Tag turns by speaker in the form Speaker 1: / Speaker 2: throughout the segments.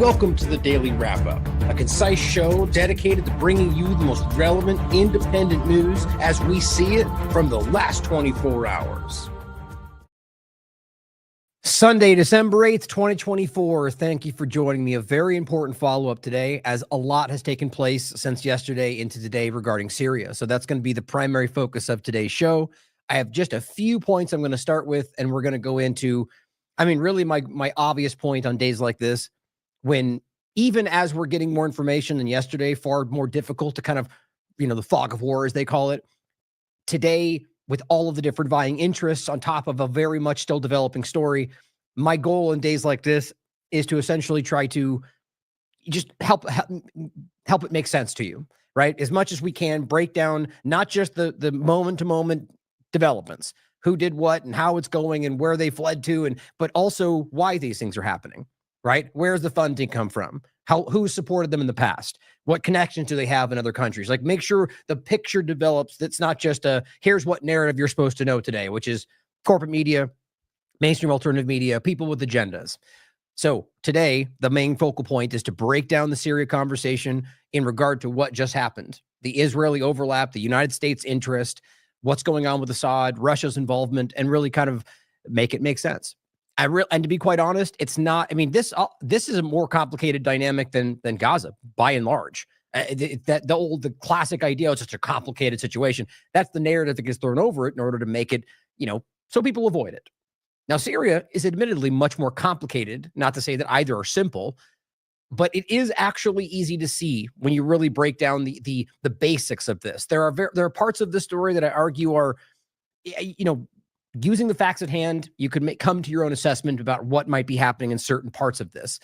Speaker 1: Welcome to the Daily Wrap-Up, a concise show dedicated to bringing you the most relevant, independent news as we see it from the last 24 hours. Sunday, December 8th, 2024. Thank you for joining me. A very important follow-up today, as a lot has taken place since yesterday into today regarding Syria. So that's going to be the primary focus of today's show. I have just a few points I'm going to start with, and we're going to go into, really my obvious point on days like this, when even as we're getting more information than yesterday, far more difficult to kind of, the fog of war, as they call it, today, with all of the different vying interests on top of a very much still developing story, my goal in days like this is to essentially try to just help it make sense to you, right? As much as we can, break down not just the moment-to-moment developments, who did what and how it's going and where they fled to, but also why these things are happening. Right? Where's the funding come from? Who supported them in the past? What connections do they have in other countries? Like, make sure the picture develops. That's not just here's what narrative you're supposed to know today, which is corporate media, mainstream alternative media, people with agendas. So today, the main focal point is to break down the Syria conversation in regard to what just happened. The Israeli overlap, the United States interest, what's going on with Assad, Russia's involvement, and really kind of make it make sense. And to be quite honest, it's not. This is a more complicated dynamic than Gaza, by and large. The classic idea, it's just a complicated situation. That's the narrative that gets thrown over it in order to make it, so people avoid it. Now, Syria is admittedly much more complicated. Not to say that either are simple, but it is actually easy to see when you really break down the basics of this. There are parts of the story that I argue are, using the facts at hand, you could come to your own assessment about what might be happening in certain parts of this.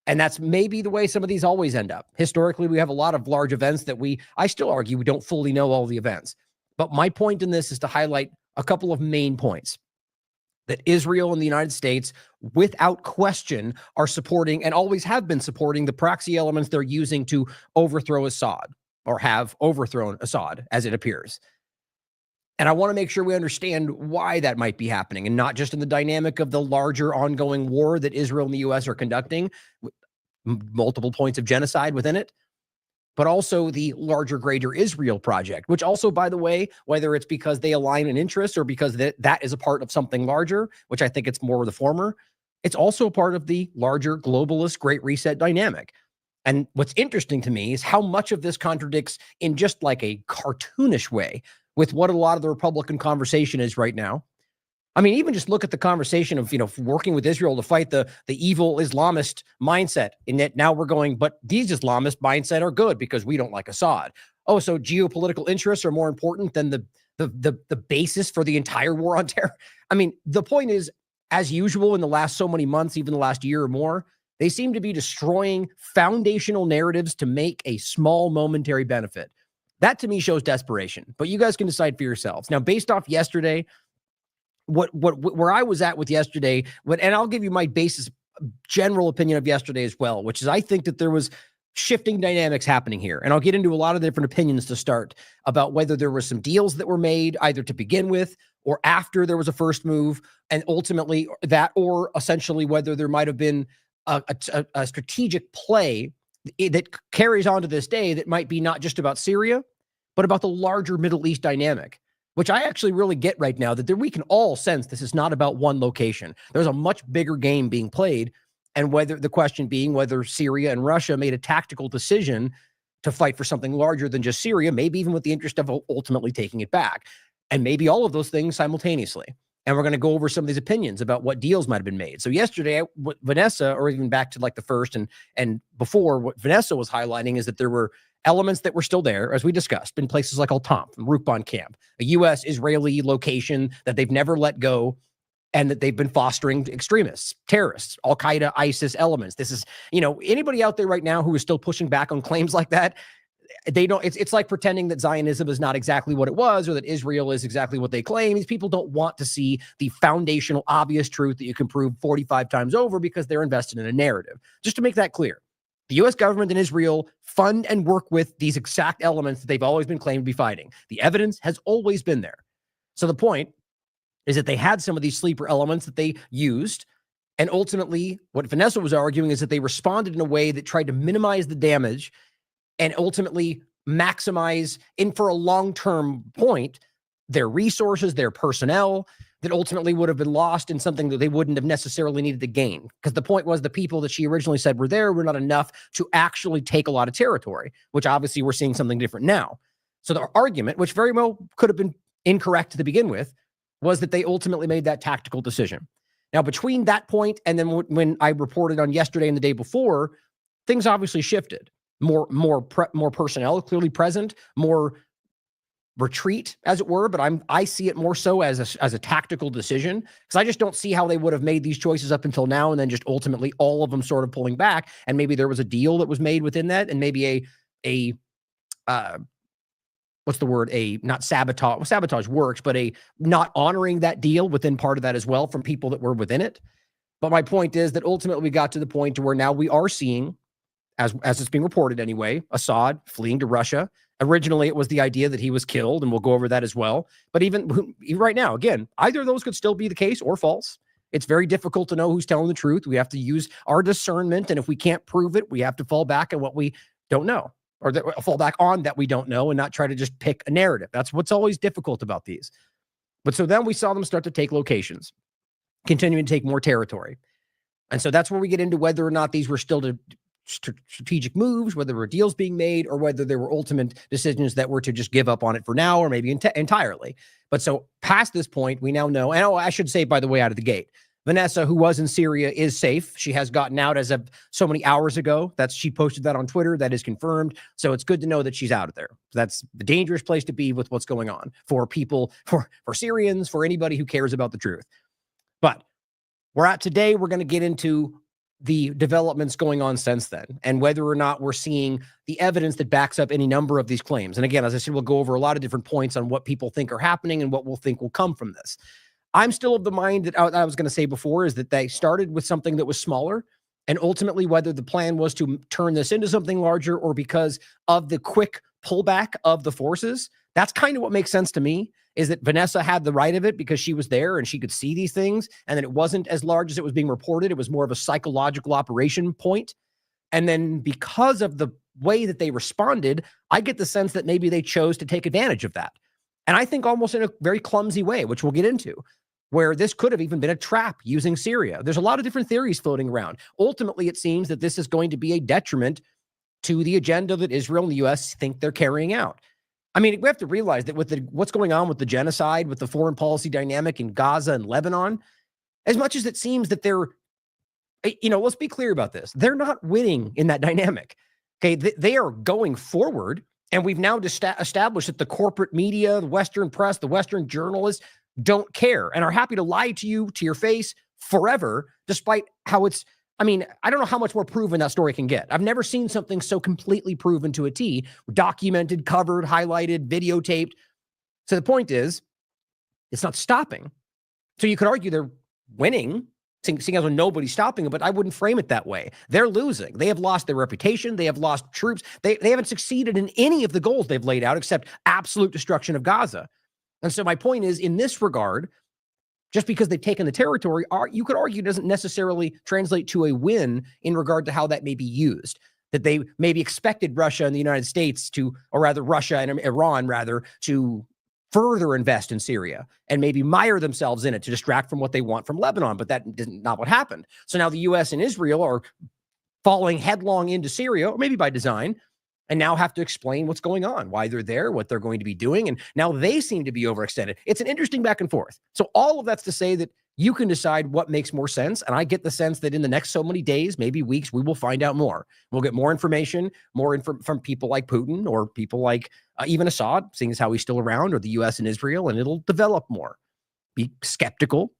Speaker 1: And that's maybe the way some of these always end up. Historically, we have a lot of large events that I still argue we don't fully know all the events. But my point in this is to highlight a couple of main points. That Israel and the United States, without question, are supporting and always have been supporting the proxy elements they're using to overthrow Assad, or have overthrown Assad, as it appears. And I want to make sure we understand why that might be happening, and not just in the dynamic of the larger ongoing war that Israel and the U.S. are conducting, with multiple points of genocide within it, but also the larger, greater Israel project, which also, by the way, whether it's because they align in interests or because that is a part of something larger, which I think it's more of the former, it's also a part of the larger globalist Great Reset dynamic. And what's interesting to me is how much of this contradicts in just like a cartoonish way with what a lot of the Republican conversation is right now. Even just look at the conversation of, working with Israel to fight the evil Islamist mindset, in that now we're going, but these Islamist mindset are good because we don't like Assad. Oh, so geopolitical interests are more important than the basis for the entire war on terror. The point is, as usual in the last so many months, even the last year or more, they seem to be destroying foundational narratives to make a small momentary benefit. That to me shows desperation, but you guys can decide for yourselves. Now, based off yesterday, where I was at with yesterday, and I'll give you my basis general opinion of yesterday as well, which is I think that there was shifting dynamics happening here. And I'll get into a lot of different opinions to start about whether there were some deals that were made either to begin with or after there was a first move, and ultimately that, or essentially whether there might have been a strategic play that carries on to this day that might be not just about Syria, but about the larger Middle East dynamic, which I actually really get right now, that we can all sense this is not about one location. There's a much bigger game being played, and the question being whether Syria and Russia made a tactical decision to fight for something larger than just Syria, maybe even with the interest of ultimately taking it back, and maybe all of those things simultaneously. And we're going to go over some of these opinions about what deals might have been made. So yesterday, what Vanessa, or even back to like the first and before, what Vanessa was highlighting is that there were elements that were still there, as we discussed, in places like Al-Tanf, Rukban camp, a U.S.-Israeli location that they've never let go, and that they've been fostering extremists, terrorists, al-Qaeda, ISIS elements. This is, anybody out there right now who is still pushing back on claims like that, they don't, it's like pretending that Zionism is not exactly what it was, or that Israel is exactly what they claim. These people don't want to see the foundational, obvious truth that you can prove 45 times over because they're invested in a narrative. Just to make that clear, the U.S. government and Israel fund and work with these exact elements that they've always been claimed to be fighting. The evidence has always been there. So the point is that they had some of these sleeper elements that they used And ultimately, what Vanessa was arguing is that they responded in a way that tried to minimize the damage and ultimately maximize, in for a long-term point, their resources, their personnel, that ultimately would have been lost in something that they wouldn't have necessarily needed to gain. Because the point was the people that she originally said were there were not enough to actually take a lot of territory, which obviously we're seeing something different now. So the argument, which very well could have been incorrect to begin with, was that they ultimately made that tactical decision. Now, between that point and then when I reported on yesterday and the day before, things obviously shifted. More personnel clearly present, more retreat, as it were, but I see it more so as a tactical decision, because I just don't see how they would have made these choices up until now and then just ultimately all of them sort of pulling back. And maybe there was a deal that was made within that, and maybe a what's the word? A not sabotage. Well, sabotage works, but a not honoring that deal within part of that as well from people that were within it. But my point is that ultimately we got to the point to where now we are seeing, as it's being reported anyway, Assad fleeing to Russia. Originally, it was the idea that he was killed, and we'll go over that as well. But even right now, again, either of those could still be the case or false. It's very difficult to know who's telling the truth. We have to use our discernment, and if we can't prove it, we have to fall back on what we don't know, or fall back on that we don't know, and not try to just pick a narrative. That's what's always difficult about these. But so then we saw them start to take locations, continuing to take more territory. And so that's where we get into whether or not these were still strategic moves, whether there were deals being made, or whether there were ultimate decisions that were to just give up on it for now, or maybe entirely. But so past this point, we now know, and I should say, by the way, out of the gate, Vanessa, who was in Syria, is safe. She has gotten out as of so many hours ago. She posted that on Twitter. That is confirmed. So it's good to know that she's out of there. That's the dangerous place to be with what's going on for people, for Syrians, for anybody who cares about the truth. But we're at today, we're going to get into the developments going on since then, and whether or not we're seeing the evidence that backs up any number of these claims. And again, as I said, we'll go over a lot of different points on what people think are happening and what we'll think will come from this. I'm still of the mind that I was going to say before is that they started with something that was smaller, and ultimately whether the plan was to turn this into something larger or because of the quick pullback of the forces, that's kind of what makes sense to me, is that Vanessa had the right of it because she was there and she could see these things, and that it wasn't as large as it was being reported. It was more of a psychological operation point. And then because of the way that they responded, I get the sense that maybe they chose to take advantage of that. And I think almost in a very clumsy way, which we'll get into, where this could have even been a trap using Syria. There's a lot of different theories floating around. Ultimately, it seems that this is going to be a detriment to the agenda that Israel and the U.S. think they're carrying out. I mean, we have to realize that with what's going on with the genocide, with the foreign policy dynamic in Gaza and Lebanon, as much as it seems that they're, let's be clear about this. They're not winning in that dynamic. Okay, they are going forward, and we've now established that the corporate media, the Western press, the Western journalists don't care and are happy to lie to you to your face forever, despite how it's, I don't know how much more proven that story can get. I've never seen something so completely proven to a T, documented, covered, highlighted, videotaped. So the point is, it's not stopping. So you could argue they're winning, seeing as though nobody's stopping it, but I wouldn't frame it that way. They're losing. They have lost their reputation. They have lost troops. They haven't succeeded in any of the goals they've laid out except absolute destruction of Gaza. And so my point is, in this regard, just because they've taken the territory, you could argue doesn't necessarily translate to a win in regard to how that may be used. That they maybe expected Russia and the United States to, or rather Russia and Iran rather, to further invest in Syria and maybe mire themselves in it to distract from what they want from Lebanon. But that is not what happened. So now the U.S. and Israel are falling headlong into Syria, or maybe by design, and now have to explain what's going on, why they're there, what they're going to be doing. And now they seem to be overextended. It's an interesting back and forth. So all of that's to say that you can decide what makes more sense. And I get the sense that in the next so many days, maybe weeks, we will find out more. We'll get more information, from people like Putin or people like even Assad, seeing as how he's still around, or the U.S. and Israel, and it'll develop more. Be skeptical.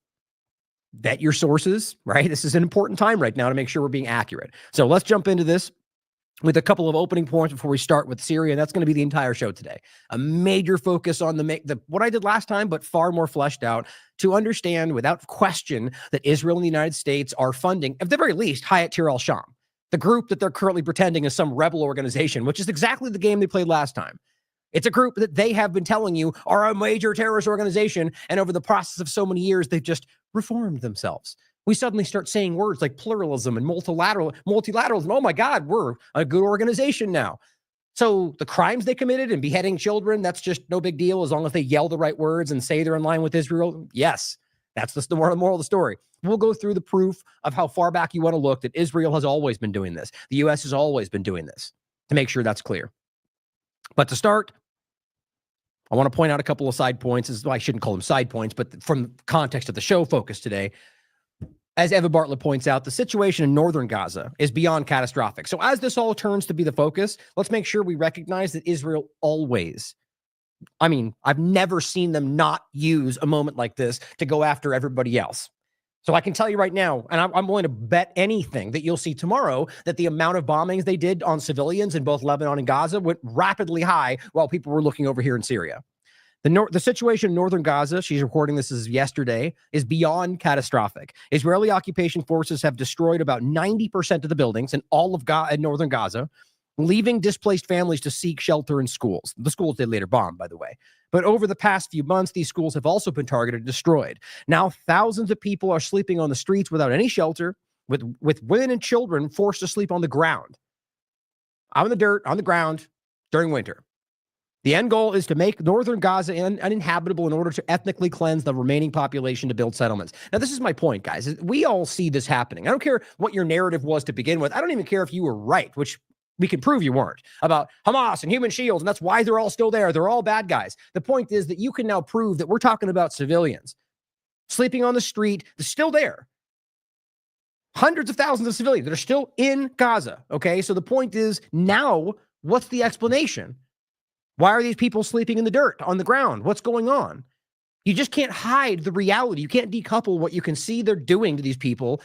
Speaker 1: Vet your sources, right? This is an important time right now to make sure we're being accurate. So let's jump into this with a couple of opening points before we start with Syria. And that's going to be the entire show today. A major focus on the what I did last time, but far more fleshed out, to understand without question that Israel and the United States are funding, at the very least, Hayat Tahrir al-Sham, the group that they're currently pretending is some rebel organization, which is exactly the game they played last time. It's a group that they have been telling you are a major terrorist organization. And over the process of so many years, they've just reformed themselves. we suddenly start saying words like pluralism and multilateralism. Oh my God, we're a good organization now. So the crimes they committed and beheading children, that's just no big deal as long as they yell the right words and say they're in line with Israel. Yes, that's the moral of the story. We'll go through the proof of how far back you want to look that Israel has always been doing this. The U.S. has always been doing this to make sure that's clear. But to start, I want to point out a couple of side points. I shouldn't call them side points, but from the context of the show focus today, as Eva Bartlett points out, the situation in northern Gaza is beyond catastrophic. So as this all turns to be the focus, let's make sure we recognize that Israel always, I've never seen them not use a moment like this to go after everybody else. So I can tell you right now, and I'm willing to bet anything that you'll see tomorrow that the amount of bombings they did on civilians in both Lebanon and Gaza went rapidly high while people were looking over here in Syria. The situation in northern Gaza, she's recording this as yesterday, is beyond catastrophic. Israeli occupation forces have destroyed about 90% of the buildings in all of northern Gaza, leaving displaced families to seek shelter in schools. The schools they later bombed, by the way. But over the past few months, these schools have also been targeted and destroyed. Now, thousands of people are sleeping on the streets without any shelter, with women and children forced to sleep on the ground, out in the dirt, on the ground, during winter. The end goal is to make northern Gaza uninhabitable in order to ethnically cleanse the remaining population to build settlements. Now, this is my point, guys. We all see this happening. I don't care what your narrative was to begin with. I don't even care if you were right, which we can prove you weren't, about Hamas and human shields, and that's why they're all still there. They're all bad guys. The point is that you can now prove that we're talking about civilians sleeping on the street. They're still there. Hundreds of thousands of civilians that are still in Gaza, okay? So the point is, now, what's the explanation? Why are these people sleeping in the dirt, on the ground? What's going on? You just can't hide the reality. You can't decouple what you can see they're doing to these people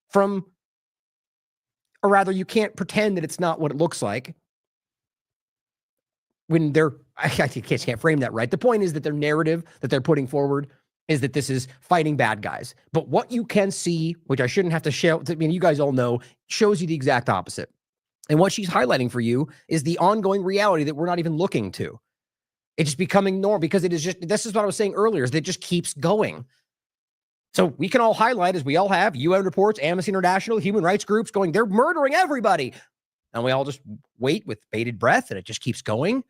Speaker 1: from, or rather, you can't pretend that it's not what it looks like when they're, I can't frame that right. The point is that their narrative that they're putting forward is that this is fighting bad guys. But what you can see, which I shouldn't have to show, you guys all know, shows you the exact opposite. And what she's highlighting for you is the ongoing reality that we're not even looking to. It's just becoming normal because it is just, this is what I was saying earlier, is that it just keeps going. So we can all highlight, as we all have, UN reports, Amnesty International, human rights groups going, they're murdering everybody. And we all just wait with bated breath, and it just keeps going.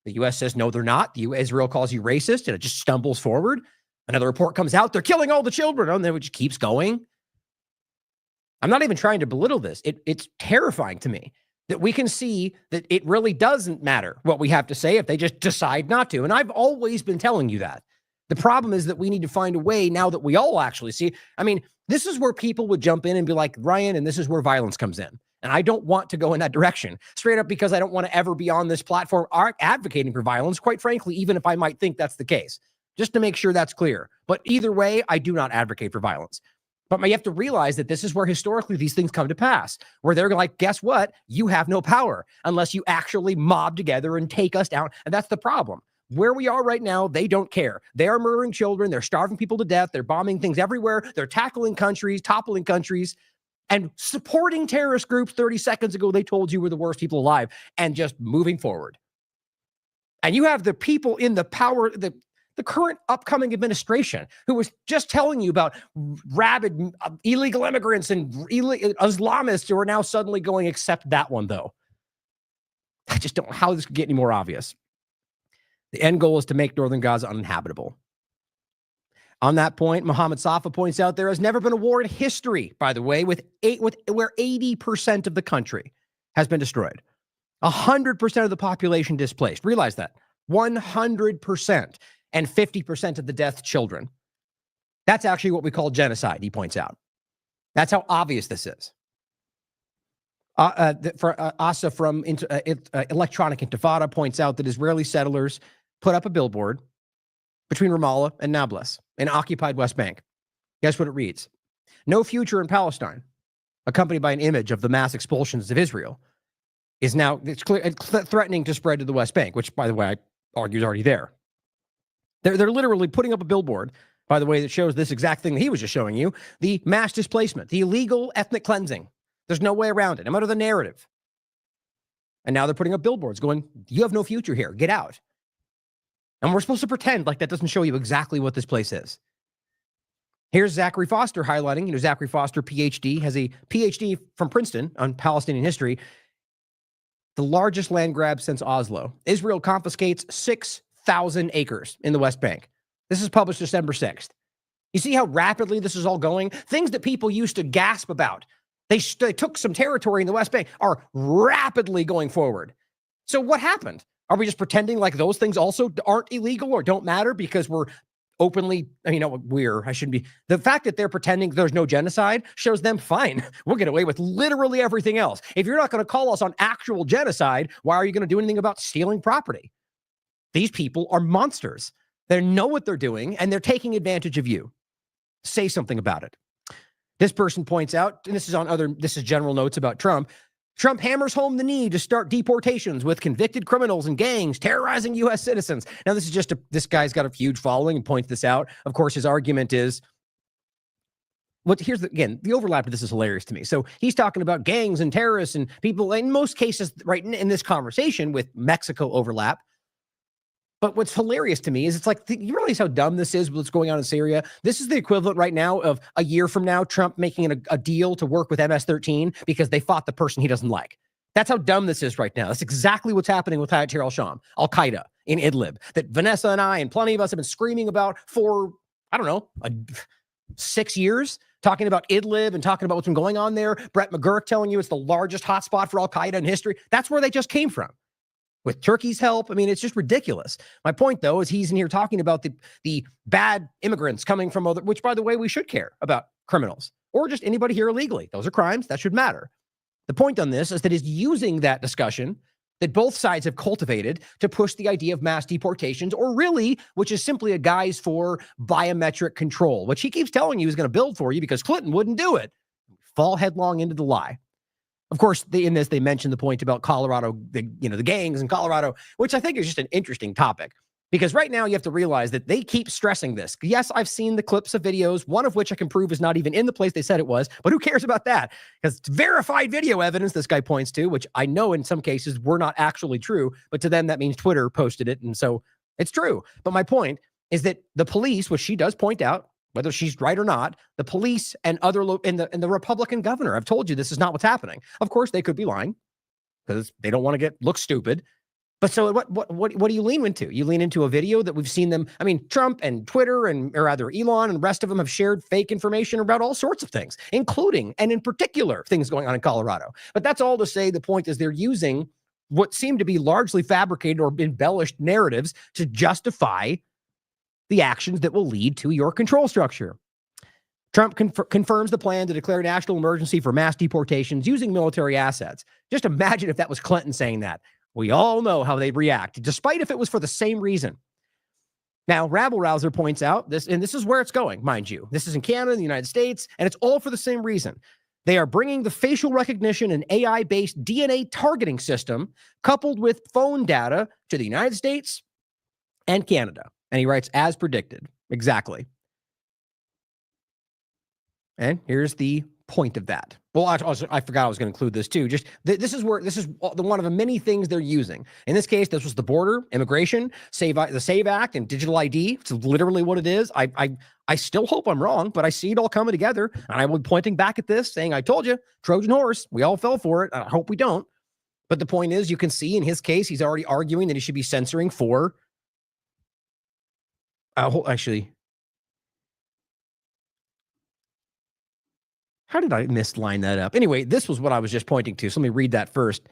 Speaker 1: The U.S. says, no, they're not. Israel calls you racist, and it just stumbles forward. Another report comes out, they're killing all the children, and then it just keeps going. I'm not even trying to belittle this. It's terrifying to me that we can see that it really doesn't matter what we have to say if they just decide not to. And I've always been telling you that. The problem is that we need to find a way now that we all actually see. This is where people would jump in and be like, Ryan, and this is where violence comes in. And I don't want to go in that direction, straight up, because I don't want to ever be on this platform advocating for violence, quite frankly, even if I might think that's the case, just to make sure that's clear. But either way, I do not advocate for violence. But you have to realize that this is where historically these things come to pass, where they're like, guess what? You have no power unless you actually mob together and take us down. And that's the problem. Where we are right now, they don't care. They are murdering children. They're starving people to death. They're bombing things everywhere. They're toppling countries, and supporting terrorist groups. 30 seconds ago, they told you we're the worst people alive, and just moving forward. And you have the people in the power, the current upcoming administration, who was just telling you about rabid illegal immigrants and Islamists who are now suddenly going, accept that one, though. I just don't know how this could get any more obvious. The end goal is to make northern Gaza uninhabitable. On that point, Mohammed Safa points out there has never been a war in history, by the way, where 80% of the country has been destroyed. 100% of the population displaced. Realize that. 100%. And 50% of the deaths children. That's actually what we call genocide, he points out. That's how obvious this is. Asa from Electronic Intifada points out that Israeli settlers put up a billboard between Ramallah and Nablus in occupied West Bank. Guess what it reads? No future in Palestine, accompanied by an image of the mass expulsions of Israel, is now threatening to spread to the West Bank, which, by the way, I argue is already there. They're literally putting up a billboard, by the way, that shows this exact thing that he was just showing you, the mass displacement, the illegal ethnic cleansing. There's no way around it, no matter the narrative. And now they're putting up billboards going, you have no future here, get out. And we're supposed to pretend like that doesn't show you exactly what this place is. Here's Zachary Foster highlighting, Zachary Foster, PhD, has a PhD from Princeton on Palestinian history. The largest land grab since Oslo. Israel confiscates 6,000 acres in the West Bank. This is published December 6th. You see how rapidly this is all going? Things that people used to gasp about. They took some territory in the West Bank, are rapidly going forward. So what happened? Are we just pretending like those things also aren't illegal or don't matter because we're openly, I shouldn't be. The fact that they're pretending there's no genocide shows them, fine, we'll get away with literally everything else. If you're not going to call us on actual genocide, why are you going to do anything about stealing property? These people are monsters. They know what they're doing, and they're taking advantage of you. Say something about it. This person points out, and this is general notes about Trump. Trump hammers home the need to start deportations with convicted criminals and gangs terrorizing U.S. citizens. Now, this guy's got a huge following and points this out. Of course, his argument is, the overlap of this is hilarious to me. So he's talking about gangs and terrorists and people, in most cases, right in this conversation with Mexico overlap. But what's hilarious to me is it's like, you realize how dumb this is, what's going on in Syria? This is the equivalent right now of a year from now, Trump making a deal to work with MS-13 because they fought the person he doesn't like. That's how dumb this is right now. That's exactly what's happening with Hayat al-Sham, al-Qaeda in Idlib, that Vanessa and I and plenty of us have been screaming about for, 6 years, talking about Idlib and talking about what's been going on there. Brett McGurk telling you it's the largest hotspot for al-Qaeda in history. That's where they just came from. With Turkey's help. It's just ridiculous. My point, though, is he's in here talking about the bad immigrants coming from other, which, by the way, we should care about criminals or just anybody here illegally. Those are crimes. That should matter. The point on this is that he's using that discussion that both sides have cultivated to push the idea of mass deportations, or really, which is simply a guise for biometric control, which he keeps telling you he's going to build for you because Clinton wouldn't do it. Fall headlong into the lie. Of course, they mentioned the point about Colorado, the gangs in Colorado, which I think is just an interesting topic. Because right now you have to realize that they keep stressing this. Yes, I've seen the clips of videos, one of which I can prove is not even in the place they said it was, but who cares about that? Because it's verified video evidence this guy points to, which I know in some cases were not actually true, but to them that means Twitter posted it, and so it's true. But my point is that the police, which she does point out, whether she's right or not, the police and the Republican governor, I've told you this is not what's happening. Of course, they could be lying because they don't want to look stupid. But so what do you lean into? You lean into a video that we've seen them. Trump and Twitter or rather Elon and the rest of them have shared fake information about all sorts of things, including and in particular things going on in Colorado. But that's all to say the point is they're using what seem to be largely fabricated or embellished narratives to justify the actions that will lead to your control structure. Trump confirms the plan to declare national emergency for mass deportations using military assets. Just imagine if that was Clinton saying that. We all know how they'd react, despite if it was for the same reason. Now, Rabble-Rouser points out this, and this is where it's going, mind you. This is in Canada, the United States, and it's all for the same reason. They are bringing the facial recognition and AI-based DNA targeting system coupled with phone data to the United States and Canada. And he writes, as predicted. Exactly. And here's the point of that. Well, I forgot I was going to include this too. Just this is one of the many things they're using. In this case, this was the border, immigration, the SAVE Act, and digital ID. It's literally what it is. I still hope I'm wrong, but I see it all coming together. And I was pointing back at this, saying, I told you, Trojan horse. We all fell for it. I hope we don't. But the point is, you can see in his case, he's already arguing that he should be censoring for. Actually, how did I misline that up? Anyway, this was what I was just pointing to. So let me read that first.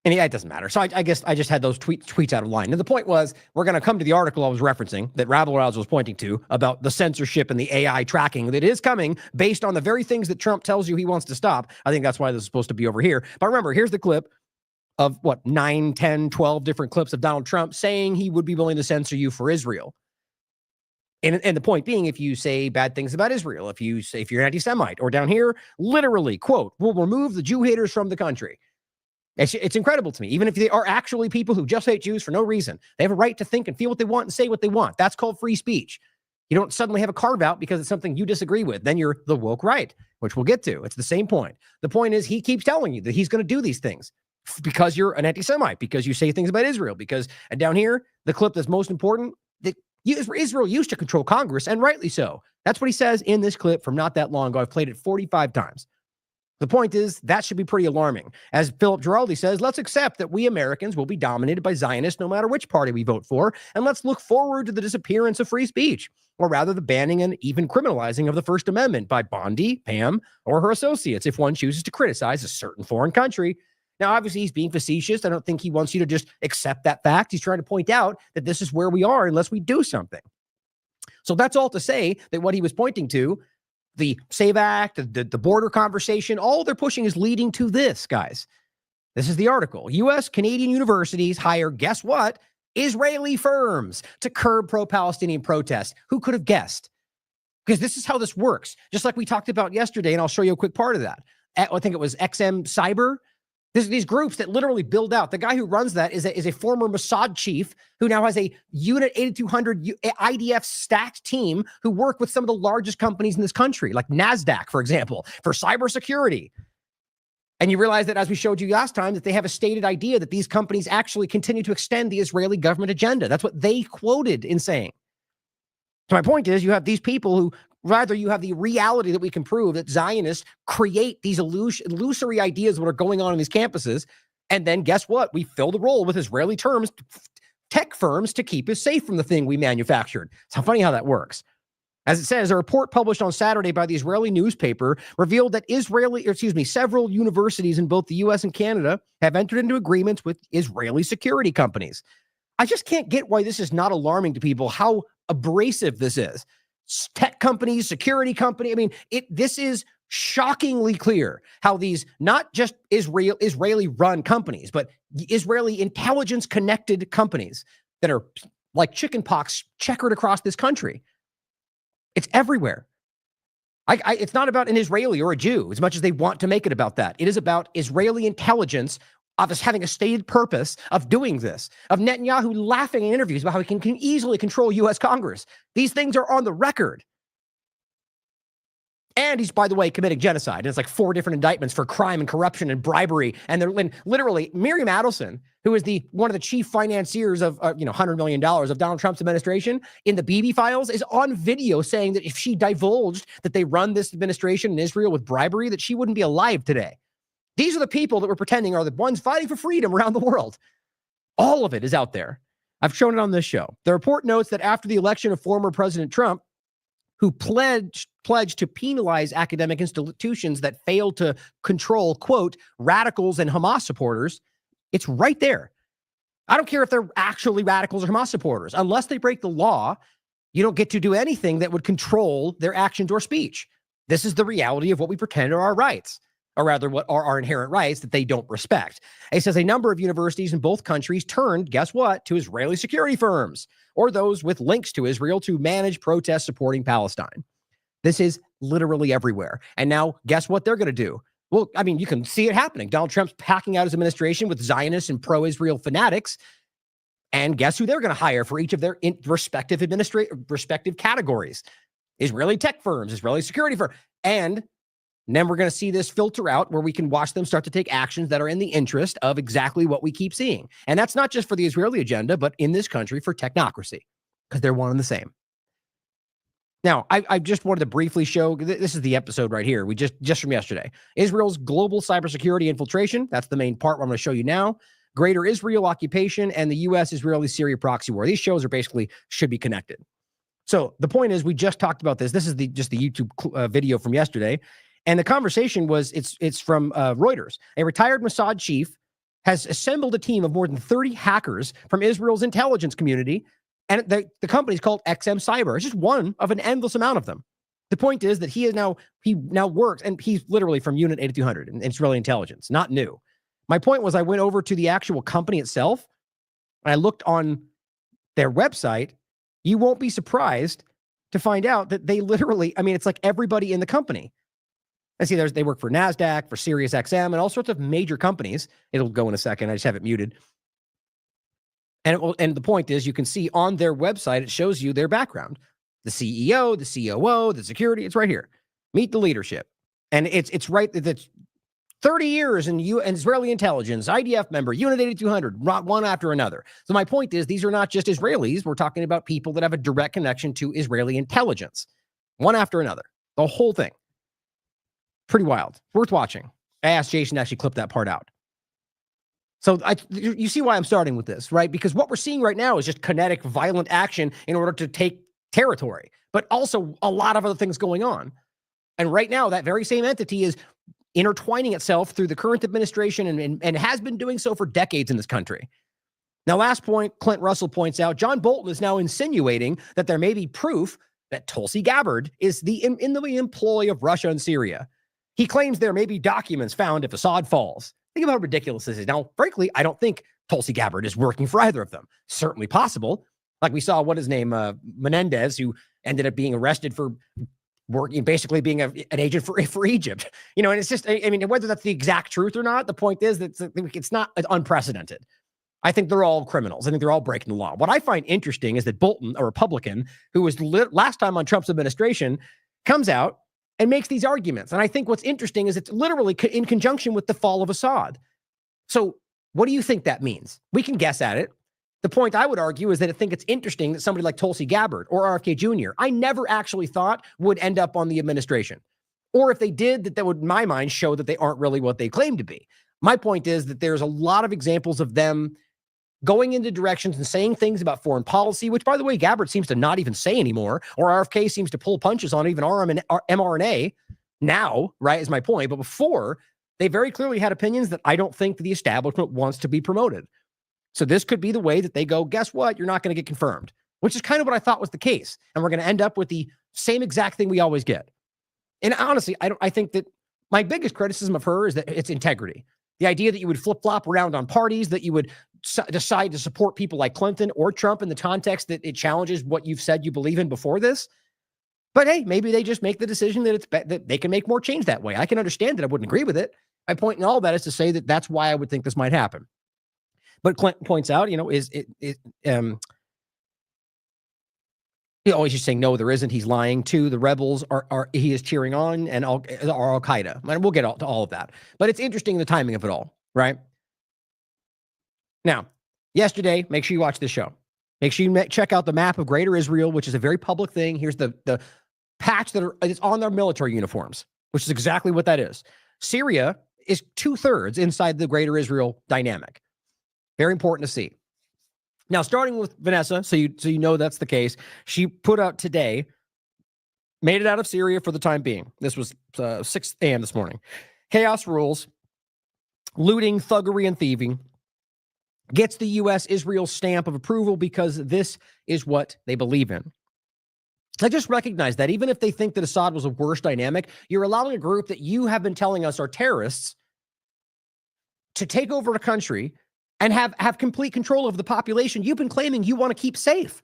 Speaker 1: And yeah, it doesn't matter. So I guess I just had those tweets out of line. And the point was, we're going to come to the article I was referencing that Rabble-Rouser was pointing to about the censorship and the AI tracking that is coming based on the very things that Trump tells you he wants to stop. I think that's why this is supposed to be over here. But remember, here's the clip of 9, 10, 12 different clips of Donald Trump saying he would be willing to censor you for Israel. And the point being, if you say bad things about Israel, if you're an anti-Semite, or down here, literally, quote, we'll remove the Jew haters from the country. It's incredible to me. Even if they are actually people who just hate Jews for no reason, they have a right to think and feel what they want and say what they want. That's called free speech. You don't suddenly have a carve out because it's something you disagree with. Then you're the woke right, which we'll get to. It's the same point. The point is he keeps telling you that he's going to do these things because you're an anti-Semite, because you say things about Israel, and down here, the clip that's most important, that Israel used to control Congress, and rightly so. That's what he says in this clip from not that long ago. I've played it 45 times. The point is, that should be pretty alarming. As Philip Giraldi says, let's accept that we Americans will be dominated by Zionists no matter which party we vote for, and let's look forward to the disappearance of free speech, or rather the banning and even criminalizing of the First Amendment by Bondi, Pam, or her associates if one chooses to criticize a certain foreign country. Now, obviously, he's being facetious. I don't think he wants you to just accept that fact. He's trying to point out that this is where we are unless we do something. So that's all to say that what he was pointing to, the SAVE Act, the border conversation, all they're pushing is leading to this, guys. This is the article. U.S. Canadian universities hire, guess what? Israeli firms to curb pro-Palestinian protests. Who could have guessed? Because this is how this works. Just like we talked about yesterday, and I'll show you a quick part of that. I think it was XM Cyber. These groups that literally build out. The guy who runs that is a former Mossad chief who now has a Unit 8200 IDF stacked team who work with some of the largest companies in this country, like NASDAQ, for example, for cybersecurity. And you realize that, as we showed you last time, that they have a stated idea that these companies actually continue to extend the Israeli government agenda. That's what they quoted in saying. So my point is, you have these people who, rather, you have the reality that we can prove that Zionists create these illusory ideas of what are going on in these campuses. And then guess what? We fill the role with Israeli tech firms to keep us safe from the thing we manufactured. It's funny how that works. As it says, a report published on Saturday by the Israeli newspaper revealed that several universities in both the U.S. and Canada have entered into agreements with Israeli security companies. I just can't get why this is not alarming to people, how abrasive this is. Tech companies, security company. I mean, this is shockingly clear how these not just Israeli-run companies, but Israeli intelligence-connected companies that are like chickenpox checkered across this country. It's everywhere. It's not about an Israeli or a Jew as much as they want to make it about that. It is about Israeli intelligence of us having a stated purpose of doing this, of Netanyahu laughing in interviews about how he can easily control U.S. Congress. These things are on the record. And he's, by the way, committing genocide. And it's like 4 different indictments for crime and corruption and bribery. And they're literally Miriam Adelson, who is one of the chief financiers of $100 million of Donald Trump's administration in the Bibi files, is on video saying that if she divulged that they run this administration in Israel with bribery, that she wouldn't be alive today. These are the people that we're pretending are the ones fighting for freedom around the world. All of it is out there. I've shown it on this show. The report notes that after the election of former President Trump, who pledged to penalize academic institutions that failed to control, quote, radicals and Hamas supporters, it's right there. I don't care if they're actually radicals or Hamas supporters. Unless they break the law, you don't get to do anything that would control their actions or speech. This is the reality of what we pretend are our rights, or rather what are our inherent rights that they don't respect. It says a number of universities in both countries turned, guess what, to Israeli security firms or those with links to Israel to manage protests supporting Palestine. This is literally everywhere. And now guess what they're going to do? Well, I mean, you can see it happening. Donald Trump's packing out his administration with Zionists and pro-Israel fanatics. And guess who they're going to hire for each of their respective categories? Israeli tech firms, Israeli security firms. And then we're going to see this filter out where we can watch them start to take actions that are in the interest of exactly what we keep seeing. And that's not just for the Israeli agenda, but in this country for technocracy, because they're one and the same. Now, I just wanted to briefly show, this is the episode right here. We just from yesterday. Israel's global cybersecurity infiltration. That's the main part I'm going to show you now. Greater Israel occupation and the U.S.-Israeli-Syria proxy war. These shows should be connected. So the point is, we just talked about this. This is just the YouTube video from yesterday. And the conversation was, it's from Reuters. A retired Mossad chief has assembled a team of more than 30 hackers from Israel's intelligence community. And the company is called XM Cyber. It's just one of an endless amount of them. The point is that he now works, and he's literally from Unit 8200 and Israeli intelligence, not new. My point was, I went over to the actual company itself, and I looked on their website. You won't be surprised to find out that they literally, I mean, it's like everybody in the company. I see they work for NASDAQ, for Sirius XM, and all sorts of major companies. It'll go in a second. I just have it muted. And the point is, you can see on their website, it shows you their background. The CEO, the COO, the security, it's right here. Meet the leadership. And it's right, that's 30 years in Israeli intelligence, IDF member, Unit 8200, one after another. So my point is, these are not just Israelis. We're talking about people that have a direct connection to Israeli intelligence, one after another. The whole thing. Pretty wild. Worth watching. I asked Jason to actually clip that part out. So you see why I'm starting with this, right? Because what we're seeing right now is just kinetic, violent action in order to take territory, but also a lot of other things going on. And right now, that very same entity is intertwining itself through the current administration and has been doing so for decades in this country. Now, last point, Clint Russell points out, John Bolton is now insinuating that there may be proof that Tulsi Gabbard is in the employ of Russia and Syria. He claims there may be documents found if Assad falls. Think about how ridiculous this is. Now, frankly, I don't think Tulsi Gabbard is working for either of them. Certainly possible. Like we saw, Menendez, who ended up being arrested for working, basically being an agent for Egypt. And it's just, I mean, whether that's the exact truth or not, the point is that it's not unprecedented. I think they're all criminals. I think they're all breaking the law. What I find interesting is that Bolton, a Republican, who was last time on Trump's administration, comes out and makes these arguments. And I think what's interesting is it's literally in conjunction with the fall of Assad. So what do you think that means? We can guess at it. The point I would argue is that I think it's interesting that somebody like Tulsi Gabbard or RFK Jr., I never actually thought would end up on the administration. Or if they did, that would, in my mind, show that they aren't really what they claim to be. My point is that there's a lot of examples of them going into directions and saying things about foreign policy, which, by the way, Gabbard seems to not even say anymore, or RFK seems to pull punches on even mRNA now, right, is my point. But before, they very clearly had opinions that I don't think the establishment wants to be promoted. So this could be the way that they go, guess what? You're not going to get confirmed, which is kind of what I thought was the case. And we're going to end up with the same exact thing we always get. And honestly, I think that my biggest criticism of her is that it's integrity. The idea that you would flip-flop around on parties, that you would decide to support people like Clinton or Trump in the context that it challenges what you've said you believe in before this. But hey, maybe they just make the decision that that they can make more change that way. I can understand that I wouldn't agree with it. My point in all that is to say that that's why I would think this might happen. But Clinton points out, he always just saying, no, there isn't. He's lying too. The rebels he is cheering on and are al-Qaeda. And we'll get to all of that. But it's interesting the timing of it all, right? Now, yesterday, make sure you watch this show. Make sure you check out the map of Greater Israel, which is a very public thing. Here's the patch it's on their military uniforms, which is exactly what that is. Syria is 2/3 inside the Greater Israel dynamic. Very important to see. Now, starting with Vanessa, so you know that's the case. She put out today, made it out of Syria for the time being. This was 6 a.m. this morning. Chaos rules, looting, thuggery, and thieving. Gets the U.S.-Israel stamp of approval because this is what they believe in. I just recognize that even if they think that Assad was a worse dynamic, you're allowing a group that you have been telling us are terrorists to take over a country and have complete control over the population you've been claiming you want to keep safe.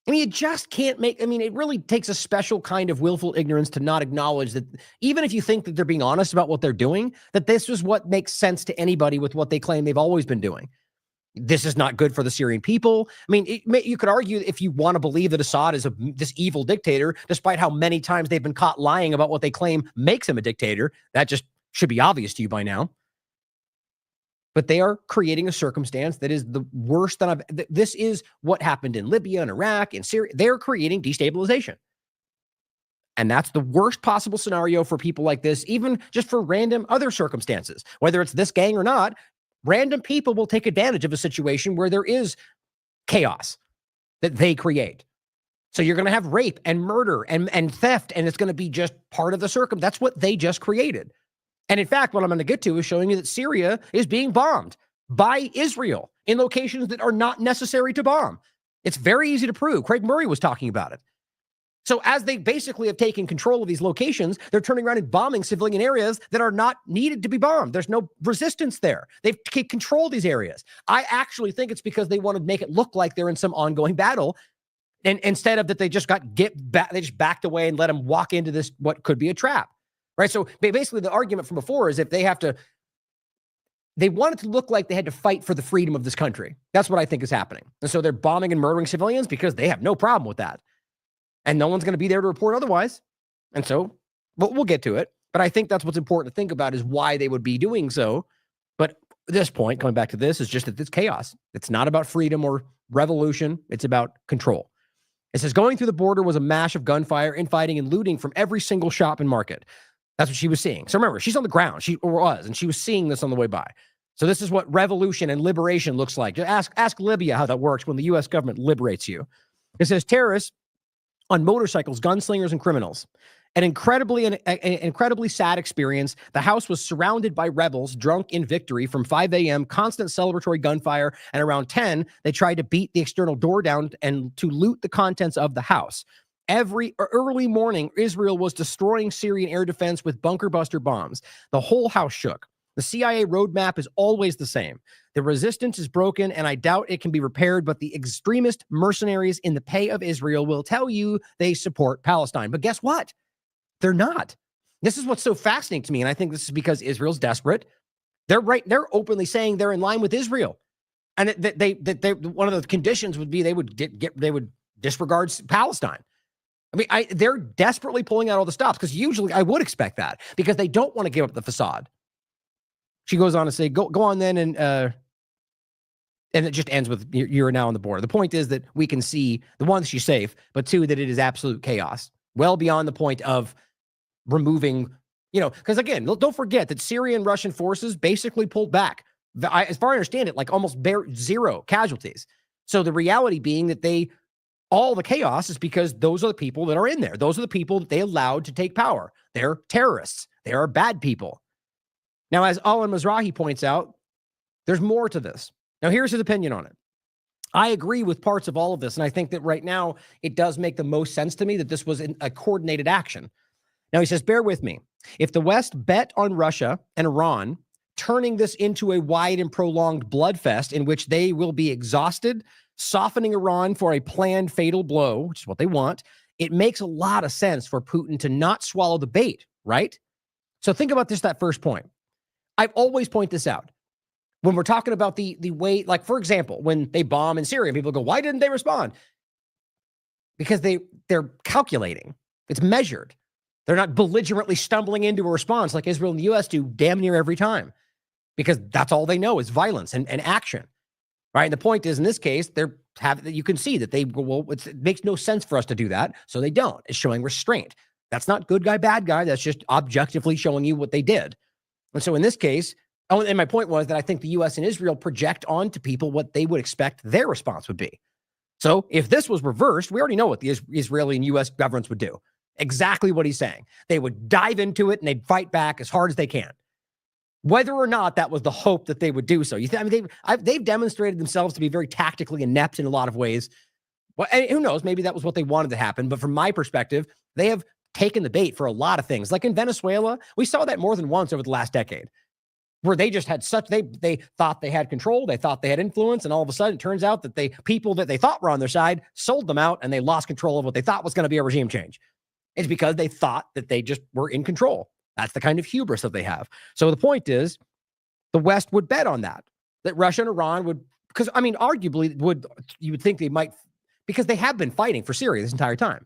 Speaker 1: I mean, you just can't it really takes a special kind of willful ignorance to not acknowledge that even if you think that they're being honest about what they're doing, that this is what makes sense to anybody with what they claim they've always been doing. This is not good for the Syrian people. I mean, you could argue if you want to believe that Assad is this evil dictator, despite how many times they've been caught lying about what they claim makes him a dictator. That just should be obvious to you by now. But they are creating a circumstance that is the worst that this is what happened in Libya and Iraq and Syria. They're creating destabilization. And that's the worst possible scenario for people like this, even just for random other circumstances, whether it's this gang or not. Random people will take advantage of a situation where there is chaos that they create. So you're going to have rape and murder and theft, and it's going to be just part of the circum. That's what they just created. And in fact, what I'm going to get to is showing you that Syria is being bombed by Israel in locations that are not necessary to bomb. It's very easy to prove. Craig Murray was talking about it. So as they basically have taken control of these locations, they're turning around and bombing civilian areas that are not needed to be bombed. There's no resistance there. They've controlled these areas. I actually think it's because they want to make it look like they're in some ongoing battle. And instead of that, they just they just backed away and let them walk into this, what could be a trap. Right. So basically the argument from before is if they want it to look like they had to fight for the freedom of this country. That's what I think is happening. And so they're bombing and murdering civilians because they have no problem with that. And no one's going to be there to report otherwise. And so we'll get to it. But I think that's what's important to think about is why they would be doing so. But at this point, coming back to this, is just that it's chaos. It's not about freedom or revolution. It's about control. It says going through the border was a mash of gunfire, infighting, and looting from every single shop and market. That's what she was seeing. So remember, she's on the ground. She was, and she was seeing this on the way by. So this is what revolution and liberation looks like. Ask Libya how that works when the U.S. government liberates you. It says terrorists on motorcycles, gunslingers, and criminals. An incredibly sad experience. The house was surrounded by rebels drunk in victory from 5 a.m., constant celebratory gunfire, and around 10, they tried to beat the external door down and to loot the contents of the house. Every early morning, Israel was destroying Syrian air defense with bunker buster bombs. The whole house shook. The CIA roadmap is always the same. The resistance is broken, and I doubt it can be repaired, but the extremist mercenaries in the pay of Israel will tell you they support Palestine. But guess what? They're not. This is what's so fascinating to me, and I think this is because Israel's desperate. They're openly saying they're in line with Israel, and they one of the conditions would be they would disregard Palestine. I mean, they're desperately pulling out all the stops because usually I would expect that because they don't want to give up the facade. She goes on to say, "Go on then," and it just ends with you're now on the border. The point is that we can see the one, she's safe, but two, that it is absolute chaos, well beyond the point of removing, because again, don't forget that Syrian Russian forces basically pulled back. As far as I understand it, like almost zero casualties. So the reality being that all the chaos is because those are the people that are in there. Those are the people that they allowed to take power. They're terrorists. They are bad people. Now, as Alan Mizrahi points out, there's more to this. Now, here's his opinion on it. I agree with parts of all of this, and I think that right now it does make the most sense to me that this was a coordinated action. Now, he says, bear with me. If the West bet on Russia and Iran, turning this into a wide and prolonged bloodfest in which they will be exhausted, softening Iran for a planned fatal blow, which is what they want, it makes a lot of sense for Putin to not swallow the bait, right? So think about this, that first point. I've always pointed this out. When we're talking about the way, like, for example, when they bomb in Syria, people go, why didn't they respond? Because they're calculating. It's measured. They're not belligerently stumbling into a response like Israel and the U.S. do damn near every time, because that's all they know is violence and action, right? And the point is, in this case, you can see that it makes no sense for us to do that, so they don't. It's showing restraint. That's not good guy, bad guy. That's just objectively showing you what they did. And so in this case, and my point was that I think the U.S. and Israel project onto people what they would expect their response would be. So if this was reversed, we already know what the Israeli and U.S. governments would do. Exactly what he's saying. They would dive into it and they'd fight back as hard as they can. Whether or not that was the hope that they would do so. They've demonstrated themselves to be very tactically inept in a lot of ways. Well, and who knows? Maybe that was what they wanted to happen. But from my perspective, they have taken the bait for a lot of things. Like in Venezuela, we saw that more than once over the last decade, where they just had they thought they had control, they thought they had influence, and all of a sudden it turns out that people that they thought were on their side sold them out, and they lost control of what they thought was going to be a regime change. It's because they thought that they just were in control. That's the kind of hubris that they have. So the point is, the West would bet on that Russia and Iran would, because, I mean, arguably you would think they might, because they have been fighting for Syria this entire time.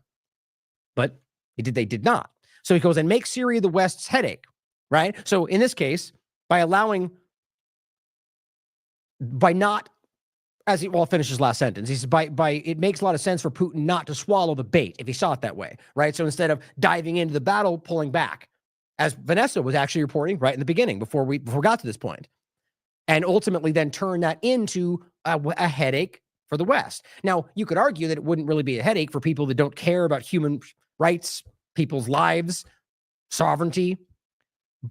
Speaker 1: But they did not. So he goes, and make Syria the West's headache, right? So in this case, I'll finish his last sentence. He says, it makes a lot of sense for Putin not to swallow the bait if he saw it that way, right? So instead of diving into the battle, pulling back, as Vanessa was actually reporting right in the beginning before we got to this point, and ultimately then turn that into a headache for the West. Now, you could argue that it wouldn't really be a headache for people that don't care about human rights, people's lives, sovereignty,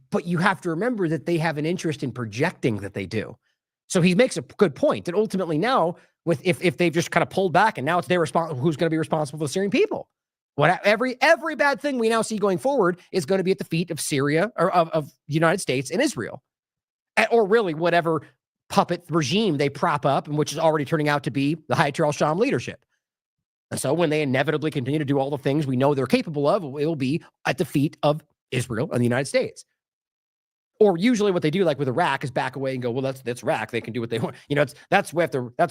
Speaker 1: but you have to remember that they have an interest in projecting that they do. So he makes a good point that ultimately now, if they've just kind of pulled back and now it's their who's going to be responsible for the Syrian people? Every bad thing we now see going forward is going to be at the feet of Syria or of the United States and Israel, or really whatever puppet regime they prop up, and which is already turning out to be the Hayat al-Sham leadership. And so when they inevitably continue to do all the things we know they're capable of, it will be at the feet of Israel and the United States. Or usually what they do, like with Iraq, is back away and go, well, that's Iraq. They can do what they want. That's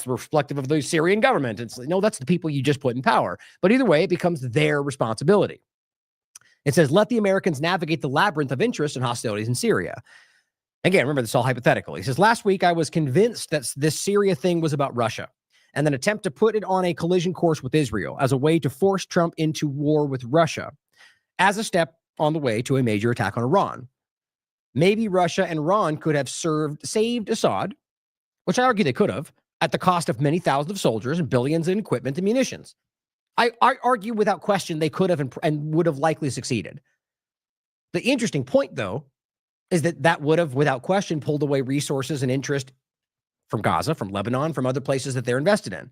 Speaker 1: reflective of the Syrian government. It's no, that's the people you just put in power. But either way, it becomes their responsibility. It says, let the Americans navigate the labyrinth of interest and hostilities in Syria. Again, remember, this is all hypothetical. He says, last week I was convinced that this Syria thing was about Russia and an attempt to put it on a collision course with Israel as a way to force Trump into war with Russia as a step on the way to a major attack on Iran. Maybe Russia and Iran could have saved Assad, which I argue they could have, at the cost of many thousands of soldiers and billions in equipment and munitions. I argue without question they could have and would have likely succeeded. The interesting point, though, is that would have, without question, pulled away resources and interest from Gaza, from Lebanon, from other places that they're invested in.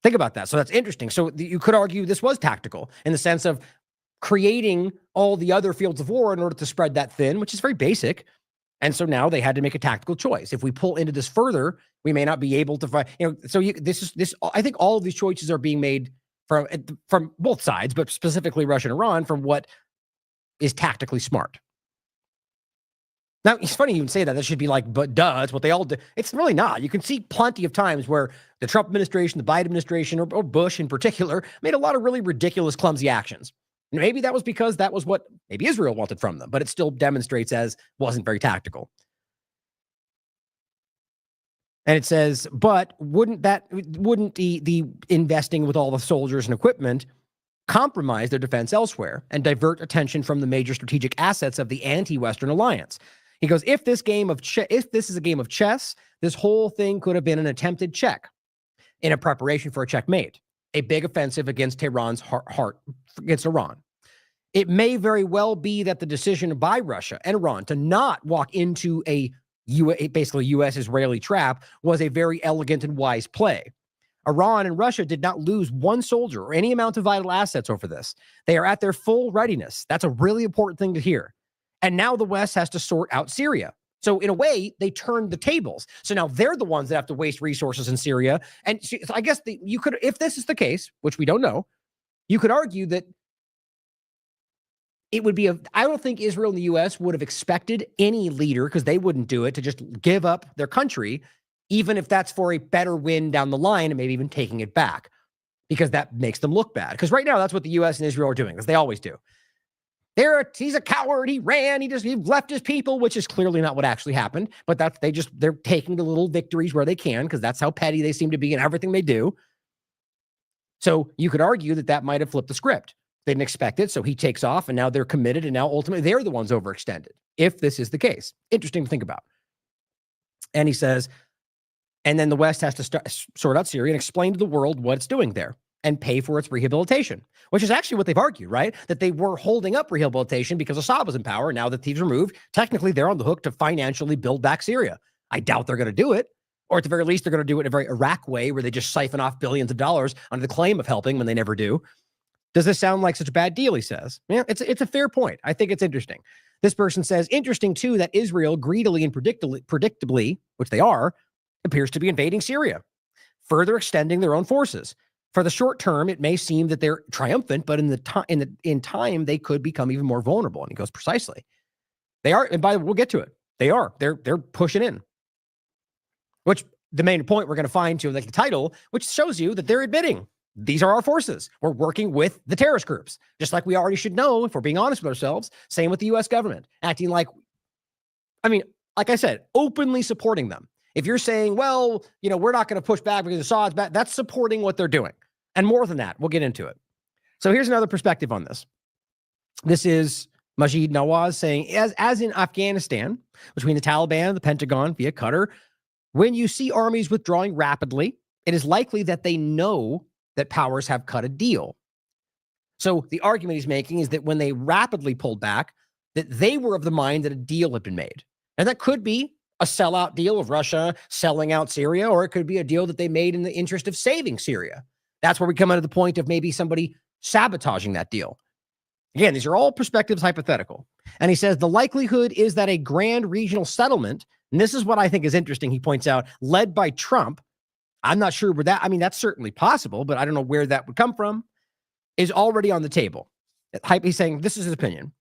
Speaker 1: Think about that. So that's interesting. So you could argue this was tactical in the sense of creating all the other fields of war in order to spread that thin, which is very basic. And so now they had to make a tactical choice. If we pull into this further, we may not be able to find, this. I think all of these choices are being made from both sides, but specifically Russia and Iran, from what is tactically smart. Now, it's funny you even say that. That should be like, but duh, it's what they all do. It's really not. You can see plenty of times where the Trump administration, the Biden administration, or Bush in particular, made a lot of really ridiculous, clumsy actions. And maybe that was because that was what maybe Israel wanted from them, but it still demonstrates as wasn't very tactical. And it says, but wouldn't the investing with all the soldiers and equipment compromise their defense elsewhere and divert attention from the major strategic assets of the anti-Western alliance? He goes, if this is a game of chess, this whole thing could have been an attempted check in a preparation for a checkmate, a big offensive against Tehran's heart against Iran. It may very well be that the decision by Russia and Iran to not walk into basically U.S.-Israeli trap was a very elegant and wise play. Iran and Russia did not lose one soldier or any amount of vital assets over this. They are at their full readiness. That's a really important thing to hear. And now the West has to sort out Syria. So in a way, they turned the tables. So now they're the ones that have to waste resources in Syria. And so I guess you could, if this is the case, which we don't know, you could argue that it would be I don't think Israel and the U.S. would have expected any leader, because they wouldn't do it, to just give up their country, even if that's for a better win down the line and maybe even taking it back, because that makes them look bad. Because right now, that's what the U.S. and Israel are doing, as they always do. He's a coward. He ran. He left his people, which is clearly not what actually happened. But they're taking the little victories where they can, because that's how petty they seem to be in everything they do. So you could argue that might have flipped the script. They didn't expect it, so he takes off, and now they're committed, and now ultimately they're the ones overextended, if this is the case. Interesting to think about. And he says, and then the West has to sort out Syria and explain to the world what it's doing there and pay for its rehabilitation, which is actually what they've argued, right? That they were holding up rehabilitation because Assad was in power. Now that he's removed, technically they're on the hook to financially build back Syria. I doubt they're going to do it, or at the very least, they're going to do it in a very Iraq way where they just siphon off billions of dollars under the claim of helping when they never do. Does this sound like such a bad deal, he says? Yeah, it's a fair point. I think it's interesting. This person says, interesting, too, that Israel greedily and predictably, which they are, appears to be invading Syria, further extending their own forces. For the short term, it may seem that they're triumphant, but in time, they could become even more vulnerable. And he goes, precisely. They are, and by the way, we'll get to it. They are. They're pushing in. Which, the main point we're going to find to like the title, which shows you that they're admitting these are our forces. We're working with the terrorist groups, just like we already should know if we're being honest with ourselves. Same with the U.S. government, acting like, like I said, openly supporting them. If you're saying, well, we're not going to push back because Assad's bad, that's supporting what they're doing. And more than that, we'll get into it. So here's another perspective on this. This is Majid Nawaz saying, as in Afghanistan, between the Taliban and the Pentagon via Qatar, when you see armies withdrawing rapidly, it is likely that they know that powers have cut a deal. So the argument he's making is that when they rapidly pulled back, that they were of the mind that a deal had been made. And that could be a sellout deal of Russia selling out Syria, or it could be a deal that they made in the interest of saving Syria. That's where we come into the point of maybe somebody sabotaging that deal. Again, these are all perspectives hypothetical. And he says the likelihood is that a grand regional settlement, and this is what I think is interesting, he points out, led by Trump, I'm not sure where that's certainly possible, but I don't know where that would come from, is already on the table. He's saying, this is his opinion.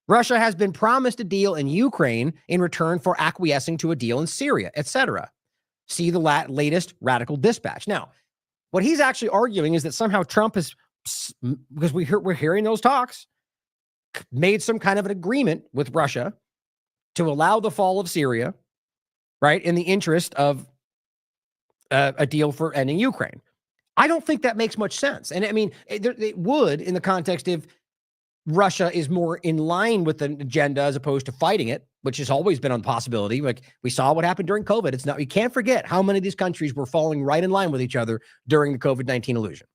Speaker 1: Russia has been promised a deal in Ukraine in return for acquiescing to a deal in Syria, etc. See the latest radical dispatch. Now, what he's actually arguing is that somehow Trump has, because we're hearing those talks, made some kind of an agreement with Russia to allow the fall of Syria, right, in the interest of a deal for ending Ukraine. I don't think that makes much sense. And I mean, it would in the context of Russia is more in line with the agenda as opposed to fighting it, which has always been a possibility. Like we saw what happened during COVID. It's not, you can't forget how many of these countries were falling right in line with each other during the COVID-19 illusion.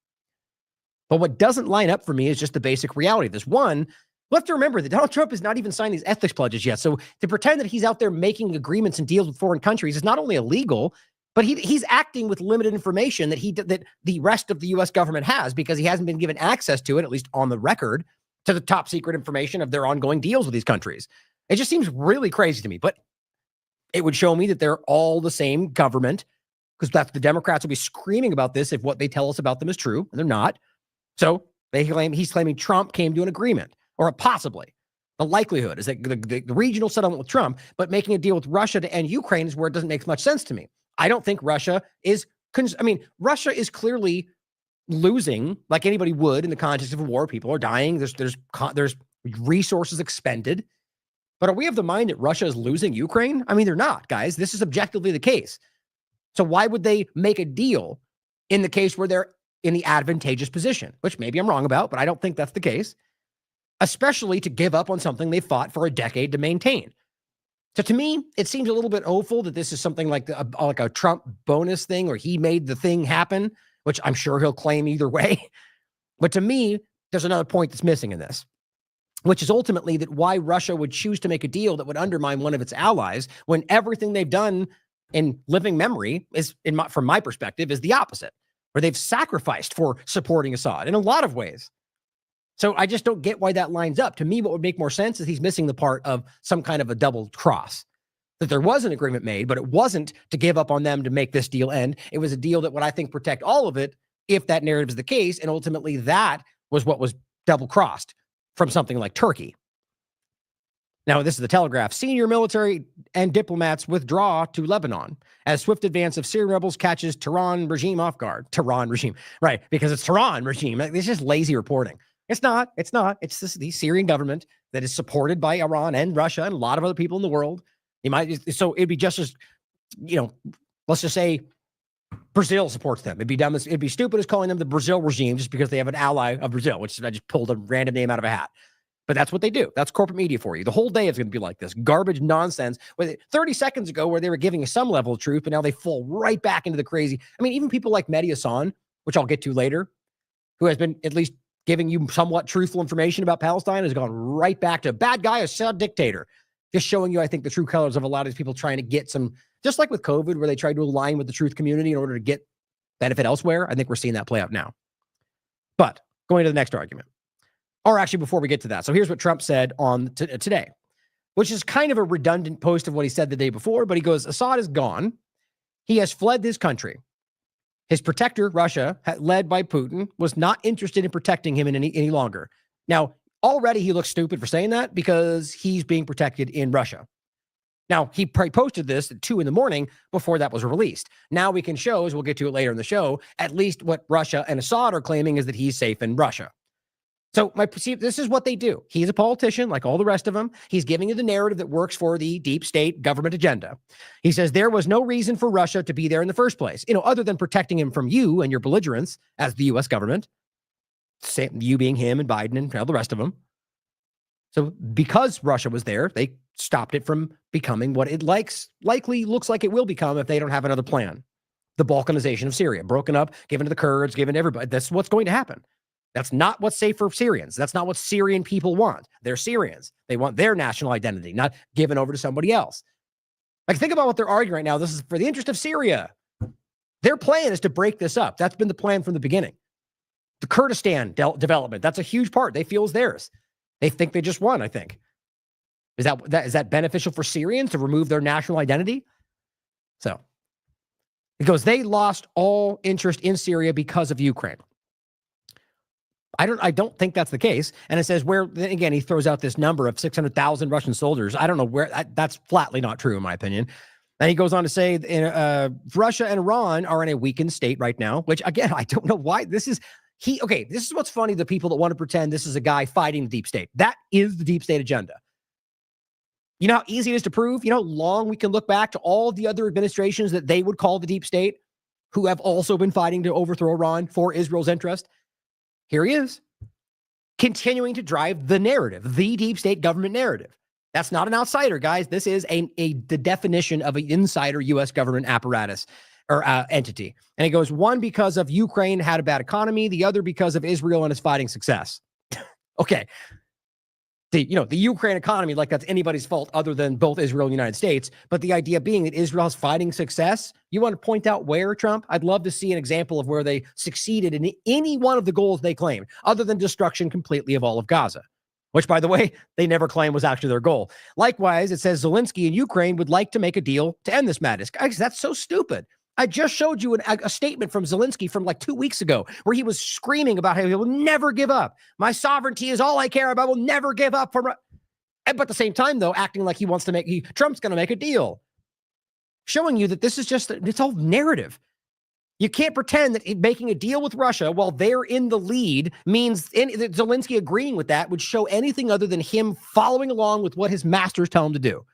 Speaker 1: But what doesn't line up for me is just the basic reality of this. One, we have to remember that Donald Trump has not even signed these ethics pledges yet. So to pretend that he's out there making agreements and deals with foreign countries is not only illegal, but he's acting with limited information that the rest of the U.S. government has, because he hasn't been given access to it, at least on the record, to the top secret information of their ongoing deals with these countries. It just seems really crazy to me, but it would show me that they're all the same government, because that's the Democrats will be screaming about this if what they tell us about them is true, and they're not. So he's claiming Trump came to an agreement, or possibly. The likelihood is that the regional settlement with Trump, but making a deal with Russia to end Ukraine is where it doesn't make much sense to me. I don't think Russia is, Russia is clearly losing like anybody would in the context of a war. People are dying. There's resources expended. But are we of the mind that Russia is losing Ukraine? I mean, they're not, guys. This is objectively the case. So why would they make a deal in the case where they're in the advantageous position, which maybe I'm wrong about, but I don't think that's the case, especially to give up on something they fought for a decade to maintain. So to me, it seems a little bit hopeful that this is something like a Trump bonus thing, or he made the thing happen, which I'm sure he'll claim either way. But to me, there's another point that's missing in this, which is ultimately that why Russia would choose to make a deal that would undermine one of its allies when everything they've done in living memory is, from my perspective, is the opposite, where they've sacrificed for supporting Assad in a lot of ways. So I just don't get why that lines up. To me, what would make more sense is he's missing the part of some kind of a double cross, that there was an agreement made, but it wasn't to give up on them to make this deal end. It was a deal that would, I think, protect all of it if that narrative is the case. And ultimately, that was what was double crossed from something like Turkey. Now, this is the Telegraph. Senior military and diplomats withdraw to Lebanon as swift advance of Syrian rebels catches Tehran regime off guard. Tehran regime, right? Because it's Tehran regime. It's just lazy reporting. It's not. It's the Syrian government that is supported by Iran and Russia and a lot of other people in the world. So it'd be just as, let's just say Brazil supports them. It'd be stupid as calling them the Brazil regime just because they have an ally of Brazil, which I just pulled a random name out of a hat. But that's what they do. That's corporate media for you. The whole day is going to be like this garbage nonsense. 30 seconds ago, where they were giving some level of truth, but now they fall right back into the crazy. I mean, even people like Mehdi Hassan, which I'll get to later, who has been at least giving you somewhat truthful information about Palestine, has gone right back to bad guy, a dictator. Just showing you, I think, the true colors of a lot of these people trying to get some, just like with COVID, where they tried to align with the truth community in order to get benefit elsewhere. I think we're seeing that play out now. But going to the next argument. Or actually, before we get to that. So here's what Trump said on today, which is kind of a redundant post of what he said the day before, but he goes, Assad is gone. He has fled his country. His protector, Russia, led by Putin, was not interested in protecting him any longer. Now, already he looks stupid for saying that because he's being protected in Russia. Now, he posted this at 2 a.m. before that was released. Now we can show, as we'll get to it later in the show, at least what Russia and Assad are claiming is that he's safe in Russia. So this is what they do. He's a politician like all the rest of them. He's giving you the narrative that works for the deep state government agenda. He says there was no reason for Russia to be there in the first place, other than protecting him from you and your belligerence as the U.S. government, you being him and Biden and all the rest of them. So because Russia was there, they stopped it from becoming what it likely looks like it will become if they don't have another plan. The balkanization of Syria, broken up, given to the Kurds, given to everybody. That's what's going to happen. That's not what's safe for Syrians. That's not what Syrian people want. They're Syrians. They want their national identity, not given over to somebody else. Like, think about what they're arguing right now. This is for the interest of Syria. Their plan is to break this up. That's been the plan from the beginning. The Kurdistan development, that's a huge part. They feel is theirs. They think they just won, I think. Is that beneficial for Syrians to remove their national identity? So it goes, they lost all interest in Syria because of Ukraine. I don't think that's the case. And it says then again, he throws out this number of 600,000 Russian soldiers. I don't know where that's flatly not true in my opinion. And he goes on to say Russia and Iran are in a weakened state right now, which again, I don't know why this is. Okay, this is what's funny, the people that want to pretend this is a guy fighting the deep state. That is the deep state agenda. You know how easy it is to prove? You know how long we can look back to all the other administrations that they would call the deep state who have also been fighting to overthrow Iran for Israel's interest? Here he is, continuing to drive the narrative, the deep state government narrative. That's not an outsider, guys. This is the definition of an insider U.S. government apparatus or entity. And it goes, one, because of Ukraine had a bad economy, the other because of Israel and its fighting success. Okay. The Ukraine economy, like that's anybody's fault other than both Israel and the United States. But the idea being that Israel's fighting success, you want to point out where, Trump? I'd love to see an example of where they succeeded in any one of the goals they claimed, other than destruction completely of all of Gaza, which, by the way, they never claimed was actually their goal. Likewise, it says Zelensky and Ukraine would like to make a deal to end this madness. Guys, that's so stupid. I just showed you a statement from Zelensky from like 2 weeks ago where he was screaming about how he will never give up. My sovereignty is all I care about. I will never give up. But at the same time, though, acting like he wants to Trump's going to make a deal. Showing you that this is just, it's all narrative. You can't pretend that making a deal with Russia while they're in the lead means that Zelensky agreeing with that would show anything other than him following along with what his masters tell him to do.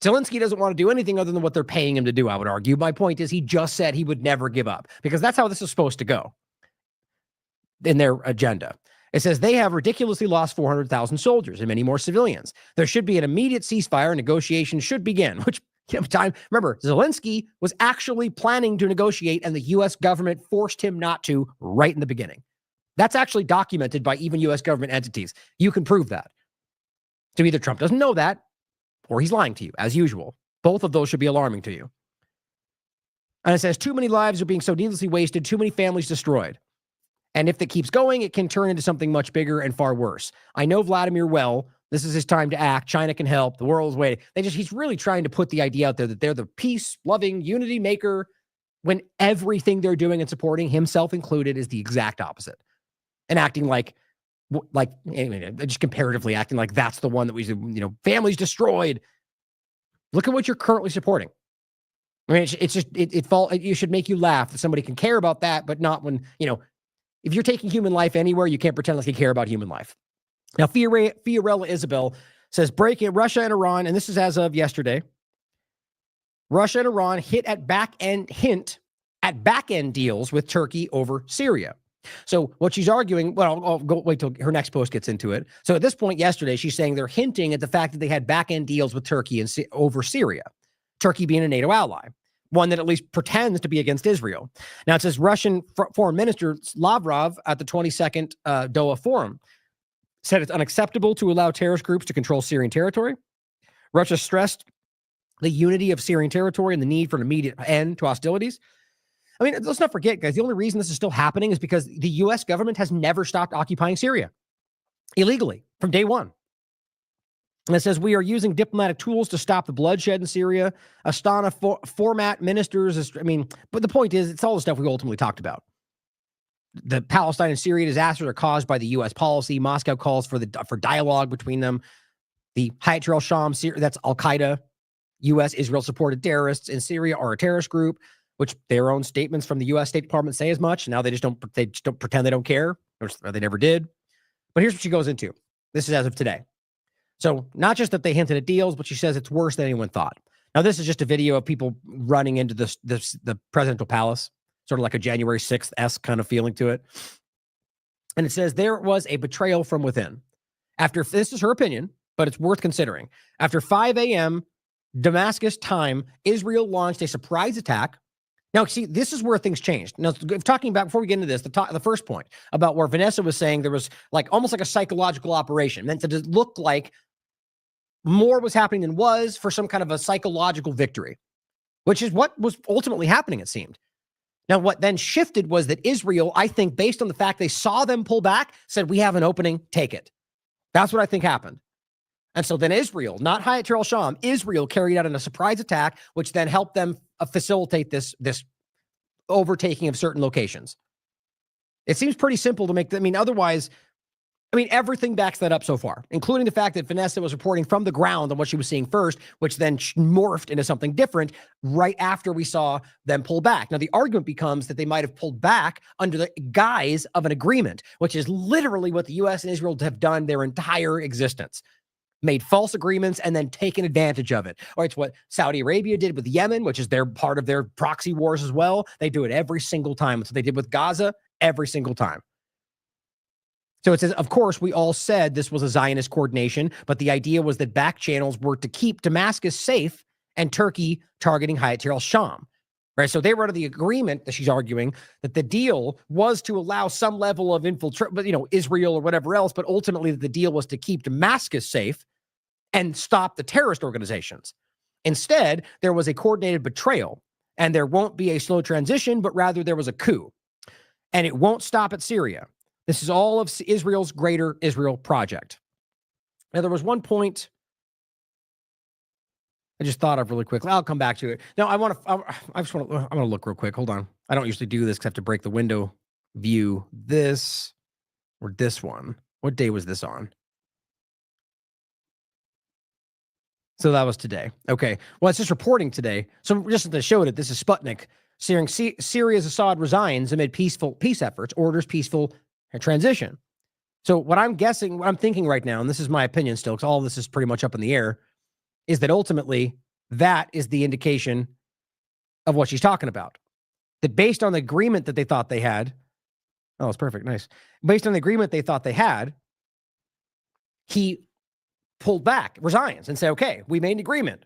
Speaker 1: Zelensky doesn't want to do anything other than what they're paying him to do, I would argue. My point is he just said he would never give up because that's how this is supposed to go in their agenda. It says they have ridiculously lost 400,000 soldiers and many more civilians. There should be an immediate ceasefire and negotiations should begin, which remember, Zelensky was actually planning to negotiate and the U.S. government forced him not to right in the beginning. That's actually documented by even U.S. government entities. You can prove that. So either Trump doesn't know that or he's lying to you, as usual. Both of those should be alarming to you. And it says, too many lives are being so needlessly wasted, too many families destroyed. And if it keeps going, it can turn into something much bigger and far worse. I know Vladimir well. This is his time to act. China can help. The world is waiting. He's really trying to put the idea out there that they're the peace-loving unity maker when everything they're doing and supporting, himself included, is the exact opposite. And acting like just comparatively acting like that's the one that we, families destroyed. Look at what you're currently supporting. I mean, it should make you laugh that somebody can care about that, but not when, if you're taking human life anywhere, you can't pretend like you care about human life. Now, Fiorella Isabel says, breaking Russia and Iran, and this is as of yesterday, Russia and Iran hint at back-end deals with Turkey over Syria. So what she's arguing, well, I'll go wait till her next post gets into it. So at this point yesterday, she's saying they're hinting at the fact that they had back-end deals with Turkey over Syria, Turkey being a NATO ally, one that at least pretends to be against Israel. Now it says Russian Foreign Minister Lavrov at the 22nd Doha Forum said it's unacceptable to allow terrorist groups to control Syrian territory. Russia stressed the unity of Syrian territory and the need for an immediate end to hostilities. I mean, let's not forget, guys, the only reason this is still happening is because the U.S. government has never stopped occupying Syria illegally from day one. And it says we are using diplomatic tools to stop the bloodshed in Syria. Astana format ministers. But the point is, it's all the stuff we ultimately talked about. The Palestine and Syria disasters are caused by the U.S. policy. Moscow calls for dialogue between them. The Hayat al-Sham, that's al-Qaeda, U.S. Israel-supported terrorists in Syria are a terrorist group, which their own statements from the U.S. State Department say as much. Now they just don't pretend they don't care, or they never did. But here's what she goes into. This is as of today. So not just that they hinted at deals, but she says it's worse than anyone thought. Now this is just a video of people running into the presidential palace, sort of like a January 6th-esque kind of feeling to it. And it says there was a betrayal from within. This is her opinion, but it's worth considering. After 5 a.m. Damascus time, Israel launched a surprise attack. Now, see, this is where things changed. Now, talking about, before we get into this, the first point about where Vanessa was saying there was almost like a psychological operation, meant to look like more was happening than was for some kind of a psychological victory, which is what was ultimately happening, it seemed. Now, what then shifted was that Israel, I think, based on the fact they saw them pull back, said, we have an opening, take it. That's what I think happened. And so then Israel, not Hayat al-Sham, Israel carried out a surprise attack, which then helped them facilitate this overtaking of certain locations. It seems pretty simple to make. Otherwise, I mean, everything backs that up so far, including the fact that Vanessa was reporting from the ground on what she was seeing first, which then morphed into something different right after we saw them pull back. Now, the argument becomes that they might have pulled back under the guise of an agreement, which is literally what the U.S. and Israel have done their entire existence. Made false agreements and then taken advantage of it. Or it's what Saudi Arabia did with Yemen, which is their part of their proxy wars as well. They do it every single time. That's what they did with Gaza every single time. So it says, of course, we all said this was a Zionist coordination, but the idea was that back channels were to keep Damascus safe and Turkey targeting Hayat al-Sham. Right? So they were under the agreement that she's arguing that the deal was to allow some level of infiltration, but Israel or whatever else, but ultimately the deal was to keep Damascus safe and stop the terrorist organizations. Instead, there was a coordinated betrayal, and there won't be a slow transition, but rather there was a coup. And it won't stop at Syria. This is all of Israel's greater Israel project. Now, there was one point I just thought of really quickly. I'll come back to it. Now, I'm going to look real quick. Hold on. I don't usually do this because I have to break the window view. This or this one. What day was this on? So that was today. Okay. Well, it's just reporting today. So just to show it, this is Sputnik. Syria's Assad resigns amid peace efforts, orders peaceful transition. So what I'm thinking right now, and this is my opinion still, because all of this is pretty much up in the air, is that ultimately that is the indication of what she's talking about. That based on the agreement that they thought they had, oh, it's perfect, nice. Based on the agreement they thought they had, he pulled back, resigns, and said, okay, we made an agreement.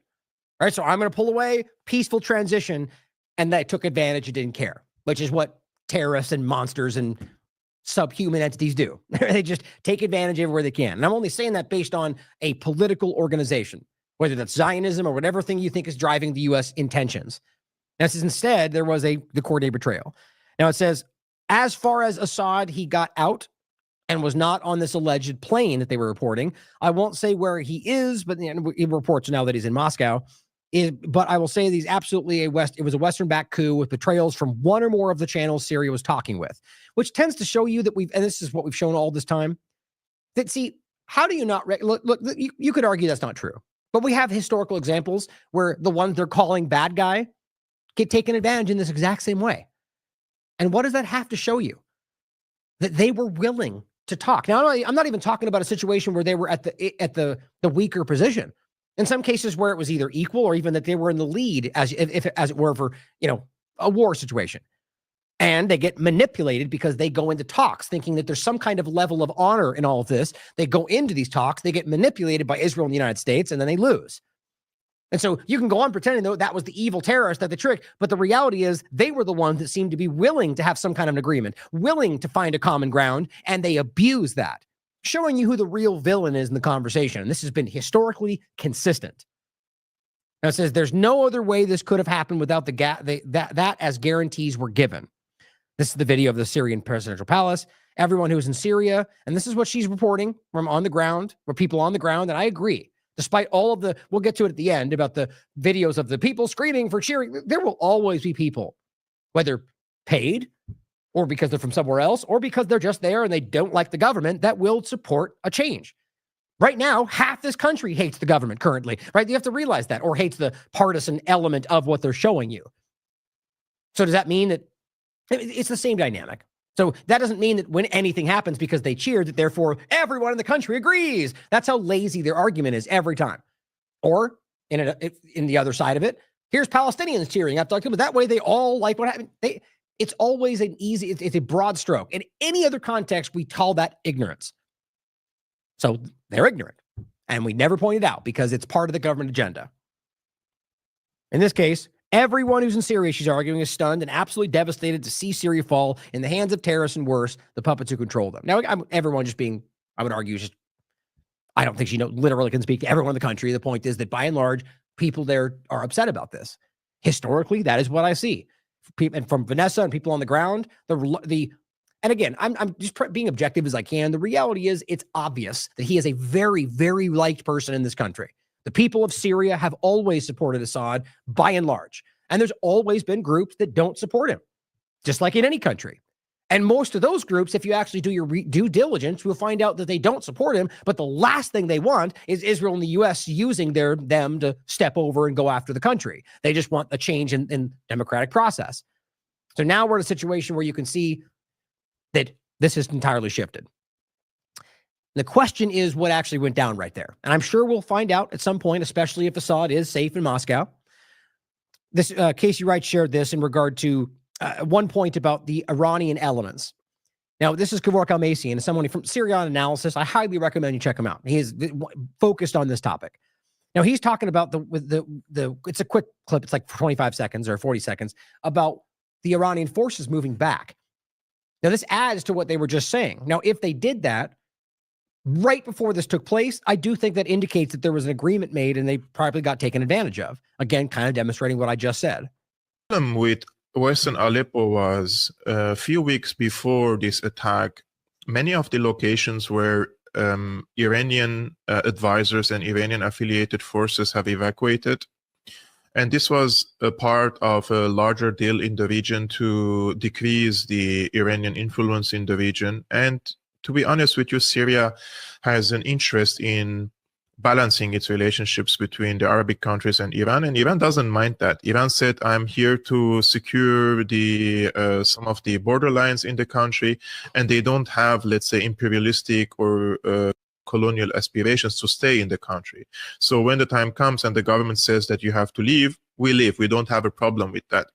Speaker 1: All right, so I'm going to pull away, peaceful transition, and they took advantage and didn't care, which is what terrorists and monsters and subhuman entities do. They just take advantage everywhere they can. And I'm only saying that based on a political organization, whether that's Zionism or whatever thing you think is driving the U.S. intentions. Now, it says instead, there was the coordinated betrayal. Now, it says, as far as Assad, he got out and was not on this alleged plane that they were reporting. I won't say where he is, but he reports now that he's in Moscow. But I will say that he's absolutely it was a Western-backed coup with betrayals from one or more of the channels Syria was talking with, which tends to show you that and this is what we've shown all this time, that, see, how do you not, look, you could argue that's not true, but we have historical examples where the ones they're calling bad guy get taken advantage in this exact same way. And what does that have to show you? That they were willing to talk. Now, I'm not even talking about a situation where they were at the weaker position. In some cases where it was either equal or even that they were in the lead as it were for, a war situation. And they get manipulated because they go into talks thinking that there's some kind of level of honor in all of this. They go into these talks, they get manipulated by Israel and the United States, and then they lose. And so you can go on pretending though that was the evil terrorist that the trick, but the reality is they were the ones that seemed to be willing to have some kind of an agreement, willing to find a common ground, and they abuse that, showing you who the real villain is in the conversation. And this has been historically consistent. Now it says there's no other way this could have happened without that as guarantees were given. This is the video of the Syrian presidential palace. Everyone who is in Syria, and this is what she's reporting from on the ground, or people on the ground, and I agree. Despite all of we'll get to it at the end about the videos of the people screaming for cheering, there will always be people, whether paid or because they're from somewhere else or because they're just there and they don't like the government, that will support a change. Right now, half this country hates the government currently, right? You have to realize that, or hates the partisan element of what they're showing you. So does that mean that it's the same dynamic? So that doesn't mean that when anything happens because they cheered, that therefore everyone in the country agrees. That's how lazy their argument is every time. Or in the other side of it, here's Palestinians cheering. But that way they all like what happened. It's always it's a broad stroke. In any other context, we call that ignorance. So they're ignorant. And we never point it out because it's part of the government agenda. In this case, everyone who's in Syria, she's arguing, is stunned and absolutely devastated to see Syria fall in the hands of terrorists and worse, the puppets who control them. Now, everyone just being, I would argue, I don't think she literally can speak to everyone in the country. The point is that by and large, people there are upset about this. Historically, that is what I see. And from Vanessa and people on the ground, and again, I'm just being objective as I can. The reality is it's obvious that he is a very, very liked person in this country. The people of Syria have always supported Assad by and large. And there's always been groups that don't support him, just like in any country. And most of those groups, if you actually do your due diligence, will find out that they don't support him. But the last thing they want is Israel and the U.S. using them to step over and go after the country. They just want a change in democratic process. So now we're in a situation where you can see that this has entirely shifted. The question is what actually went down right there. And I'm sure we'll find out at some point, especially if Assad is safe in Moscow. This Casey Wright shared this in regard to one point about the Iranian elements. Now, this is Kevork Almasian, someone from Syria Analysis. I highly recommend you check him out. He is focused on this topic. Now, he's talking about it's a quick clip. It's like 25 seconds or 40 seconds about the Iranian forces moving back. Now, this adds to what they were just saying. Now, if they did that right before this took place, I do think that indicates that there was an agreement made and they probably got taken advantage of. Again, kind of demonstrating what I just said.
Speaker 2: With Western Aleppo was a few weeks before this attack, many of the locations where Iranian advisors and Iranian affiliated forces have evacuated. And this was a part of a larger deal in the region to decrease the Iranian influence in the region. And to be honest with you, Syria has an interest in balancing its relationships between the Arabic countries and Iran doesn't mind that. Iran said, I'm here to secure the some of the borderlines in the country, and they don't have, let's say, imperialistic or colonial aspirations to stay in the country. So when the time comes and the government says that you have to leave, we leave. We don't have a problem with that.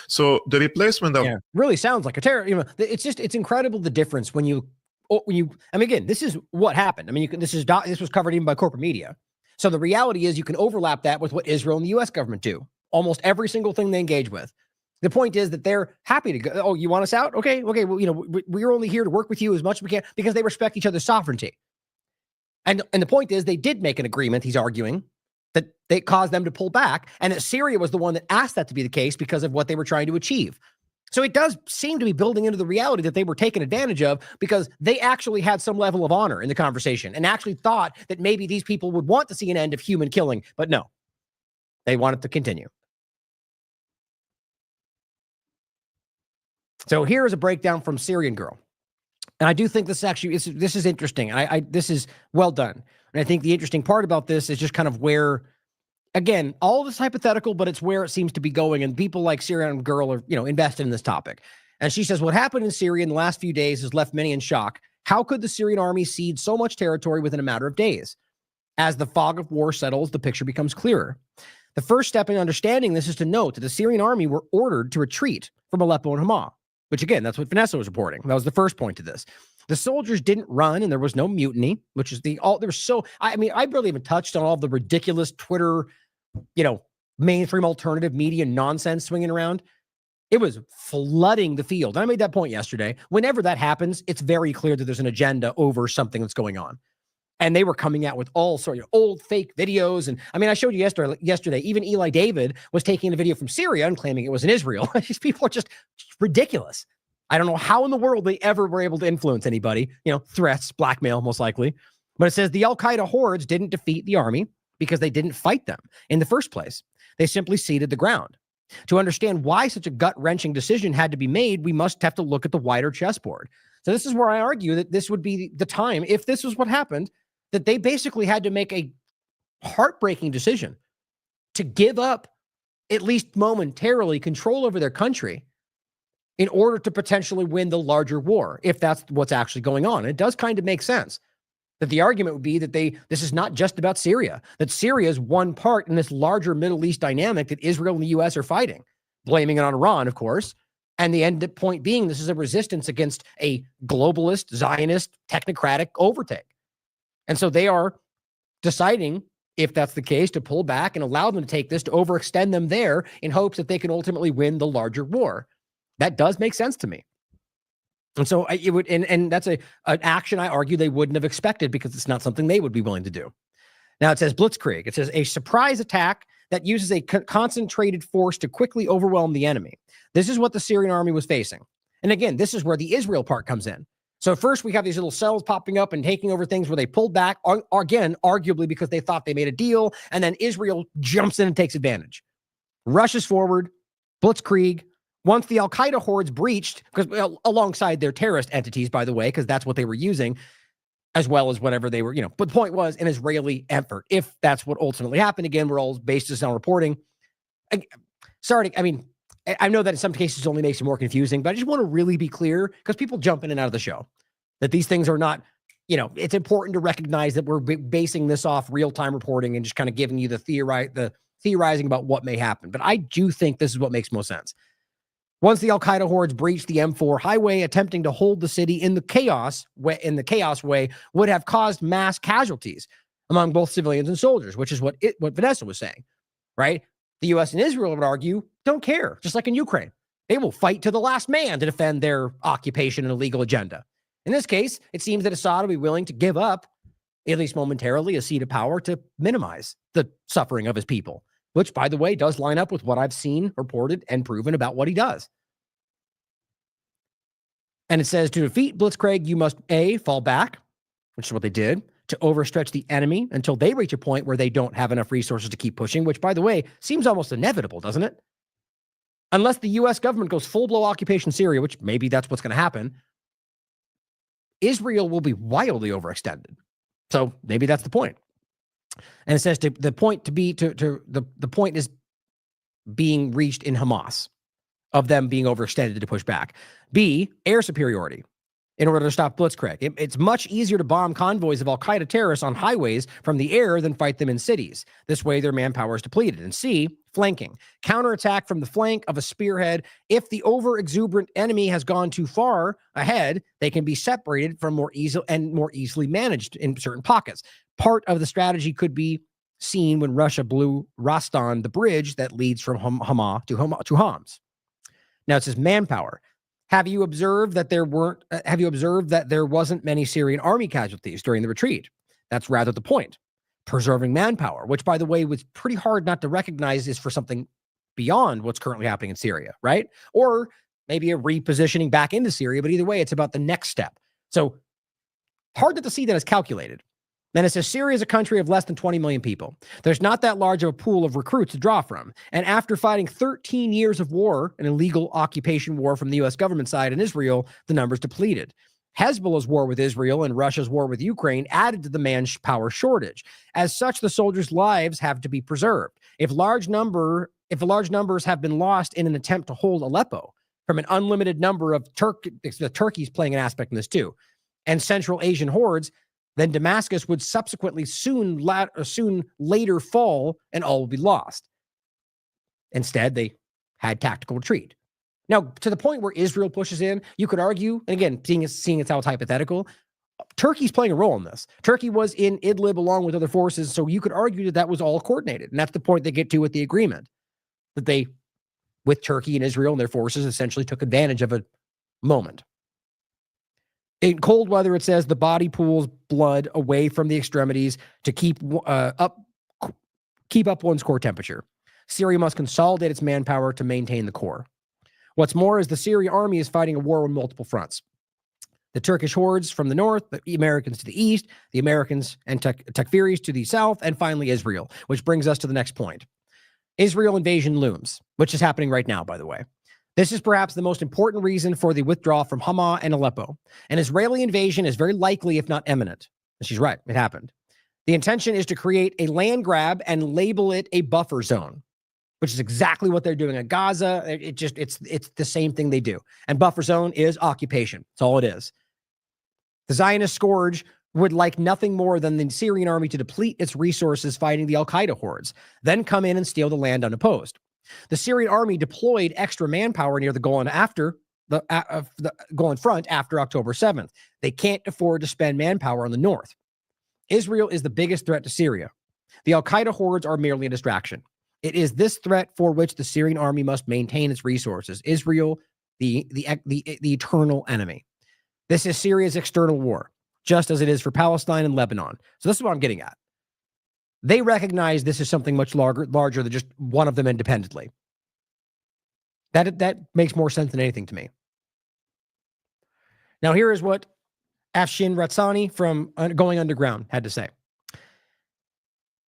Speaker 2: So the replacement of...
Speaker 1: really sounds like a terror. You know, it's incredible the difference when you, I mean, again, this is what happened. I mean, this was covered even by corporate media. So the reality is you can overlap that with what Israel and the U.S. government do. Almost every single thing they engage with. The point is that they're happy to go. Oh, you want us out? Okay. Well, you know, we're only here to work with you as much as we can because they respect each other's sovereignty. And the point is they did make an agreement, he's arguing, that they caused them to pull back, and that Syria was the one that asked that to be the case because of what they were trying to achieve. So it does seem to be building into the reality that they were taken advantage of because they actually had some level of honor in the conversation and actually thought that maybe these people would want to see an end of human killing, but no, they want it to continue. So here is a breakdown from Syrian Girl. And I do think this actually this is interesting. This is well done. And I think the interesting part about this is just kind of where, again, all of this hypothetical, but it's where it seems to be going. And people like Syrian Girl are, you know, invested in this topic. And she says, what happened in Syria in the last few days has left many in shock. How could the Syrian army cede so much territory within a matter of days? As the fog of war settles, the picture becomes clearer. The first step in understanding this is to note that the Syrian army were ordered to retreat from Aleppo and Hama, which again, that's what Vanessa was reporting. That was the first point to this. The soldiers didn't run and there was no mutiny, which is I mean, I barely even touched on all the ridiculous Twitter, you know, mainstream alternative media nonsense swinging around. It was flooding the field. And I made that point yesterday. Whenever that happens, it's very clear that there's an agenda over something that's going on. And they were coming out with all sorts of old fake videos. And I mean, I showed you yesterday, even Eli David was taking a video from Syria and claiming it was in Israel. These people are just ridiculous. I don't know how in the world they ever were able to influence anybody, you know, threats, blackmail, most likely. But it says the al-Qaeda hordes didn't defeat the army because they didn't fight them in the first place. They simply ceded the ground. To understand why such a gut-wrenching decision had to be made, we must have to look at the wider chessboard. So this is where I argue that this would be the time, if this was what happened, that they basically had to make a heartbreaking decision to give up, at least momentarily, control over their country in order to potentially win the larger war, if that's what's actually going on. It does kind of make sense that the argument would be that this is not just about Syria, that Syria is one part in this larger Middle East dynamic that Israel and the U.S. are fighting, blaming it on Iran, of course. And the end point being, this is a resistance against a globalist, Zionist, technocratic overtake. And so they are deciding, if that's the case, to pull back and allow them to take this, to overextend them there in hopes that they can ultimately win the larger war. That does make sense to me. And so it would, and that's an action I argue they wouldn't have expected because it's not something they would be willing to do. Now it says Blitzkrieg. It says a surprise attack that uses a concentrated force to quickly overwhelm the enemy. This is what the Syrian army was facing. And again, this is where the Israel part comes in. So first we have these little cells popping up and taking over things where they pulled back, again, arguably because they thought they made a deal. And then Israel jumps in and takes advantage, rushes forward, Blitzkrieg, Once the al-Qaeda hordes breached, because alongside their terrorist entities, by the way, because that's what they were using, as well as whatever they were, but the point was an Israeli effort. If that's what ultimately happened, again, we're all based this on reporting. I know that in some cases it only makes it more confusing, but I just want to really be clear, because people jump in and out of the show, that these things are not, it's important to recognize that we're basing this off real-time reporting and just kind of giving you the theorizing about what may happen. But I do think this is what makes most sense. Once the al-Qaeda hordes breached the M4 highway, attempting to hold the city in the chaos way would have caused mass casualties among both civilians and soldiers, which is what Vanessa was saying, right? The U.S. and Israel would argue, don't care, just like in Ukraine. They will fight to the last man to defend their occupation and illegal agenda. In this case, it seems that Assad will be willing to give up, at least momentarily, a seat of power to minimize the suffering of his people, which, by the way, does line up with what I've seen reported and proven about what he does. And it says, to defeat Blitzkrieg, you must A, fall back, which is what they did, to overstretch the enemy until they reach a point where they don't have enough resources to keep pushing, which, by the way, seems almost inevitable, doesn't it? Unless the U.S. government goes full-blown occupation Syria, which maybe that's what's going to happen, Israel will be wildly overextended. So maybe that's the point. And it says the point is being reached in Hamas, of them being overextended to push back. B, air superiority in order to stop Blitzkrieg. It's much easier to bomb convoys of al-Qaeda terrorists on highways from the air than fight them in cities. This way, their manpower is depleted. And C, flanking. Counterattack from the flank of a spearhead. If the over-exuberant enemy has gone too far ahead, they can be separated from more easily managed in certain pockets. Part of the strategy could be seen when Russia blew Rastan, the bridge that leads from Hama to Homs. Now it says manpower. Have you observed that there wasn't many Syrian army casualties during the retreat? That's rather the point. Preserving manpower, which, by the way, was pretty hard not to recognize is for something beyond what's currently happening in Syria, right? Or maybe a repositioning back into Syria, but either way, it's about the next step. So hard not to see that as calculated. Then it says Syria is a country of less than 20 million people. There's not that large of a pool of recruits to draw from. And after fighting 13 years of war, an illegal occupation war from the U.S. government side in Israel, the numbers depleted. Hezbollah's war with Israel and Russia's war with Ukraine added to the manpower shortage. As such, the soldiers' lives have to be preserved. If large numbers have been lost in an attempt to hold Aleppo from an unlimited number of Turkey's playing an aspect in this too, and Central Asian hordes, then Damascus would subsequently soon later fall and all will be lost. Instead, they had tactical retreat. Now, to the point where Israel pushes in, you could argue, and again, seeing it's how it's hypothetical, Turkey's playing a role in this. Turkey was in Idlib along with other forces, so you could argue that was all coordinated. And that's the point they get to with the agreement, that they, with Turkey and Israel and their forces, essentially took advantage of a moment. In cold weather, it says the body pools blood away from the extremities to keep up one's core temperature. Syria must consolidate its manpower to maintain the core. What's more is the Syrian army is fighting a war on multiple fronts. The Turkish hordes from the north, the Americans to the east, the Americans and Takfiris to the south, and finally Israel, which brings us to the next point. Israel invasion looms, which is happening right now, by the way. This is perhaps the most important reason for the withdrawal from Hama and Aleppo. An Israeli invasion is very likely, if not imminent. And she's right, it happened. The intention is to create a land grab and label it a buffer zone, which is exactly what they're doing in Gaza. It's the same thing they do. And buffer zone is occupation. That's all it is. The Zionist scourge would like nothing more than the Syrian army to deplete its resources fighting the al-Qaeda hordes, then come in and steal the land unopposed. The Syrian army deployed extra manpower near the Golan front after October 7th. They can't afford to spend manpower on the north. Israel is the biggest threat to Syria. The al-Qaeda hordes are merely a distraction. It is this threat for which the Syrian army must maintain its resources. Israel, the eternal enemy. This is Syria's external war, just as it is for Palestine and Lebanon. So this is what I'm getting at. They recognize this is something much larger than just one of them independently. That makes more sense than anything to me. Now, here is what Afshin Ratsani from Going Underground had to say.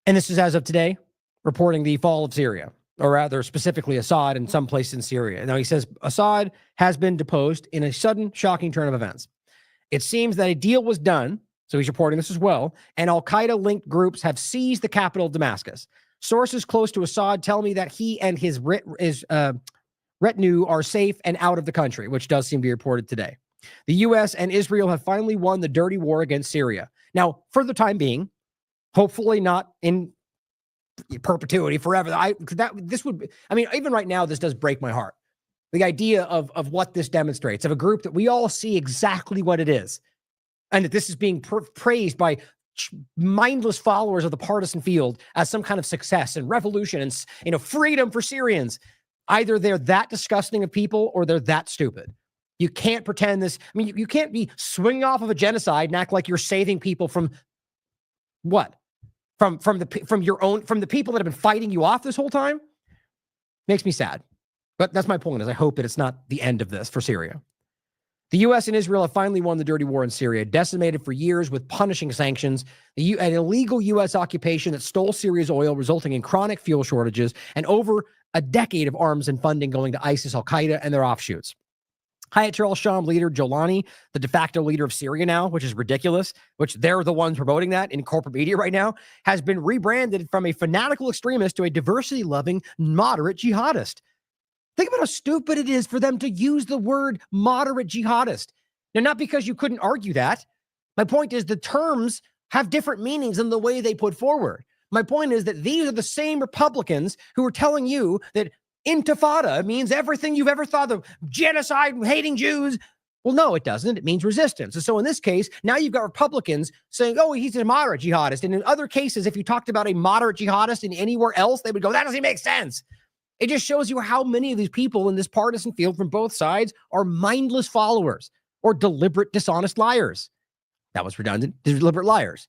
Speaker 1: And this is as of today, reporting the fall of Syria. or rather specifically Assad in some place in Syria. Now he says Assad has been deposed in a sudden, shocking turn of events. It seems that a deal was done, so he's reporting this as well, and al-Qaeda-linked groups have seized the capital of Damascus. Sources close to Assad tell me that he and his retinue are safe and out of the country, which does seem to be reported today. The U.S. and Israel have finally won the dirty war against Syria. Now, for the time being, hopefully not in perpetuity forever. Even right now, this does break my heart. The idea of what this demonstrates, of a group that we all see exactly what it is, and that this is being praised by mindless followers of the partisan field as some kind of success and revolution and freedom for Syrians. Either they're that disgusting of people or they're that stupid. You can't pretend this. I mean, you can't be swinging off of a genocide and act like you're saving people from what? From the people that have been fighting you off this whole time. Makes me sad. But that's my point, is I hope that it's not the end of this for Syria. The U.S. and Israel have finally won the dirty war in Syria, decimated for years with punishing sanctions, an illegal U.S. occupation that stole Syria's oil, resulting in chronic fuel shortages, and over a decade of arms and funding going to ISIS, al-Qaeda, and their offshoots. Hayat al-Sham leader Jolani, the de facto leader of Syria now, which is ridiculous, which they're the ones promoting that in corporate media right now, has been rebranded from a fanatical extremist to a diversity-loving, moderate jihadist. Think about how stupid it is for them to use the word moderate jihadist. Now, not because you couldn't argue that. My point is the terms have different meanings in the way they put forward. My point is that these are the same Republicans who are telling you that intifada means everything you've ever thought of, genocide, hating Jews. Well, no, it doesn't. It means resistance. And so in this case, now you've got Republicans saying, oh, he's a moderate jihadist. And in other cases, if you talked about a moderate jihadist in anywhere else, they would go, that doesn't make sense. It just shows you how many of these people in this partisan field from both sides are mindless followers or deliberate, dishonest liars. That was redundant. Deliberate liars.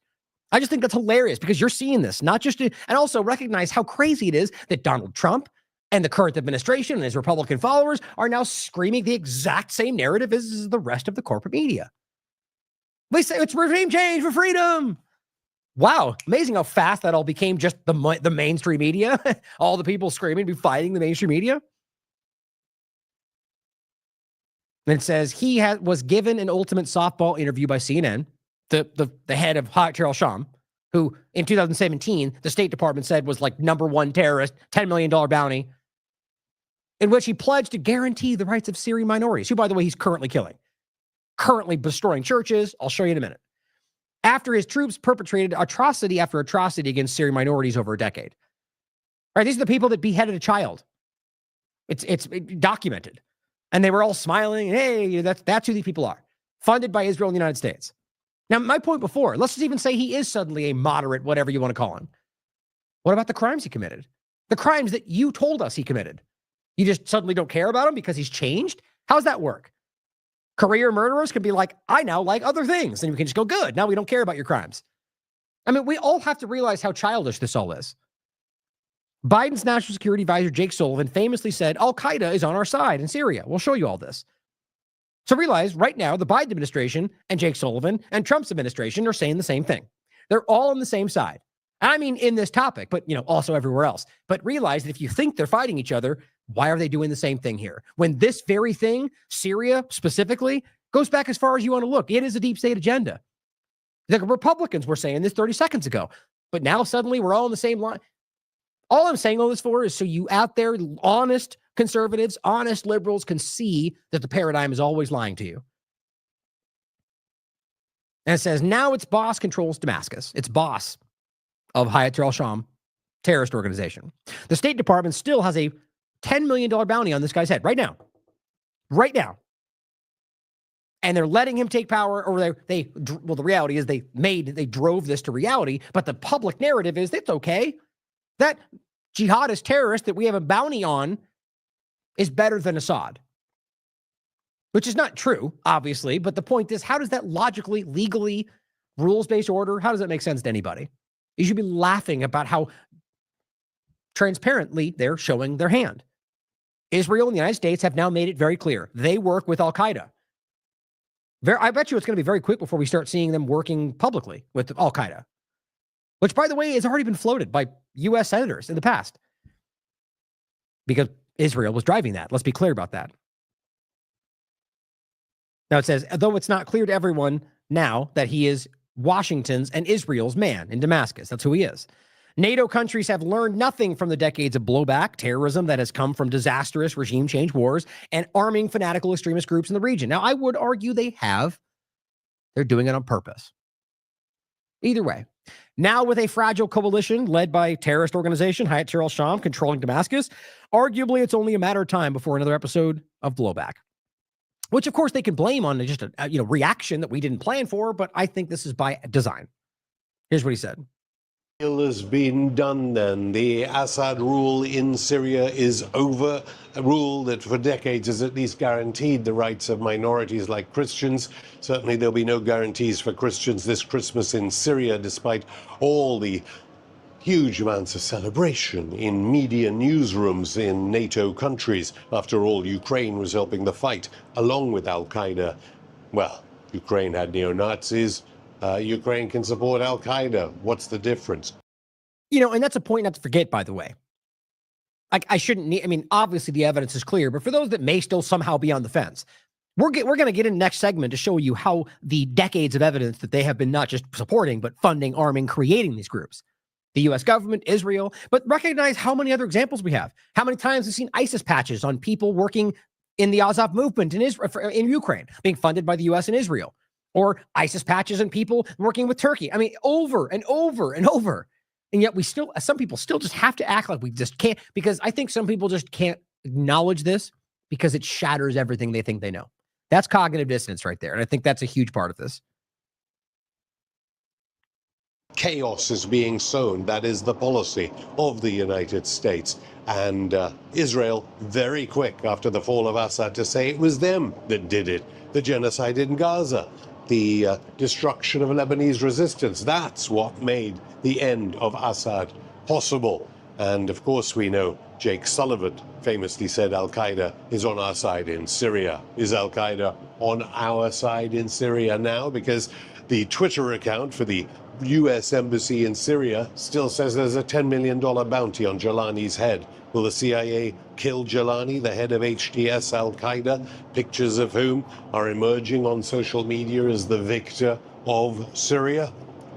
Speaker 1: I just think that's hilarious because you're seeing this, not just and also recognize how crazy it is that Donald Trump and the current administration and his Republican followers are now screaming the exact same narrative as the rest of the corporate media. They say it's regime change for freedom. Wow, amazing how fast that all became just the mainstream media. All the people screaming, be fighting the mainstream media. And it says he was given an ultimate softball interview by CNN, the head of Hayat al-Sham, who in 2017, the State Department said was like #1 terrorist, $10 million bounty, in which he pledged to guarantee the rights of Syrian minorities, who, by the way, he's currently killing, currently destroying churches. I'll show you in a minute. After his troops perpetrated atrocity after atrocity against Syrian minorities over a decade. All right, these are the people that beheaded a child. It's documented. And they were all smiling. Hey, that's who these people are. Funded by Israel and the United States. Now, my point before, let's just even say he is suddenly a moderate, whatever you want to call him. What about the crimes he committed? The crimes that you told us he committed. You just suddenly don't care about him because he's changed? How does that work? Career murderers can be like, I now like other things. And we can just go, good. Now we don't care about your crimes. I mean, we all have to realize how childish this all is. Biden's national security advisor, Jake Sullivan, famously said, al-Qaeda is on our side in Syria. We'll show you all this. So realize right now, the Biden administration and Jake Sullivan and Trump's administration are saying the same thing. They're all on the same side. I mean, in this topic, but also everywhere else. But realize that if you think they're fighting each other, why are they doing the same thing here? When this very thing, Syria specifically, goes back as far as you want to look. It is a deep state agenda. The Republicans were saying this 30 seconds ago. But now suddenly we're all on the same line. All I'm saying all this for is so you out there, honest conservatives, honest liberals, can see that the paradigm is always lying to you. And it says, now its boss controls Damascus. Its boss of Hayat al-Sham terrorist organization. The State Department still has a $10 million bounty on this guy's head right now. Right now. And they're letting him take power, or the reality is they drove this to reality, but the public narrative is it's okay. That jihadist terrorist that we have a bounty on is better than Assad. Which is not true, obviously, but the point is, how does that logically, legally, rules-based order, how does that make sense to anybody? You should be laughing about how transparently they're showing their hand. Israel and the United States have now made it very clear. They work with al-Qaeda. I bet you it's going to be very quick before we start seeing them working publicly with al-Qaeda. Which, by the way, has already been floated by U.S. senators in the past. because Israel was driving that. Let's be clear about that. Now it says, though it's not clear to everyone now that he is Washington's and Israel's man in Damascus. That's who he is. NATO countries have learned nothing from the decades of blowback, terrorism that has come from disastrous regime change wars and arming fanatical extremist groups in the region. Now, I would argue they have. They're doing it on purpose. Either way, now with a fragile coalition led by terrorist organization Hayat Tahrir al-Sham controlling Damascus, arguably it's only a matter of time before another episode of blowback. Which, of course, they can blame on just a reaction that we didn't plan for, but I think this is by design. Here's what he said.
Speaker 3: Deal has been done then. The Assad rule in Syria is over, a rule that for decades has at least guaranteed the rights of minorities like Christians. Certainly there'll be no guarantees for Christians this Christmas in Syria, despite all the huge amounts of celebration in media newsrooms in NATO countries. After all, Ukraine was helping the fight along with al-Qaeda. Well, Ukraine had neo-Nazis. Ukraine can support al-Qaeda. What's the difference?
Speaker 1: And that's a point not to forget, by the way. I shouldn't need, obviously the evidence is clear, but for those that may still somehow be on the fence, we're going to get in the next segment to show you how the decades of evidence that they have been not just supporting, but funding, arming, creating these groups. The U.S. government, Israel, but recognize how many other examples we have. How many times we've seen ISIS patches on people working in the Azov movement in Ukraine, being funded by the U.S. and Israel, or ISIS patches and people working with Turkey. Over and over and over. And yet some people still just have to act like we just can't, because I think some people just can't acknowledge this because it shatters everything they think they know. That's cognitive dissonance right there. And I think that's a huge part of this.
Speaker 3: Chaos is being sown. That is the policy of the United States. And Israel, very quick after the fall of Assad, to say it was them that did it. The genocide in Gaza, the destruction of Lebanese resistance. That's what made the end of Assad possible. And of course, we know Jake Sullivan famously said al-Qaeda is on our side in Syria. Is al-Qaeda on our side in Syria now? Because the Twitter account for the U.S. Embassy in Syria still says there's a $10 million bounty on Jelani's head. Will the CIA kill Jelani, the head of HTS al-Qaeda, pictures of whom are emerging on social media as the victor of Syria?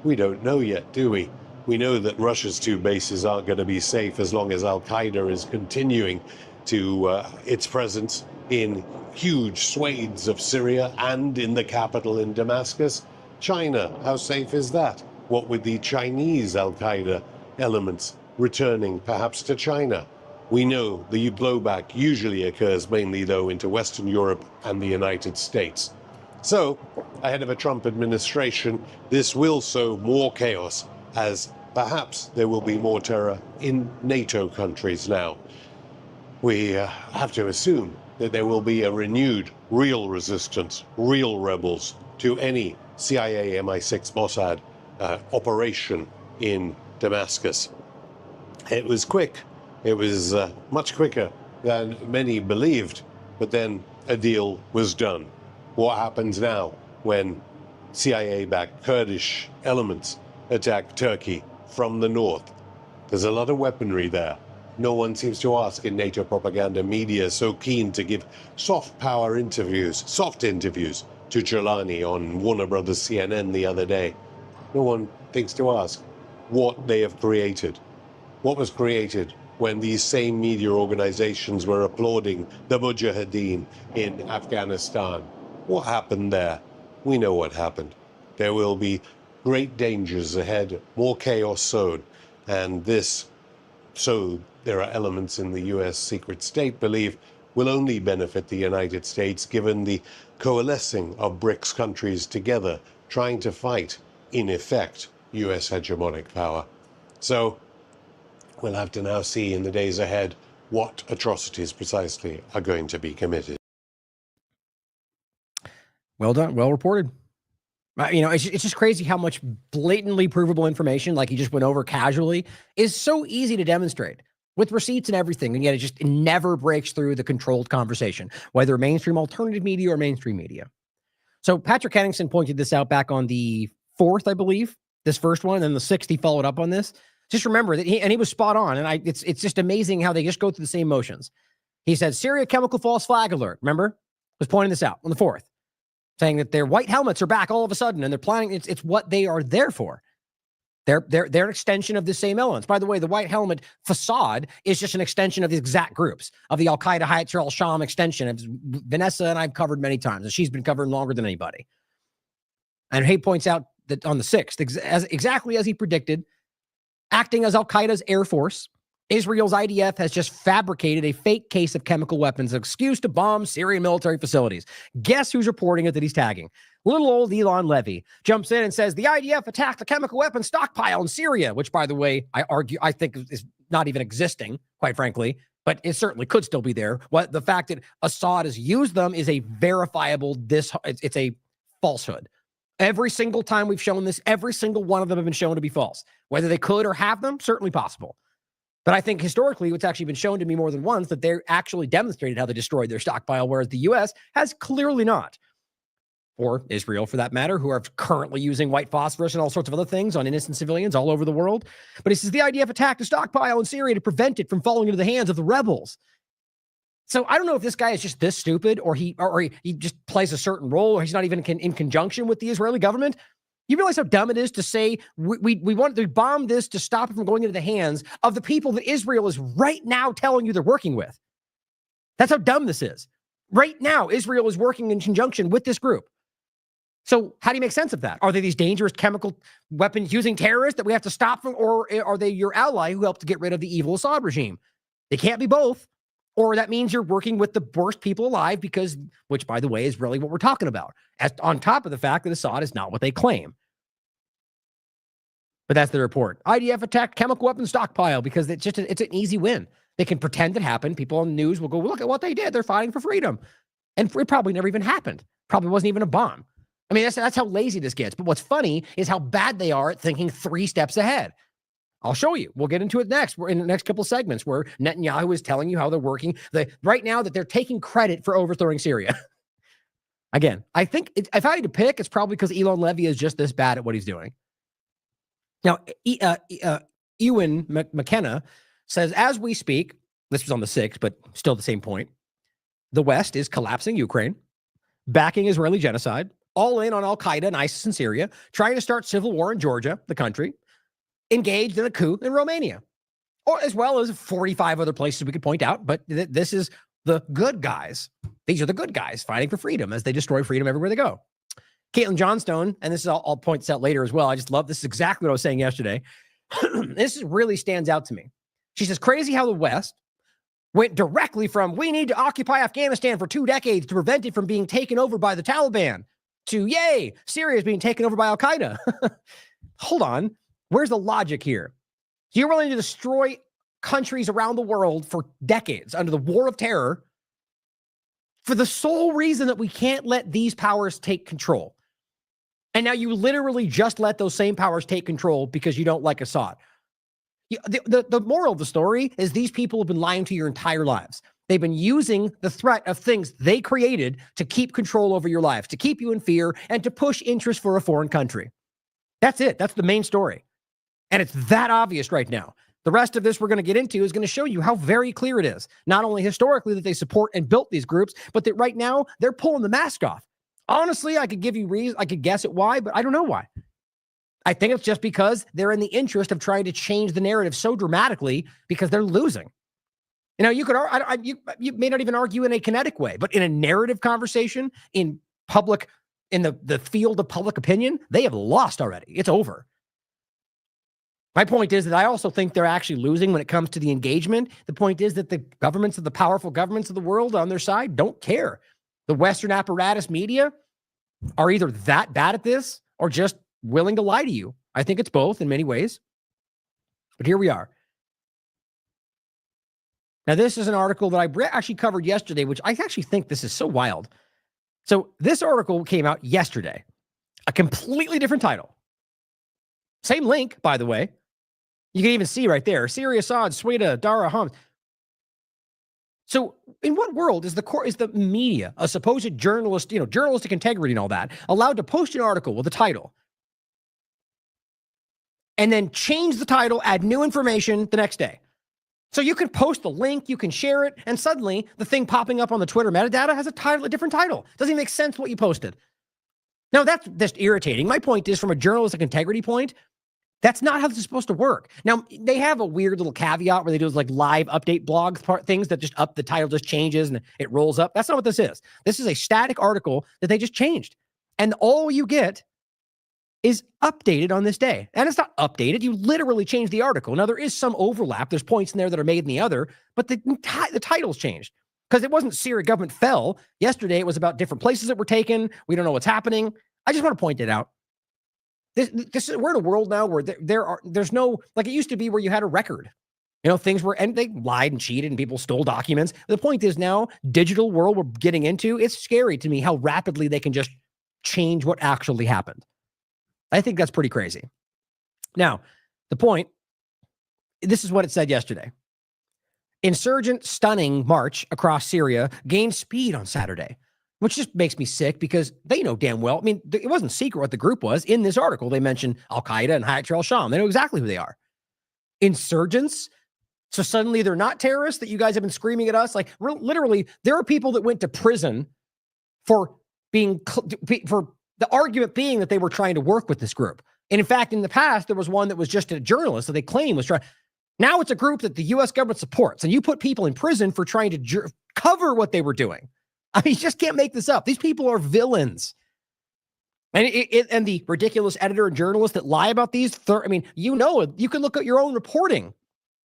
Speaker 3: We don't know yet, do we? We know that Russia's two bases aren't going to be safe as long as al-Qaeda is continuing to its presence in huge swathes of Syria and in the capital in Damascus. China, how safe is that? What with the Chinese al-Qaeda elements returning perhaps to China? We know the blowback usually occurs mainly, though, into Western Europe and the United States. So, ahead of a Trump administration, this will sow more chaos, as perhaps there will be more terror in NATO countries now. We have to assume that there will be a renewed real resistance, real rebels to any CIA, MI6, Mossad operation in Damascus. It was quick. It was much quicker than many believed, but then a deal was done. What happens now when CIA-backed Kurdish elements attack Turkey from the north? There's a lot of weaponry there. No one seems to ask in NATO propaganda media, so keen to give soft interviews to Jelani on Warner Brothers CNN the other day. No one thinks to ask what they have created. What was created when these same media organizations were applauding the Mujahideen in Afghanistan? What happened there? We know what happened. There will be great dangers ahead, more chaos sown, and this, so there are elements in the U.S. secret state believe, will only benefit the United States, given the coalescing of BRICS countries together, trying to fight, in effect, U.S. hegemonic power. So we'll have to now see in the days ahead what atrocities precisely are going to be committed.
Speaker 1: Well done. Well reported. It's just crazy how much blatantly provable information, like he just went over casually, is so easy to demonstrate with receipts and everything. And yet it never breaks through the controlled conversation, whether mainstream alternative media or mainstream media. So Patrick Henningsen pointed this out back on the 4th, I believe, this first one, and then the 6th, he followed up on this. Just remember that he was spot on. And it's just amazing how they just go through the same motions. He said, Syria chemical false flag alert. Remember? Was pointing this out on the 4th, saying that their white helmets are back all of a sudden, and they're planning. It's what they are there for. They're an extension of the same elements. By the way, the white helmet facade is just an extension of the exact groups of the Al-Qaeda, Hayat al-Sham extension. Vanessa and I've covered many times, and she's been covering longer than anybody. And he points out that on the 6th, exactly as he predicted, acting as Al-Qaeda's air force, Israel's IDF has just fabricated a fake case of chemical weapons, an excuse to bomb Syrian military facilities. Guess who's reporting it that he's tagging? Little old Elon Levy jumps in and says the IDF attacked a chemical weapons stockpile in Syria, which, by the way, I think is not even existing, quite frankly, but it certainly could still be there. What the fact that Assad has used them is a verifiable, it's a falsehood. Every single time we've shown this, every single one of them have been shown to be false. Whether they could or have them, certainly possible. But I think historically, it's actually been shown to me more than once that they actually demonstrated how they destroyed their stockpile, whereas the U.S. has clearly not. Or Israel, for that matter, who are currently using white phosphorus and all sorts of other things on innocent civilians all over the world. But he says the IDF attacked a stockpile in Syria to prevent it from falling into the hands of the rebels. So I don't know if this guy is just this stupid, or he just plays a certain role, or he's not even in conjunction with the Israeli government. You realize how dumb it is to say we want to bomb this to stop it from going into the hands of the people that Israel is right now telling you they're working with. That's how dumb this is. Right now, Israel is working in conjunction with this group. So how do you make sense of that? Are they these dangerous chemical weapons using terrorists that we have to stop from, or are they your ally who helped to get rid of the evil Assad regime? They can't be both. Or that means you're working with the worst people alive, which, by the way, is really what we're talking about. On top of the fact that Assad is not what they claim. But that's the report. IDF attacked chemical weapons stockpile because it's an easy win. They can pretend it happened. People on the news will go, look at what they did. They're fighting for freedom. And it probably never even happened. Probably wasn't even a bomb. I mean, that's how lazy this gets. But what's funny is how bad they are at thinking 3 steps ahead. I'll show you. We'll get into it next. We're in the next couple of segments where Netanyahu is telling you how they're working. Right now that they're taking credit for overthrowing Syria. Again, I think if I had to pick, it's probably because Elon Levy is just this bad at what he's doing. Now, Ewan McKenna says, as we speak, this was on the 6th, but still the same point, the West is collapsing Ukraine, backing Israeli genocide, all in on al-Qaeda and ISIS in Syria, trying to start civil war in Georgia, the country, engaged in a coup in Romania, or as well as 45 other places we could point out. But this is the good guys. These are the good guys fighting for freedom as they destroy freedom everywhere they go. Caitlin Johnstone, and this is I'll point this out later as well. I just love this. Is exactly what I was saying yesterday. This really stands out to me. She says, crazy how the West went directly from we need to occupy Afghanistan for 2 decades to prevent it from being taken over by the Taliban to yay, Syria is being taken over by al-Qaeda. Hold on. Where's the logic here? You're willing to destroy countries around the world for decades under the war of terror for the sole reason that we can't let these powers take control. And now you literally just let those same powers take control because you don't like Assad. The moral of the story is these people have been lying to your entire lives. They've been using the threat of things they created to keep control over your life, to keep you in fear, and to push interest for a foreign country. That's it. That's the main story. And it's that obvious right now. The rest of this we're going to get into is going to show you how very clear it is. Not only historically that they support and built these groups, but that right now they're pulling the mask off. Honestly, I could give you reasons. I could guess at why, but I don't know why. I think it's just because they're in the interest of trying to change the narrative so dramatically because they're losing. You know, you could, you may not even argue in a kinetic way, but in a narrative conversation in public, in the field of public opinion, they have lost already. It's over. My point is that I also think they're actually losing when it comes to the engagement. The point is that the powerful governments of the world on their side don't care. The Western apparatus media are either that bad at this or just willing to lie to you. I think it's both in many ways. But here we are. Now, this is an article that I actually covered yesterday, which I actually think this is so wild. So this article came out yesterday. A completely different title. Same link, by the way. You can even see right there, Syria, Assad, Sweda, Dara, Homs. So in what world is the media, a supposed journalist, journalistic integrity and all that, allowed to post an article with a title and then change the title, add new information the next day. So you can post the link, you can share it, and suddenly the thing popping up on the Twitter metadata has a different title. Doesn't even make sense what you posted. Now, that's just irritating. My point is, from a journalistic integrity point, that's not how this is supposed to work. Now, they have a weird little caveat where they do those like live update blog things that just the title just changes and it rolls up. That's not what this is. This is a static article that they just changed. And all you get is updated on this day. And it's not updated. You literally change the article. Now, there is some overlap. There's points in there that are made in the other, but the title's changed because it wasn't Syria government fell. Yesterday, it was about different places that were taken. We don't know what's happening. I just want to point it out. We're in a world now where there's no, like it used to be where you had a record. You know, things were, and they lied and cheated and people stole documents. The point is now, digital world we're getting into, it's scary to me how rapidly they can just change what actually happened. I think that's pretty crazy. Now, the point, this is what it said yesterday. Insurgent stunning march across Syria gained speed on Saturday, which just makes me sick because they know damn well. I mean, it wasn't secret what the group was. In this article, they mentioned al-Qaeda and Hayat al-Sham. They know exactly who they are. Insurgents. So suddenly they're not terrorists that you guys have been screaming at us. Like literally, there are people that went to prison for the argument being that they were trying to work with this group. And in fact, in the past, there was one that was just a journalist that they claim was trying. Now it's a group that the U.S. government supports. And you put people in prison for trying to cover what they were doing. I mean, you just can't make this up. These people are villains. And and the ridiculous editor and journalists that lie about these, you can look at your own reporting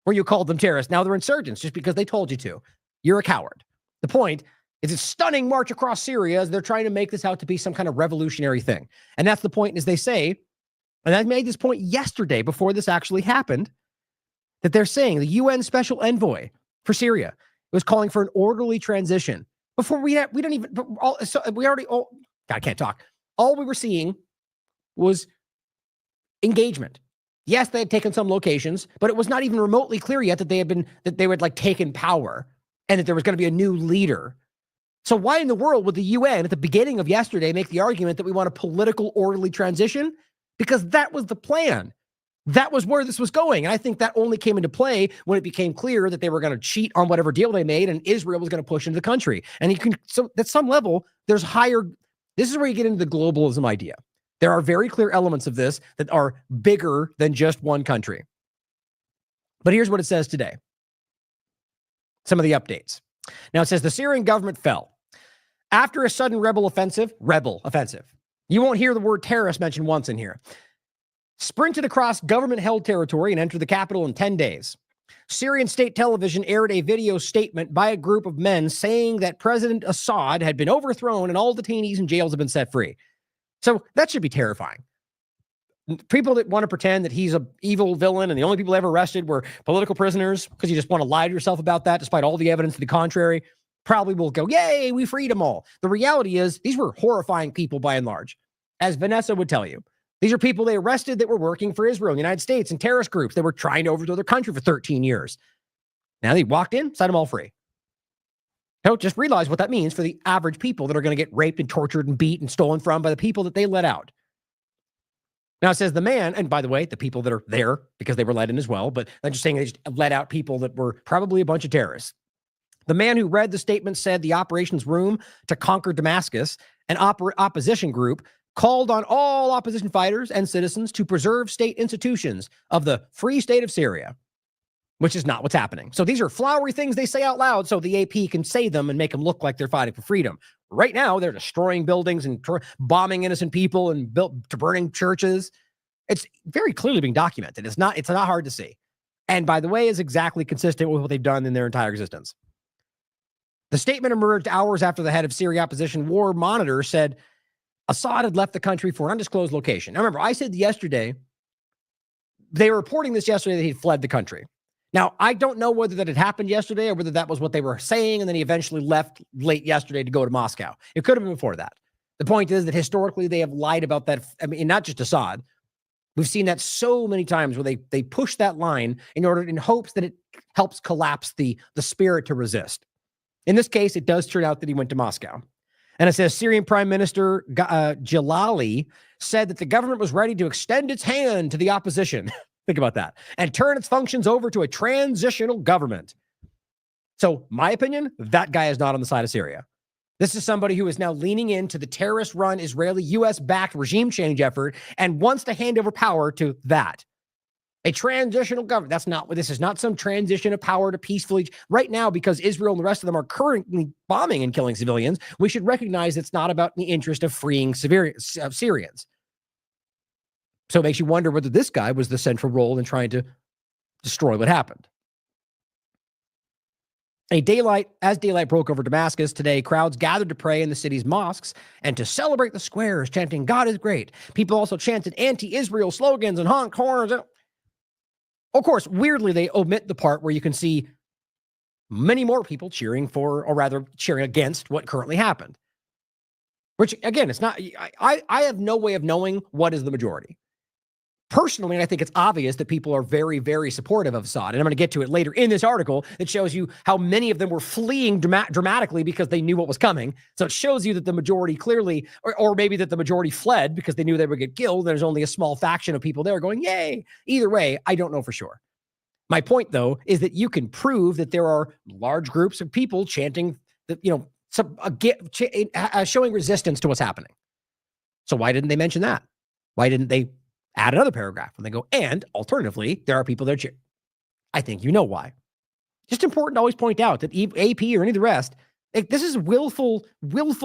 Speaker 1: where you called them terrorists. Now they're insurgents just because they told you to. You're a coward. The point is a stunning march across Syria as they're trying to make this out to be some kind of revolutionary thing. And that's the point, as they say, and I made this point yesterday before this actually happened, that they're saying the UN Special Envoy for Syria was calling for an orderly transition. Before I can't talk. All we were seeing was engagement. Yes, they had taken some locations, but it was not even remotely clear yet that they had like taken power and that there was going to be a new leader. So why in the world would the UN at the beginning of yesterday make the argument that we want a political orderly transition? Because that was the plan. That was where this was going. And I think that only came into play when it became clear that they were going to cheat on whatever deal they made and Israel was going to push into the country. And so at some level, this is where you get into the globalism idea. There are very clear elements of this that are bigger than just one country. But here's what it says today. Some of the updates. Now it says the Syrian government fell after a sudden rebel offensive. You won't hear the word terrorist mentioned once in here. Sprinted across government-held territory and entered the capital in 10 days. Syrian state television aired a video statement by a group of men saying that President Assad had been overthrown and all detainees in jails have been set free. So that should be terrifying. People that want to pretend that he's an evil villain and the only people ever arrested were political prisoners because you just want to lie to yourself about that despite all the evidence to the contrary, probably will go, yay, we freed them all. The reality is these were horrifying people by and large. As Vanessa would tell you, these are people they arrested that were working for Israel, the United States, and terrorist groups that were trying to overthrow their country for 13 years. Now they walked in, set them all free. Don't just realize what that means for the average people that are going to get raped and tortured and beat and stolen from by the people that they let out. Now it says the man, and by the way, the people that are there because they were let in as well, but I'm just saying they just let out people that were probably a bunch of terrorists. The man who read the statement said the operations room to conquer Damascus, an opposition group, called on all opposition fighters and citizens to preserve state institutions of the Free State of Syria, which is not what's happening. So these are flowery things they say out loud so the AP can say them and make them look like they're fighting for freedom. Right now, they're destroying buildings and bombing innocent people and burning churches. It's very clearly being documented. It's not hard to see. And by the way, is exactly consistent with what they've done in their entire existence. The statement emerged hours after the head of Syria opposition war monitor said Assad had left the country for an undisclosed location. Now, remember, I said yesterday, they were reporting this yesterday that he'd fled the country. Now, I don't know whether that had happened yesterday or whether that was what they were saying, and then he eventually left late yesterday to go to Moscow. It could have been before that. The point is that historically they have lied about that. I mean, not just Assad. We've seen that so many times where they push that line in hopes that it helps collapse the spirit to resist. In this case, it does turn out that he went to Moscow. And it says Syrian Prime Minister Jalali said that the government was ready to extend its hand to the opposition. Think about that. And turn its functions over to a transitional government. So my opinion, that guy is not on the side of Syria. This is somebody who is now leaning into the terrorist-run Israeli U.S.-backed regime change effort and wants to hand over power to that. A transitional government. This is not some transition of power to peacefully. Right now, because Israel and the rest of them are currently bombing and killing civilians, we should recognize it's not about the interest of freeing Syrians. So it makes you wonder whether this guy was the central role in trying to destroy what happened. As daylight broke over Damascus today, crowds gathered to pray in the city's mosques and to celebrate the squares, chanting, "God is great." People also chanted anti-Israel slogans and honked horns. Of course, weirdly, they omit the part where you can see many more people cheering for, or rather cheering against what currently happened. Which, again, it's not, I have no way of knowing what is the majority. Personally, I think it's obvious that people are very, very supportive of Assad. And I'm going to get to it later in this article that shows you how many of them were fleeing dramatically because they knew what was coming. So it shows you that the majority clearly, or maybe that the majority fled because they knew they would get killed. There's only a small faction of people there going, yay. Either way, I don't know for sure. My point, though, is that you can prove that there are large groups of people chanting, that, showing resistance to what's happening. So why didn't they mention that? Why didn't they add another paragraph when they go, and alternatively, there are people there cheering? I think you know why. Just important to always point out that AP or any of the rest, this is willful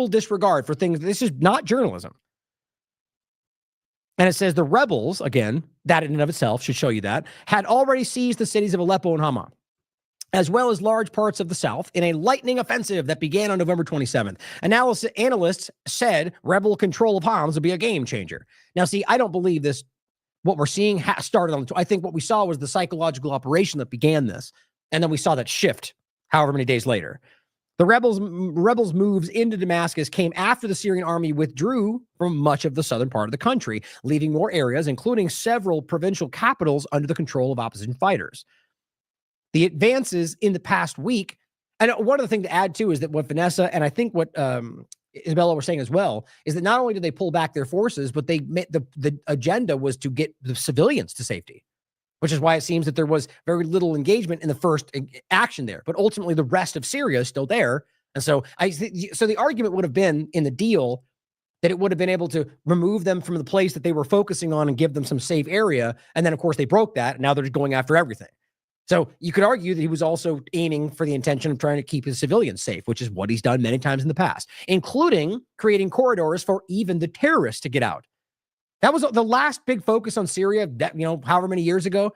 Speaker 1: disregard for things. This is not journalism. And it says the rebels, again, that in and of itself should show you that, had already seized the cities of Aleppo and Hama, as well as large parts of the south, in a lightning offensive that began on November 27th. Analysts said rebel control of Homs would be a game changer. Now, see, I don't believe this. What we're seeing started on I think what we saw was the psychological operation that began this. And then we saw that shift however many days later. The rebels' moves into Damascus came after the Syrian army withdrew from much of the southern part of the country, leaving more areas, including several provincial capitals, under the control of opposition fighters. The advances in the past week, and one other thing to add too is that what Vanessa and I think what Isabella were saying as well, is that not only did they pull back their forces, but they the agenda was to get the civilians to safety, which is why it seems that there was very little engagement in the first action there. But ultimately, the rest of Syria is still there. And so the argument would have been in the deal that it would have been able to remove them from the place that they were focusing on and give them some safe area. And then, of course, they broke that. And now they're just going after everything. So you could argue that he was also aiming for the intention of trying to keep his civilians safe, which is what he's done many times in the past, including creating corridors for even the terrorists to get out. That was the last big focus on Syria, that, however many years ago.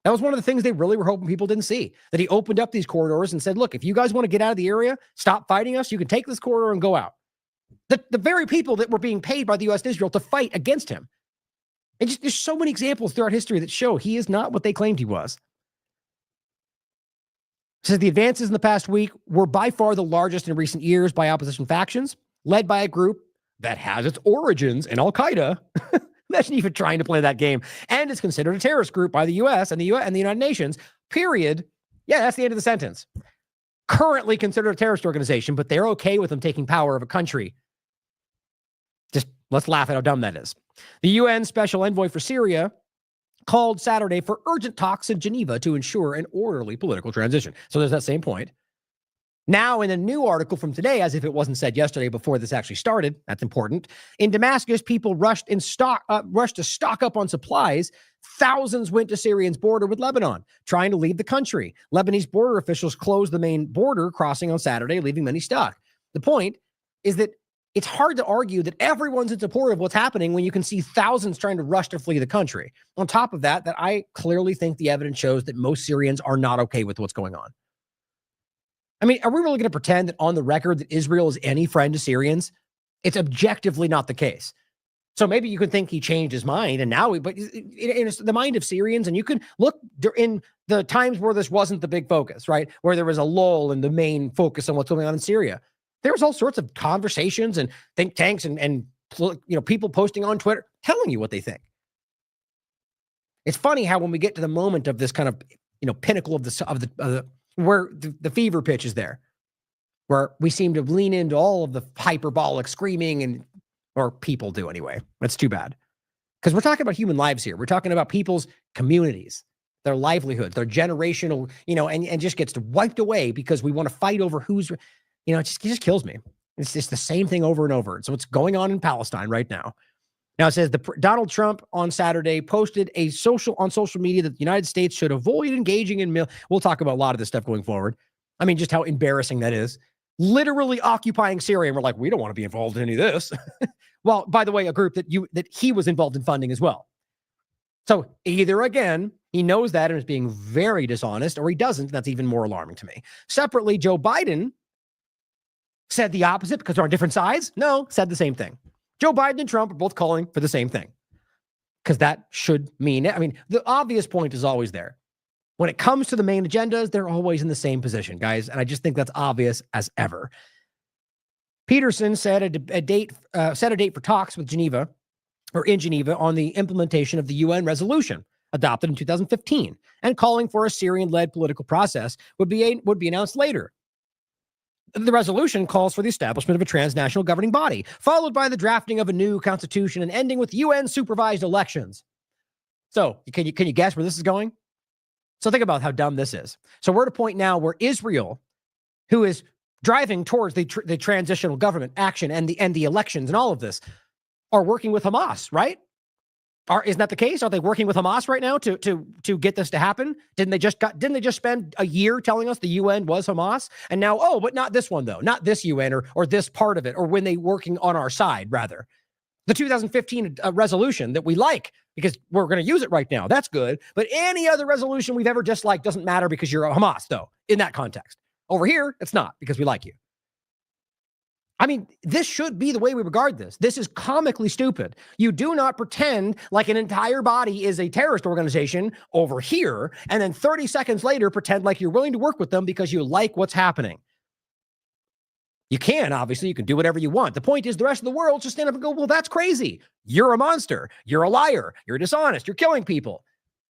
Speaker 1: That was one of the things they really were hoping people didn't see, that he opened up these corridors and said, look, if you guys want to get out of the area, stop fighting us, you can take this corridor and go out. The very people that were being paid by the U.S. and Israel to fight against him. And there's so many examples throughout history that show he is not what they claimed he was. Says the advances in the past week were by far the largest in recent years by opposition factions, led by a group that has its origins in al-Qaeda. Imagine even trying to play that game. And is considered a terrorist group by the U.S. and the United Nations, period. Yeah, that's the end of the sentence. Currently considered a terrorist organization, but they're okay with them taking power of a country. Just let's laugh at how dumb that is. The UN Special Envoy for Syria called Saturday for urgent talks in Geneva to ensure an orderly political transition. So there's that same point. Now, in a new article from today, as if it wasn't said yesterday before this actually started, that's important. In Damascus, people rushed to stock up on supplies. Thousands went to Syria's border with Lebanon, trying to leave the country. Lebanese border officials closed the main border crossing on Saturday, leaving many stuck. The point is that it's hard to argue that everyone's in support of what's happening when you can see thousands trying to rush to flee the country. On top of that, I clearly think the evidence shows that most Syrians are not okay with what's going on. I mean, are we really going to pretend that on the record that Israel is any friend to Syrians? It's objectively not the case. So maybe you could think he changed his mind, and now, but it's the mind of Syrians, and you can look in the times where this wasn't the big focus, right? Where there was a lull in the main focus on what's going on in Syria. There was all sorts of conversations and think tanks and people posting on Twitter telling you what they think. It's funny how when we get to the moment of this kind of pinnacle of the where the fever pitch is there, where we seem to lean into all of the hyperbolic screaming, or people do anyway. That's too bad. Because we're talking about human lives here. We're talking about people's communities, their livelihoods, their generational, and just gets wiped away because we want to fight over who's, it just kills me. It's just the same thing over and over. So what's going on in Palestine right now. Now it says Donald Trump on Saturday posted on social media that the United States should avoid engaging in we'll talk about a lot of this stuff going forward. I mean, just how embarrassing that is. Literally occupying Syria, and we're like, we don't want to be involved in any of this. Well, by the way, a group that he was involved in funding as well. So either again, he knows that and is being very dishonest, or he doesn't. That's even more alarming to me. Separately, Joe Biden said the opposite because they're on different sides. No, said the same thing. Joe Biden and Trump are both calling for the same thing, because that should mean, the obvious point is always there. When it comes to the main agendas, they're always in the same position, guys. And I just think that's obvious as ever. Peterson set a date for talks with Geneva, or in Geneva, on the implementation of the UN resolution adopted in 2015, and calling for a Syrian-led political process would be announced later. The resolution calls for the establishment of a transnational governing body, followed by the drafting of a new constitution and ending with UN-supervised elections. So, can you guess where this is going? So think about how dumb this is. So we're at a point now where Israel, who is driving towards the transitional government action and the elections and all of this, are working with Hamas, right? Isn't that the case? Are they working with Hamas right now to get this to happen? Didn't they just spend a year telling us the UN was Hamas? And now, but not this one though, not this UN or this part of it, or when they working on our side rather. The 2015 resolution that we like because we're going to use it right now. That's good. But any other resolution we've ever disliked doesn't matter because you're a Hamas though, in that context. Over here, it's not because we like you. I mean, this should be the way we regard this. This is comically stupid. You do not pretend like an entire body is a terrorist organization over here, and then 30 seconds later pretend like you're willing to work with them because you like what's happening. You can, obviously, you can do whatever you want. The point is the rest of the world just stand up and go, well, that's crazy. You're a monster. You're a liar. You're dishonest. You're killing people.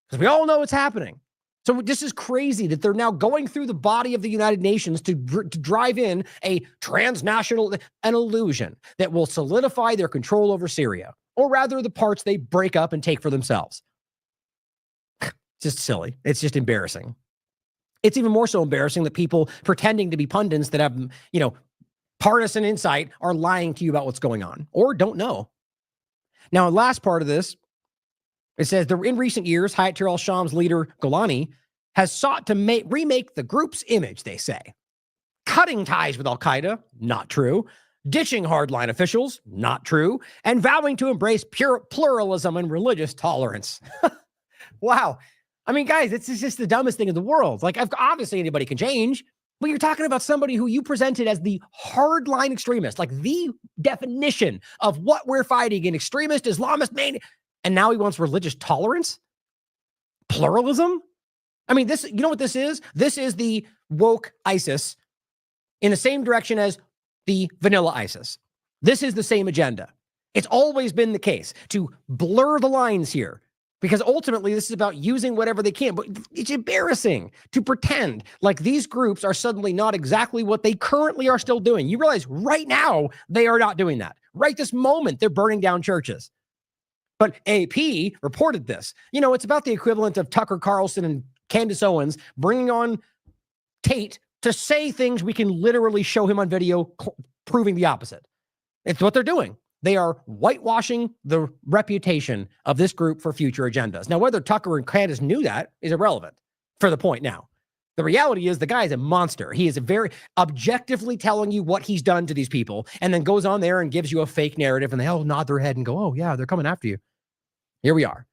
Speaker 1: Because we all know what's happening. So this is crazy that they're now going through the body of the United Nations to drive in a transnational, an illusion that will solidify their control over Syria, or rather the parts they break up and take for themselves. Just silly. It's just embarrassing. It's even more so embarrassing that people pretending to be pundits that have, partisan insight are lying to you about what's going on or don't know. Now, last part of this, it says that in recent years, Hayat al-Sham's leader, Golani, has sought to remake the group's image, they say. Cutting ties with al-Qaeda, not true. Ditching hardline officials, not true. And vowing to embrace pure pluralism and religious tolerance. Wow. I mean, guys, it's just the dumbest thing in the world. Like, obviously anybody can change, but you're talking about somebody who you presented as the hardline extremist, like the definition of what we're fighting, an extremist, Islamist, and now he wants religious tolerance? Pluralism? I mean, this, you know what this is? This is the woke ISIS in the same direction as the vanilla ISIS. This is the same agenda. It's always been the case to blur the lines here, because ultimately this is about using whatever they can. But it's embarrassing to pretend like these groups are suddenly not exactly what they currently are still doing. You realize right now they are not doing that. Right this moment, they're burning down churches. But AP reported this. It's about the equivalent of Tucker Carlson and Candace Owens bringing on Tate to say things we can literally show him on video proving the opposite. It's what they're doing. They are whitewashing the reputation of this group for future agendas. Now, whether Tucker and Candace knew that is irrelevant for the point now. The reality is the guy is a monster. He is very objectively telling you what he's done to these people and then goes on there and gives you a fake narrative and they all nod their head and go, oh, yeah, they're coming after you. Here we are.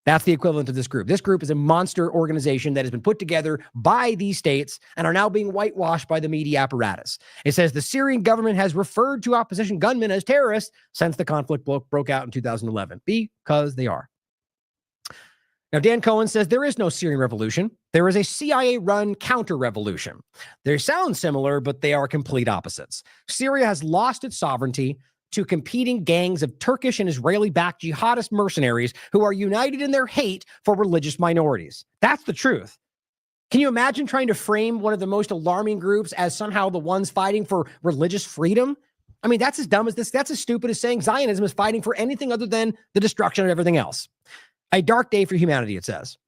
Speaker 1: That's the equivalent of this group. This group is a monster organization that has been put together by these states and are now being whitewashed by the media apparatus. It says the Syrian government has referred to opposition gunmen as terrorists since the conflict broke out in 2011, because they are. Now, Dan Cohen says there is no Syrian revolution. There is a CIA-run counter-revolution. They sound similar, but they are complete opposites. Syria has lost its sovereignty to competing gangs of Turkish and Israeli-backed jihadist mercenaries who are united in their hate for religious minorities. That's the truth. Can you imagine trying to frame one of the most alarming groups as somehow the ones fighting for religious freedom? I mean, that's as dumb as this. That's as stupid as saying Zionism is fighting for anything other than the destruction of everything else. A dark day for humanity, it says.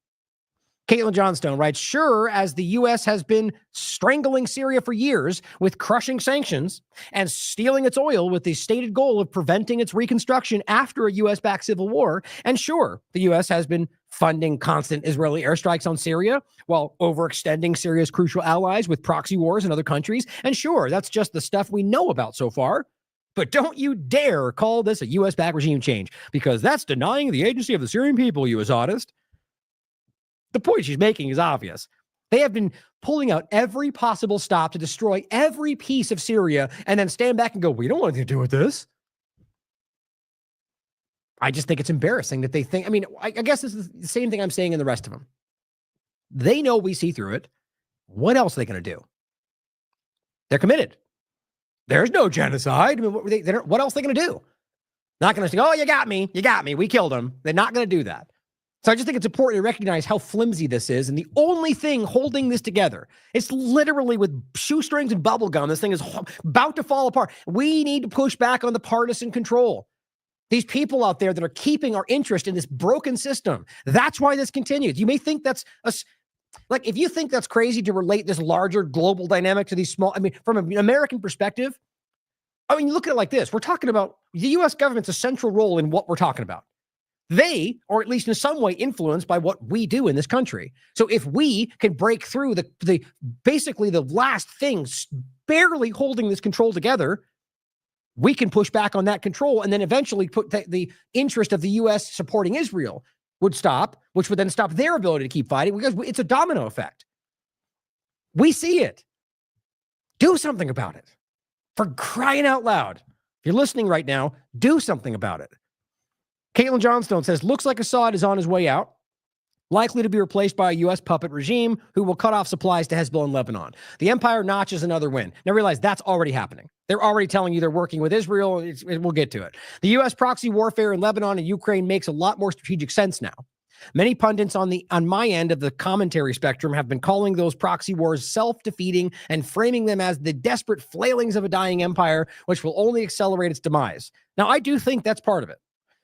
Speaker 1: Caitlin Johnstone writes, sure, as the U.S. has been strangling Syria for years with crushing sanctions and stealing its oil with the stated goal of preventing its reconstruction after a U.S.-backed civil war, and sure, the U.S. has been funding constant Israeli airstrikes on Syria while overextending Syria's crucial allies with proxy wars in other countries, and sure, that's just the stuff we know about so far. But don't you dare call this a U.S.-backed regime change, because that's denying the agency of the Syrian people, you honest. The point she's making is obvious. They have been pulling out every possible stop to destroy every piece of Syria and then stand back and go, we don't want anything to do with this. I just think it's embarrassing that they think, I mean, I guess this is the same thing I'm saying in the rest of them. They know we see through it. What else are they going to do? They're committed. There's no genocide. I mean, what else are they going to do? Not going to say, oh, you got me, we killed him. They're not going to do that. So I just think it's important to recognize how flimsy this is. And the only thing holding this together, it's literally with shoestrings and bubble gum. This thing is about to fall apart. We need to push back on the partisan control. These people out there that are keeping our interest in this broken system. That's why this continues. You may think that's like, if you think that's crazy to relate this larger global dynamic to these small, I mean, from an American perspective, I mean, look at it like this. We're talking about the U.S. government's a central role in what we're talking about. They are at least in some way influenced by what we do in this country. So if we can break through the basically the last things barely holding this control together, we can push back on that control and then eventually put the interest of the U.S. supporting Israel would stop, which would then stop their ability to keep fighting, because it's a domino effect. We see it. Do something about it. For crying out loud. If you're listening right now, do something about it. Caitlin Johnstone says, looks like Assad is on his way out, likely to be replaced by a U.S. puppet regime who will cut off supplies to Hezbollah in Lebanon. The empire notches another win. Now realize that's already happening. They're already telling you they're working with Israel. We'll get to it. The U.S. proxy warfare in Lebanon and Ukraine makes a lot more strategic sense now. Many pundits on my end of the commentary spectrum have been calling those proxy wars self-defeating and framing them as the desperate flailings of a dying empire, which will only accelerate its demise. Now, I do think that's part of it.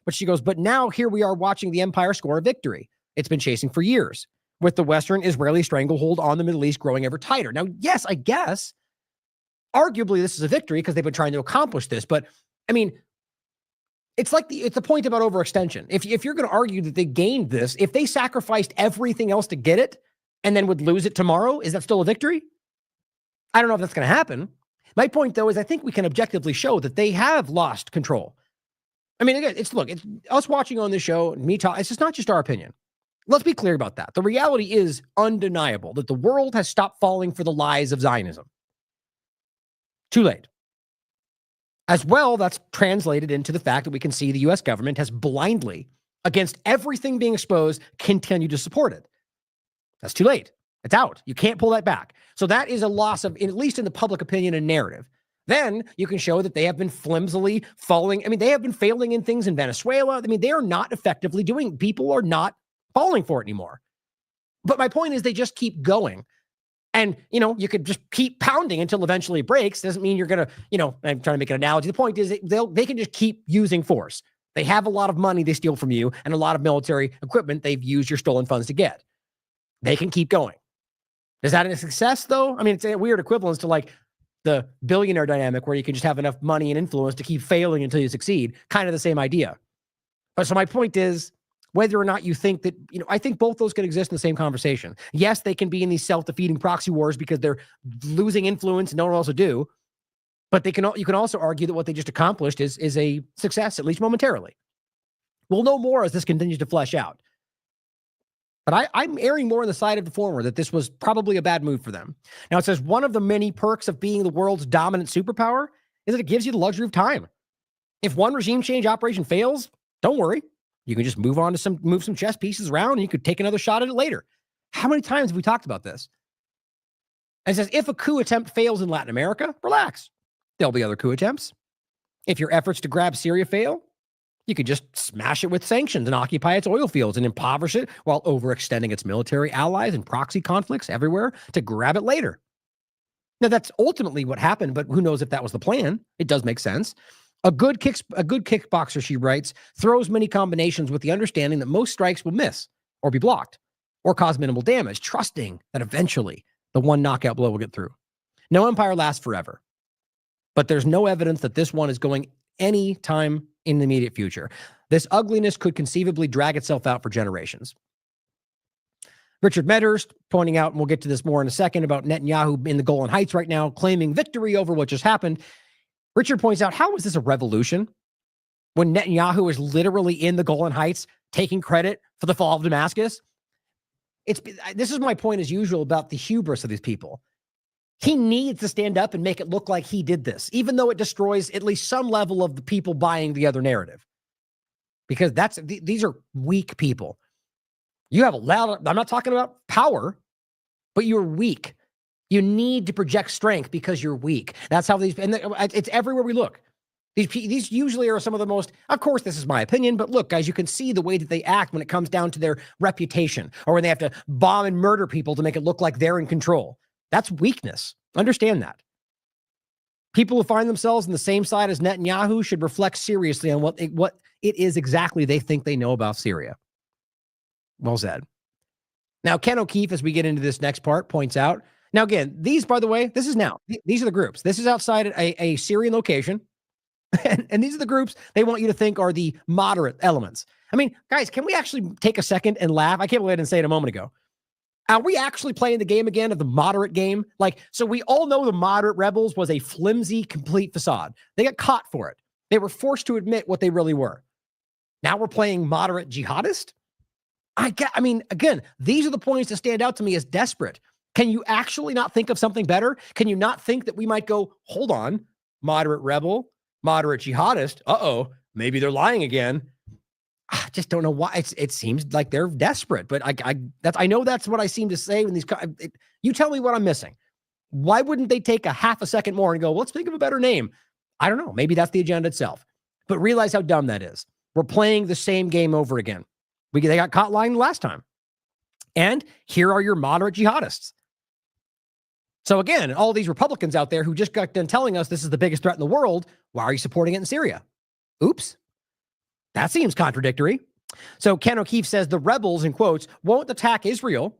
Speaker 1: But she goes, but now here we are watching the empire score a victory. It's been chasing for years, with the Western Israeli stranglehold on the Middle East growing ever tighter. Now, yes, I guess, arguably this is a victory because they've been trying to accomplish this. But, I mean, it's like it's the point about overextension. If you're going to argue that they gained this, if they sacrificed everything else to get it and then would lose it tomorrow, is that still a victory? I don't know if that's going to happen. My point, though, is I think we can objectively show that they have lost control. I mean, again, it's us watching on this show, me talk. It's just not just our opinion. Let's be clear about that. The reality is undeniable that the world has stopped falling for the lies of Zionism. Too late. As well, that's translated into the fact that we can see the U.S. government has blindly, against everything being exposed, continued to support it. That's too late. It's out. You can't pull that back. So that is a loss of, at least in the public opinion and narrative. Then you can show that they have been flimsily falling. I mean, they have been failing in things in Venezuela. I mean, they are not effectively doing, people are not falling for it anymore. But my point is they just keep going. And, you could just keep pounding until eventually it breaks. Doesn't mean you're going to, I'm trying to make an analogy. The point is they can just keep using force. They have a lot of money they steal from you and a lot of military equipment they've used your stolen funds to get. They can keep going. Is that a success, though? I mean, it's a weird equivalence to like the billionaire dynamic where you can just have enough money and influence to keep failing until you succeed. Kind of the same idea. But so my point is, whether or not you think that, I think both those could exist in the same conversation. Yes, they can be in these self-defeating proxy wars because they're losing influence and no one else will do. But you can also argue that what they just accomplished is a success, at least momentarily. We'll know more as this continues to flesh out. But I'm erring more on the side of the former, that this was probably a bad move for them. Now, it says one of the many perks of being the world's dominant superpower is that it gives you the luxury of time. If one regime change operation fails, don't worry. You can just move some chess pieces around and you could take another shot at it later. How many times have we talked about this? And it says, if a coup attempt fails in Latin America, relax. There'll be other coup attempts. If your efforts to grab Syria fail, You could just smash it with sanctions and occupy its oil fields and impoverish it while overextending its military allies and proxy conflicts everywhere to grab it later. Now, that's ultimately what happened, but who knows if that was the plan? It does make sense. A good kickboxer, she writes, throws many combinations with the understanding that most strikes will miss or be blocked or cause minimal damage, trusting that eventually the one knockout blow will get through. No empire lasts forever, but there's no evidence that this one is going any time in the immediate future. This ugliness could conceivably drag itself out for generations. Richard Medhurst pointing out, and we'll get to this more in a second, about Netanyahu in the Golan Heights right now, claiming victory over what just happened. Richard points out, how is this a revolution when Netanyahu is literally in the Golan Heights taking credit for the fall of Damascus? This is my point as usual about the hubris of these people. He needs to stand up and make it look like he did this, even though it destroys at least some level of the people buying the other narrative. Because these are weak people. You have a lot, I'm not talking about power, but you're weak. You need to project strength because you're weak. That's how it's everywhere we look. These usually are some of the most, of course, this is my opinion, but look, guys, you can see the way that they act when it comes down to their reputation or when they have to bomb and murder people to make it look like they're in control. That's weakness. Understand that. People who find themselves on the same side as Netanyahu should reflect seriously on what it is exactly they think they know about Syria. Well said. Now, Ken O'Keefe, as we get into this next part, points out, now again, these, by the way, these are the groups. This is outside a Syrian location. And these are the groups they want you to think are the moderate elements. I mean, guys, can we actually take a second and laugh? I can't believe I didn't say it a moment ago. Are we actually playing the game again of the moderate game? So we all know the moderate rebels was a flimsy, complete facade. They got caught for it. They were forced to admit what they really were. Now we're playing moderate jihadist? I mean, again, these are the points that stand out to me as desperate. Can you actually not think of something better? Can you not think that we might go, hold on, moderate rebel, moderate jihadist? Uh-oh, maybe they're lying again. I just don't know why. It seems like they're desperate, but I know that's what I seem to say when you tell me what I'm missing. Why wouldn't they take a half a second more and go, well, let's think of a better name? I don't know. Maybe that's the agenda itself, but realize how dumb that is. We're playing the same game over again. They got caught lying last time. And here are your moderate jihadists. So again, all these Republicans out there who just got done telling us this is the biggest threat in the world, why are you supporting it in Syria? Oops. That seems contradictory. So Ken O'Keefe says the rebels, in quotes, won't attack Israel.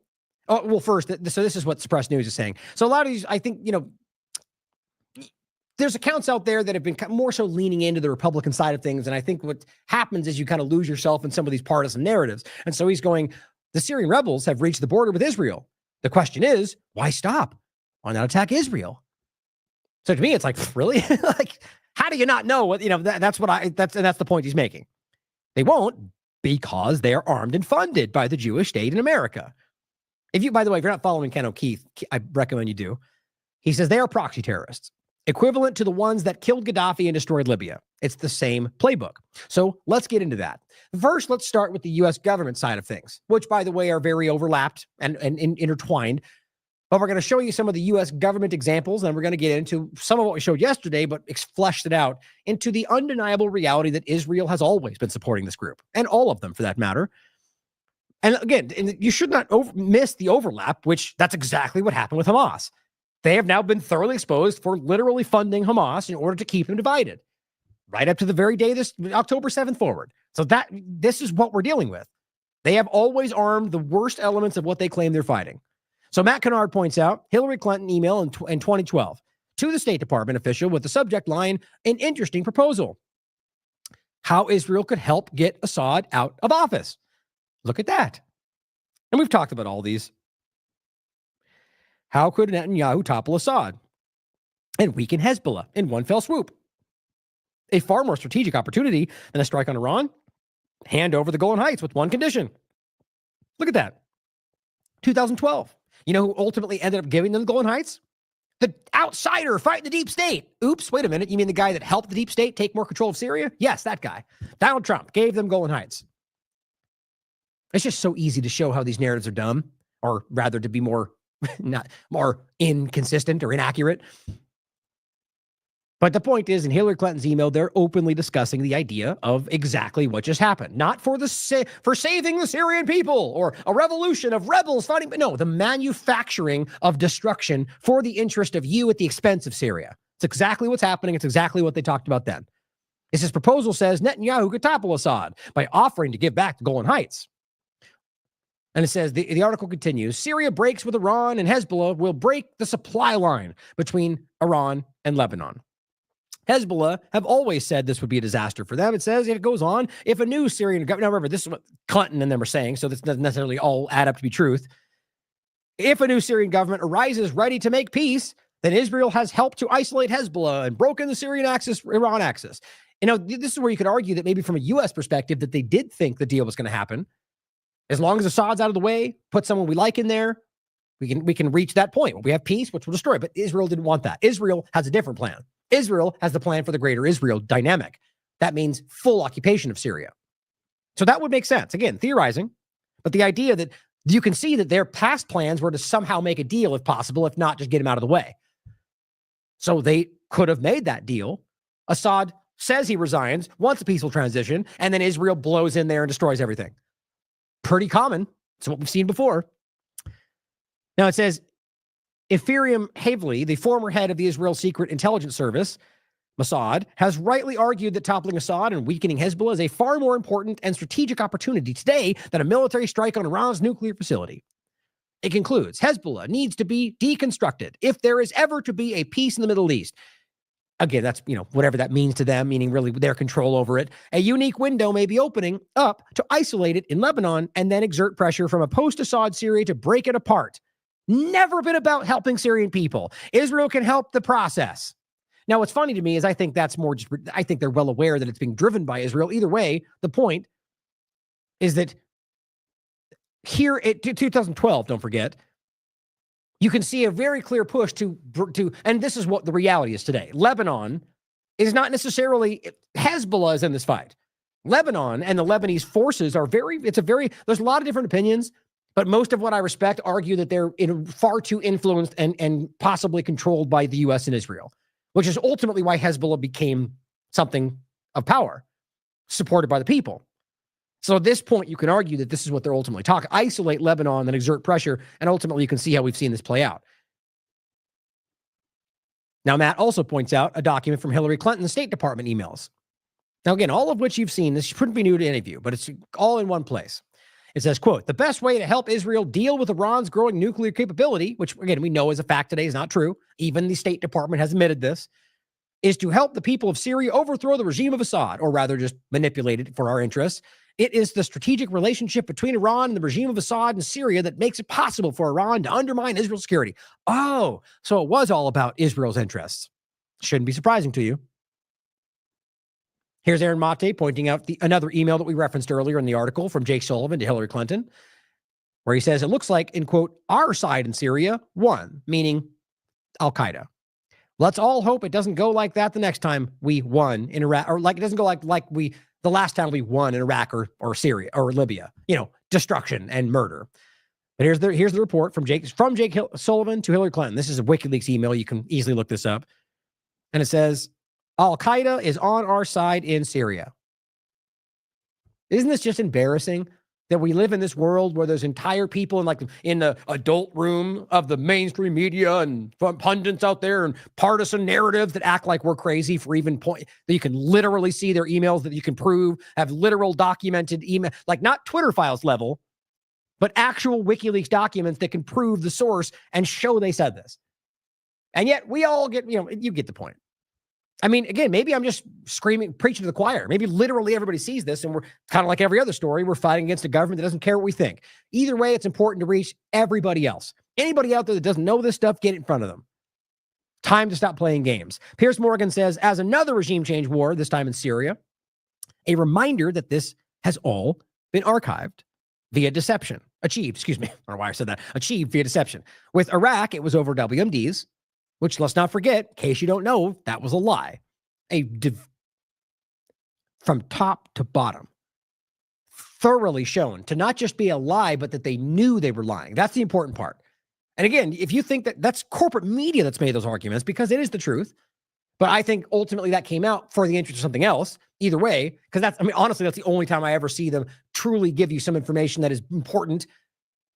Speaker 1: Oh, well, first, so this is what Suppressed News is saying. So a lot of these, I think, there's accounts out there that have been more so leaning into the Republican side of things. And I think what happens is you kind of lose yourself in some of these partisan narratives. And so he's going, the Syrian rebels have reached the border with Israel. The question is, why stop? Why not attack Israel? So to me, it's like, really? How do you not know what, that's the point he's making. They won't, because they are armed and funded by the Jewish state in America. By the way, if you're not following Ken O'Keefe, I recommend you do. He says they are proxy terrorists, equivalent to the ones that killed Gaddafi and destroyed Libya. It's the same playbook. So let's get into that. First, let's start with the U.S. government side of things, which, by the way, are very overlapped and intertwined. But we're going to show you some of the U.S. government examples, and we're going to get into some of what we showed yesterday, but fleshed it out into the undeniable reality that Israel has always been supporting this group, and all of them for that matter. And again, you should not miss the overlap, which that's exactly what happened with Hamas. They have now been thoroughly exposed for literally funding Hamas in order to keep them divided, right up to the very day this October 7th forward. So this is what we're dealing with. They have always armed the worst elements of what they claim they're fighting. So Matt Kennard points out Hillary Clinton email in 2012 to the State Department official with the subject line, an interesting proposal. How Israel could help get Assad out of office. Look at that. And we've talked about all these. How could Netanyahu topple Assad and weaken Hezbollah in one fell swoop? A far more strategic opportunity than a strike on Iran. Hand over the Golan Heights with one condition. Look at that. 2012. You know who ultimately ended up giving them the Golan Heights? The outsider fighting the deep state. Oops, wait a minute. You mean the guy that helped the deep state take more control of Syria? Yes, that guy. Donald Trump gave them Golan Heights. It's just so easy to show how these narratives are dumb, or rather to be more inconsistent or inaccurate. But the point is, in Hillary Clinton's email, they're openly discussing the idea of exactly what just happened. Not for for saving the Syrian people or a revolution of rebels fighting, but no, the manufacturing of destruction for the interest of you at the expense of Syria. It's exactly what's happening. It's exactly what they talked about then. This proposal says Netanyahu could topple Assad by offering to give back the Golan Heights. And it says, the article continues, Syria breaks with Iran and Hezbollah will break the supply line between Iran and Lebanon. Hezbollah have always said this would be a disaster for them. It says, if it goes on, if a new Syrian government, now remember, this is what Clinton and them are saying, so this doesn't necessarily all add up to be truth. If a new Syrian government arises ready to make peace, then Israel has helped to isolate Hezbollah and broken the Syrian axis, Iran axis. You know, this is where you could argue that maybe from a U.S. perspective that they did think the deal was going to happen. As long as Assad's out of the way, put someone we like in there, we can reach that point. We have peace, which will destroy. But Israel didn't want that. Israel has a different plan. Israel has the plan for the greater Israel dynamic. That means full occupation of Syria. So that would make sense. Again, theorizing, but the idea that you can see that their past plans were to somehow make a deal if possible, if not, just get him out of the way. So they could have made that deal. Assad says he resigns, wants a peaceful transition, and then Israel blows in there and destroys everything. Pretty common. It's what we've seen before. Now it says, Ephraim Haveli, the former head of the Israel Secret Intelligence Service, Mossad, has rightly argued that toppling Assad and weakening Hezbollah is a far more important and strategic opportunity today than a military strike on Iran's nuclear facility. It concludes, Hezbollah needs to be deconstructed if there is ever to be a peace in the Middle East. Again, that's, whatever that means to them, meaning really their control over it. A unique window may be opening up to isolate it in Lebanon and then exert pressure from a post-Assad Syria to break it apart. Never been about helping Syrian people. Israel can help the process. Now, what's funny to me is I think that's more just, I think they're well aware that it's being driven by Israel. Either way, the point is that here at 2012, don't forget, you can see a very clear push to, and this is what the reality is today. Lebanon is not necessarily, Hezbollah is in this fight. Lebanon and the Lebanese forces are there's a lot of different opinions, but most of what I respect argue that they're far too influenced and possibly controlled by the U.S. and Israel, which is ultimately why Hezbollah became something of power, supported by the people. So at this point, you can argue that this is what they're ultimately talking. Isolate Lebanon and exert pressure, and ultimately you can see how we've seen this play out. Now, Matt also points out a document from Hillary Clinton's State Department emails. Now, again, all of which you've seen, this shouldn't be new to any of you, but it's all in one place. It says, quote, the best way to help Israel deal with Iran's growing nuclear capability, which, again, we know is a fact today is not true. Even the State Department has admitted this, is to help the people of Syria overthrow the regime of Assad, or rather just manipulate it for our interests. It is the strategic relationship between Iran and the regime of Assad and Syria that makes it possible for Iran to undermine Israel's security. Oh, so it was all about Israel's interests. Shouldn't be surprising to you. Here's Aaron Mate pointing out another email that we referenced earlier in the article from Jake Sullivan to Hillary Clinton, where he says, it looks like, in quote, our side in Syria won, meaning al-Qaeda. Let's all hope it doesn't go like that the next time we won in Iraq, or like it doesn't go like the last time we won in Iraq or Syria or Libya, destruction and murder. But here's the report from Jake Sullivan to Hillary Clinton. This is a WikiLeaks email. You can easily look this up. And it says, al-Qaeda is on our side in Syria. Isn't this just embarrassing that we live in this world where there's entire people in the adult room of the mainstream media and pundits out there and partisan narratives that act like we're crazy for even point that you can literally see their emails that you can prove have literal documented email, like not Twitter files level, but actual WikiLeaks documents that can prove the source and show they said this. And yet we all get, you get the point. I mean, again, maybe I'm just preaching to the choir. Maybe literally everybody sees this and we're kind of like every other story. We're fighting against a government that doesn't care what we think. Either way, it's important to reach everybody else. Anybody out there that doesn't know this stuff, get it in front of them. Time to stop playing games. Piers Morgan says, as another regime change war, this time in Syria, a reminder that this has all been archived via deception. Achieved via deception. With Iraq, it was over WMDs, which, let's not forget, in case you don't know, that was a lie. From top to bottom, thoroughly shown to not just be a lie, but that they knew they were lying. That's the important part. And again, if you think that that's corporate media that's made those arguments, because it is the truth, But I think ultimately that came out for the interest of something else. Either way, because that's, I mean, honestly, that's the only time I ever see them truly give you some information that is important,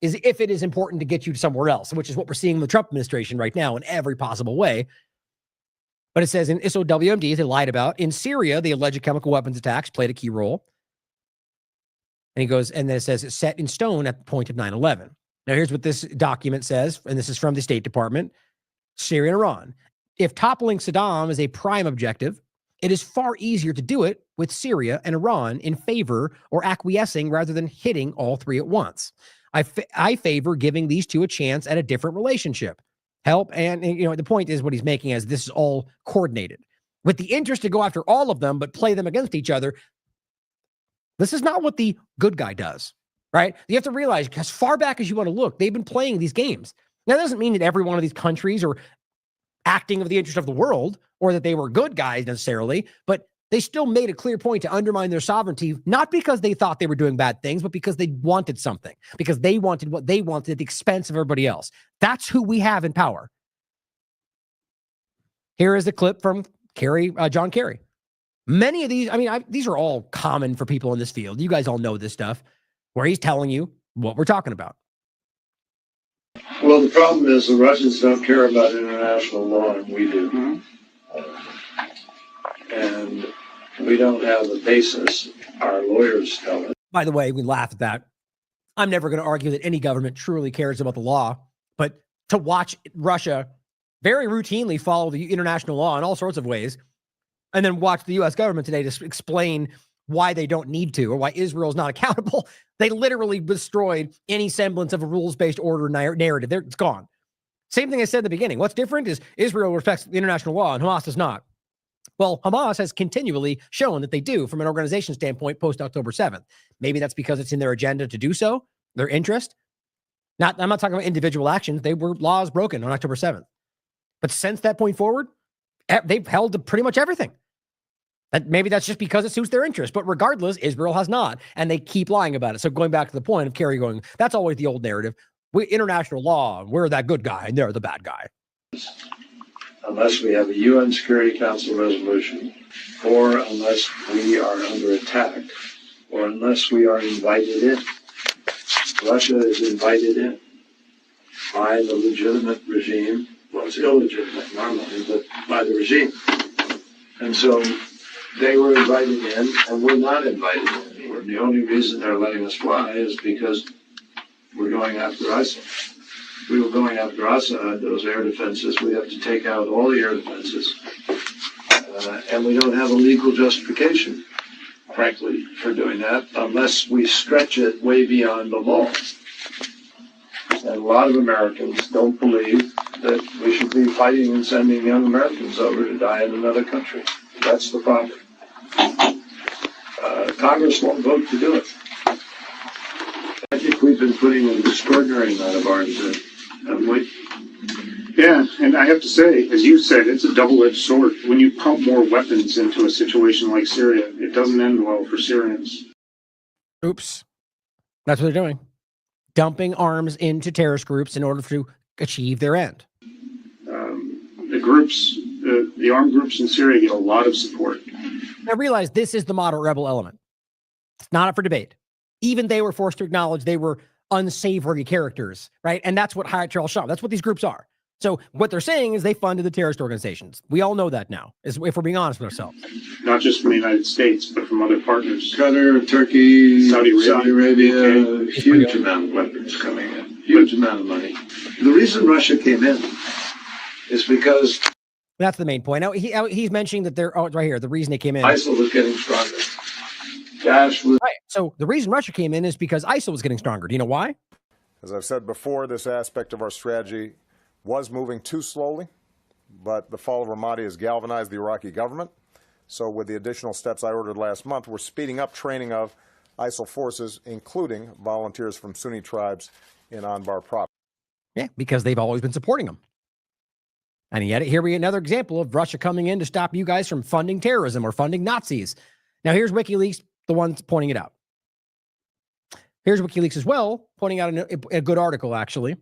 Speaker 1: is if it is important to get you to somewhere else, which is what we're seeing in the Trump administration right now in every possible way. But it says in ISO WMDs, they lied about. In Syria, the alleged chemical weapons attacks played a key role. And he goes, and then it says it's set in stone at the point of 9/11. Now, here's what this document says, and this is from the State Department. Syria and Iran. If toppling Saddam is a prime objective, it is far easier to do it with Syria and Iran in favor or acquiescing rather than hitting all three at once. I favor giving these two a chance at a different relationship. Help, and you know, the point is what he's making is this is all coordinated. With the interest to go after all of them, but play them against each other, this is not what the good guy does, right? You have to realize, as far back as you want to look, they've been playing these games. Now, that doesn't mean that every one of these countries are acting of the interest of the world or that they were good guys necessarily, but they still made a clear point to undermine their sovereignty, not because they thought they were doing bad things, but because they wanted something, because they wanted what they wanted at the expense of everybody else. That's who we have in power. Here is a clip from John Kerry. Many of these, I mean, these are all common for people in this field. You guys all know this stuff, where he's telling you what we're talking about.
Speaker 4: Well, the problem is the Russians don't care about international law, and we do. And we don't have a basis. Our lawyers tell us.
Speaker 1: By the way, we laugh at that. I'm never going to argue that any government truly cares about the law, but to watch Russia very routinely follow the international law in all sorts of ways, and then watch the U.S. government today to explain why they don't need to or why Israel's not accountable. They literally destroyed any semblance of a rules-based order narrative. It's gone. Same thing I said at the beginning. What's different is Israel respects the international law and Hamas does not. Well, Hamas has continually shown that they do from an organization standpoint post-October 7th. Maybe that's because it's in their agenda to do so, their interest. I'm not talking about individual actions. They were laws broken on October 7th. But since that point forward, they've held to pretty much everything. Maybe that's just because it suits their interest. But regardless, Israel has not. And they keep lying about it. So going back to the point of Kerry going, that's always the old narrative. International law, we're that good guy and they're the bad guy.
Speaker 4: Unless we have a UN Security Council resolution, or unless we are under attack, or unless we are invited in. Russia is invited in by the legitimate regime. Well, it's illegitimate normally, but by the regime. And so they were invited in, and we're not invited in. The only reason they're letting us fly is because we're going after ISIL. If we were going after Assad, those air defenses, we have to take out all the air defenses. And we don't have a legal justification, frankly, for doing that, unless we stretch it way beyond the law. And a lot of Americans don't believe that we should be fighting and sending young Americans over to die in another country. That's the problem. Congress won't vote to do it. I think we've been putting an extraordinary amount of arms in, haven't we?
Speaker 5: Yeah, and I have to say, as you said, it's a double-edged sword. When you pump more weapons into a situation like Syria, it doesn't end well for Syrians.
Speaker 1: Oops. That's what they're doing. Dumping arms into terrorist groups in order to achieve their end.
Speaker 5: The armed groups in Syria get a lot of support.
Speaker 1: Now realize this is the moderate rebel element. It's not up for debate. Even they were forced to acknowledge they were unsavory characters, right? And that's what Hayat al-Sham, that's what these groups are. So what they're saying is they funded the terrorist organizations. We all know that now, if we're being honest with ourselves.
Speaker 5: Not just from the United States, but from other partners.
Speaker 4: Qatar, Turkey,
Speaker 5: Saudi Arabia,
Speaker 4: huge amount of weapons coming in, huge amount of money. The reason Russia came in is because
Speaker 1: that's the main point. Now he's mentioning that they're right here. The reason they came in,
Speaker 4: ISIL was getting stronger. Daesh was
Speaker 1: right. So the reason Russia came in is because ISIL was getting stronger. Do you know why?
Speaker 6: As I've said before, this aspect of our strategy was moving too slowly, but the fall of Ramadi has galvanized the Iraqi government. So with the additional steps I ordered last month, we're speeding up training of ISIL forces, including volunteers from Sunni tribes in Anbar province.
Speaker 1: Yeah, because they've always been supporting them. And yet here we get another example of Russia coming in to stop you guys from funding terrorism or funding Nazis. Now here's WikiLeaks, the ones pointing it out. Here's WikiLeaks as well, pointing out a good article, actually.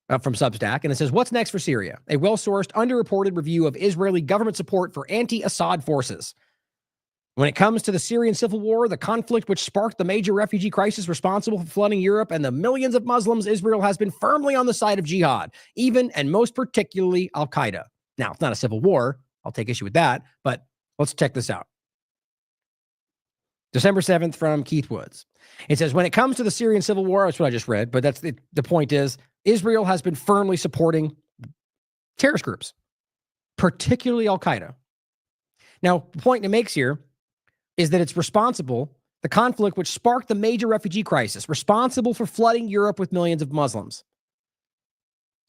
Speaker 1: from Substack, and it says, what's next for Syria? A well-sourced, underreported review of Israeli government support for anti-Assad forces. When it comes to the Syrian civil war, the conflict which sparked the major refugee crisis responsible for flooding Europe and the millions of Muslims, Israel has been firmly on the side of jihad, even and most particularly al-Qaeda. Now, it's not a civil war. I'll take issue with that, but let's check this out. December 7th from Keith Woods. It says, when it comes to the Syrian civil war, that's what I just read, but that's the point is, Israel has been firmly supporting terrorist groups, particularly al-Qaeda. Now, the point it makes here is that it's responsible, the conflict which sparked the major refugee crisis, responsible for flooding Europe with millions of Muslims.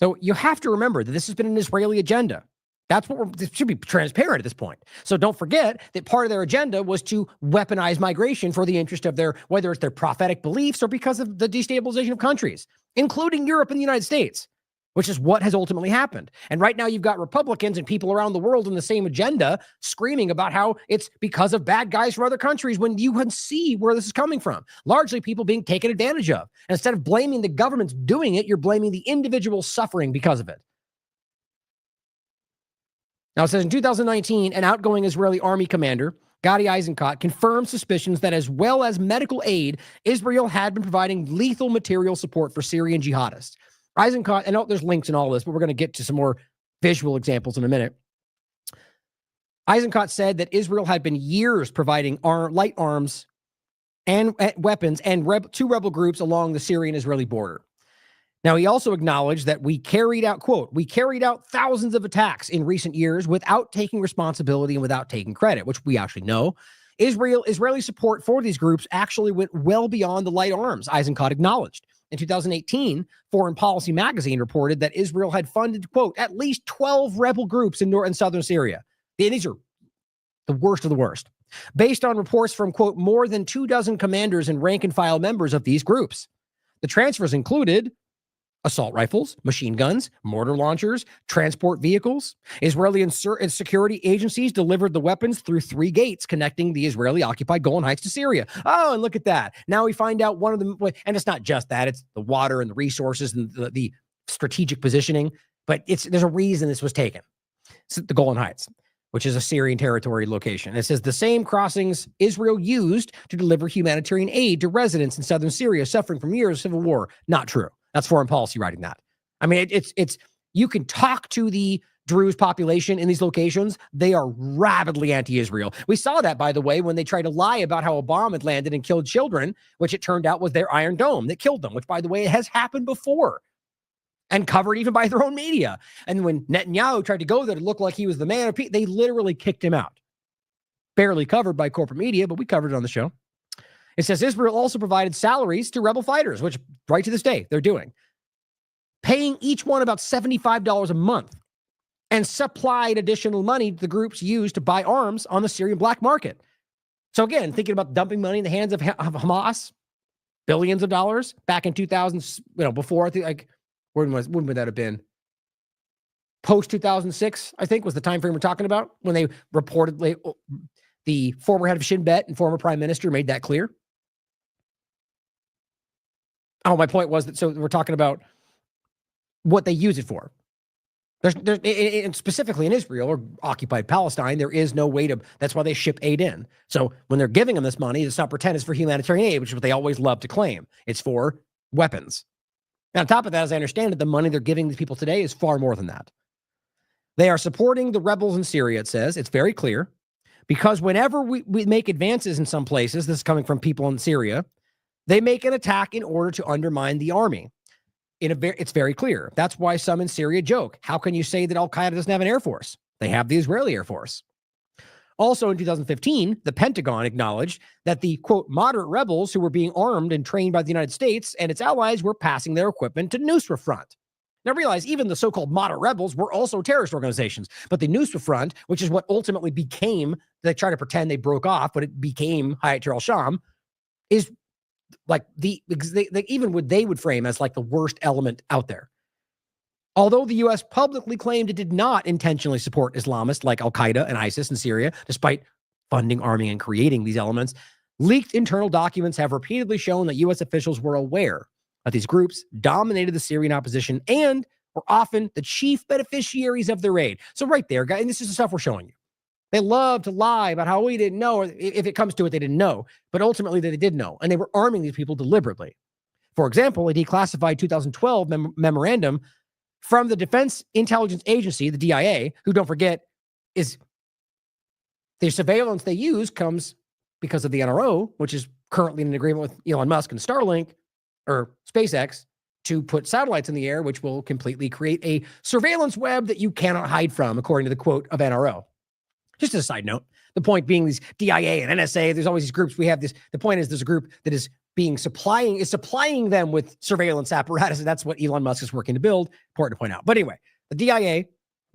Speaker 1: So you have to remember that this has been an Israeli agenda. That's what this should be transparent at this point. So don't forget that part of their agenda was to weaponize migration for the interest of whether it's their prophetic beliefs or because of the destabilization of countries, including Europe and the United States, which is what has ultimately happened. And right now you've got Republicans and people around the world in the same agenda screaming about how it's because of bad guys from other countries when you can see where this is coming from. Largely people being taken advantage of. And instead of blaming the governments doing it, you're blaming the individual suffering because of it. Now, it says in 2019, an outgoing Israeli army commander, Gadi Eisenkot, confirmed suspicions that as well as medical aid, Israel had been providing lethal material support for Syrian jihadists. Eisenkot, and there's links in all this, but we're going to get to some more visual examples in a minute. Eisenkot said that Israel had been years providing light arms and weapons and two rebel groups along the Syrian-Israeli border. Now, he also acknowledged that we carried out, quote, we carried out thousands of attacks in recent years without taking responsibility and without taking credit, which we actually know. Israeli support for these groups actually went well beyond the light arms, Eisenkot acknowledged. In 2018, Foreign Policy magazine reported that Israel had funded, quote, at least 12 rebel groups in southern Syria. These are the worst of the worst, based on reports from, quote, more than 24 commanders and rank-and-file members of these groups. The transfers included assault rifles, machine guns, mortar launchers, transport vehicles. Israeli and security agencies delivered the weapons through 3 gates connecting the Israeli-occupied Golan Heights to Syria. Oh, and look at that. Now we find out one of them, and it's not just that, it's the water and the resources and the strategic positioning, but there's a reason this was taken. It's the Golan Heights, which is a Syrian territory location. It says the same crossings Israel used to deliver humanitarian aid to residents in southern Syria suffering from years of civil war. Not true. That's Foreign Policy writing that. I mean, it's you can talk to the Druze population in these locations. They are rabidly anti-Israel. We saw that, by the way, when they tried to lie about how a bomb had landed and killed children, which it turned out was their Iron Dome that killed them, which, by the way, has happened before and covered even by their own media. And when Netanyahu tried to go there to look like he was the man of peace, they literally kicked him out. Barely covered by corporate media, but we covered it on the show. It says Israel also provided salaries to rebel fighters, which right to this day they're doing, paying each one about $75 a month, and supplied additional money the groups used to buy arms on the Syrian black market. So again, thinking about dumping money in the hands of Hamas, billions of dollars back in 2000, before, I think, like, when would that have been? Post 2006, I think, was the time frame we're talking about when they reportedly, the former head of Shin Bet and former prime minister made that clear. Oh, my point was that, so we're talking about what they use it for. And specifically in Israel or occupied Palestine, there is no way to, that's why they ship aid in. So when they're giving them this money, it's not pretend it's for humanitarian aid, which is what they always love to claim. It's for weapons. And on top of that, as I understand it, the money they're giving these people today is far more than that. They are supporting the rebels in Syria, it says. It's very clear. Because whenever we make advances in some places, this is coming from people in Syria, they make an attack in order to undermine the army. It's very clear. That's why some in Syria joke. How can you say that al-Qaeda doesn't have an air force? They have the Israeli Air Force. Also in 2015, the Pentagon acknowledged that the, quote, moderate rebels who were being armed and trained by the United States and its allies were passing their equipment to Nusra Front. Now realize even the so-called moderate rebels were also terrorist organizations, but the Nusra Front, which is what ultimately became, they try to pretend they broke off, but it became Hayat Tahrir al-Sham, is like they would frame as like the worst element out there. Although the U.S. publicly claimed it did not intentionally support Islamists like al-Qaeda and ISIS in Syria, despite funding, arming, and creating these elements, leaked internal documents have repeatedly shown that U.S. officials were aware that these groups dominated the Syrian opposition and were often the chief beneficiaries of their aid. So right there, guys, and this is the stuff we're showing you. They love to lie about how we didn't know, or if it comes to it, they didn't know, but ultimately they did know, and they were arming these people deliberately. For example, a declassified 2012 memorandum from the Defense Intelligence Agency, the DIA, who, don't forget, is the surveillance they use comes because of the NRO, which is currently in an agreement with Elon Musk and Starlink, or SpaceX, to put satellites in the air, which will completely create a surveillance web that you cannot hide from, according to the quote of NRO. Just as a side note, the point being these DIA and NSA, there's always these groups. We have this. The point is there's a group that is supplying them with surveillance apparatus. And that's what Elon Musk is working to build. Important to point out. But anyway, the DIA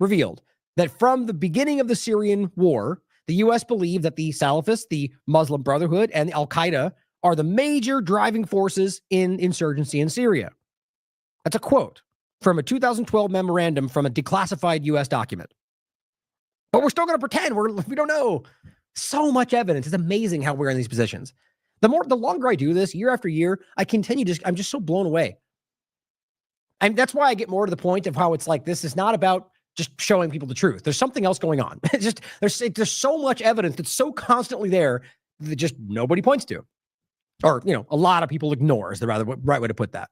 Speaker 1: revealed that from the beginning of the Syrian war, the U.S. believed that the Salafists, the Muslim Brotherhood, and the al-Qaeda are the major driving forces in insurgency in Syria. That's a quote from a 2012 memorandum from a declassified U.S. document. But we're still going to pretend we don't know. So much evidence. It's amazing how we're in these positions. The longer I do this, year after year, I'm just so blown away. And that's why I get more to the point of how it's like, this is not about just showing people the truth. There's something else going on. It's just, there's so much evidence that's so constantly there that just nobody points to. Or, a lot of people ignore is the right way to put that.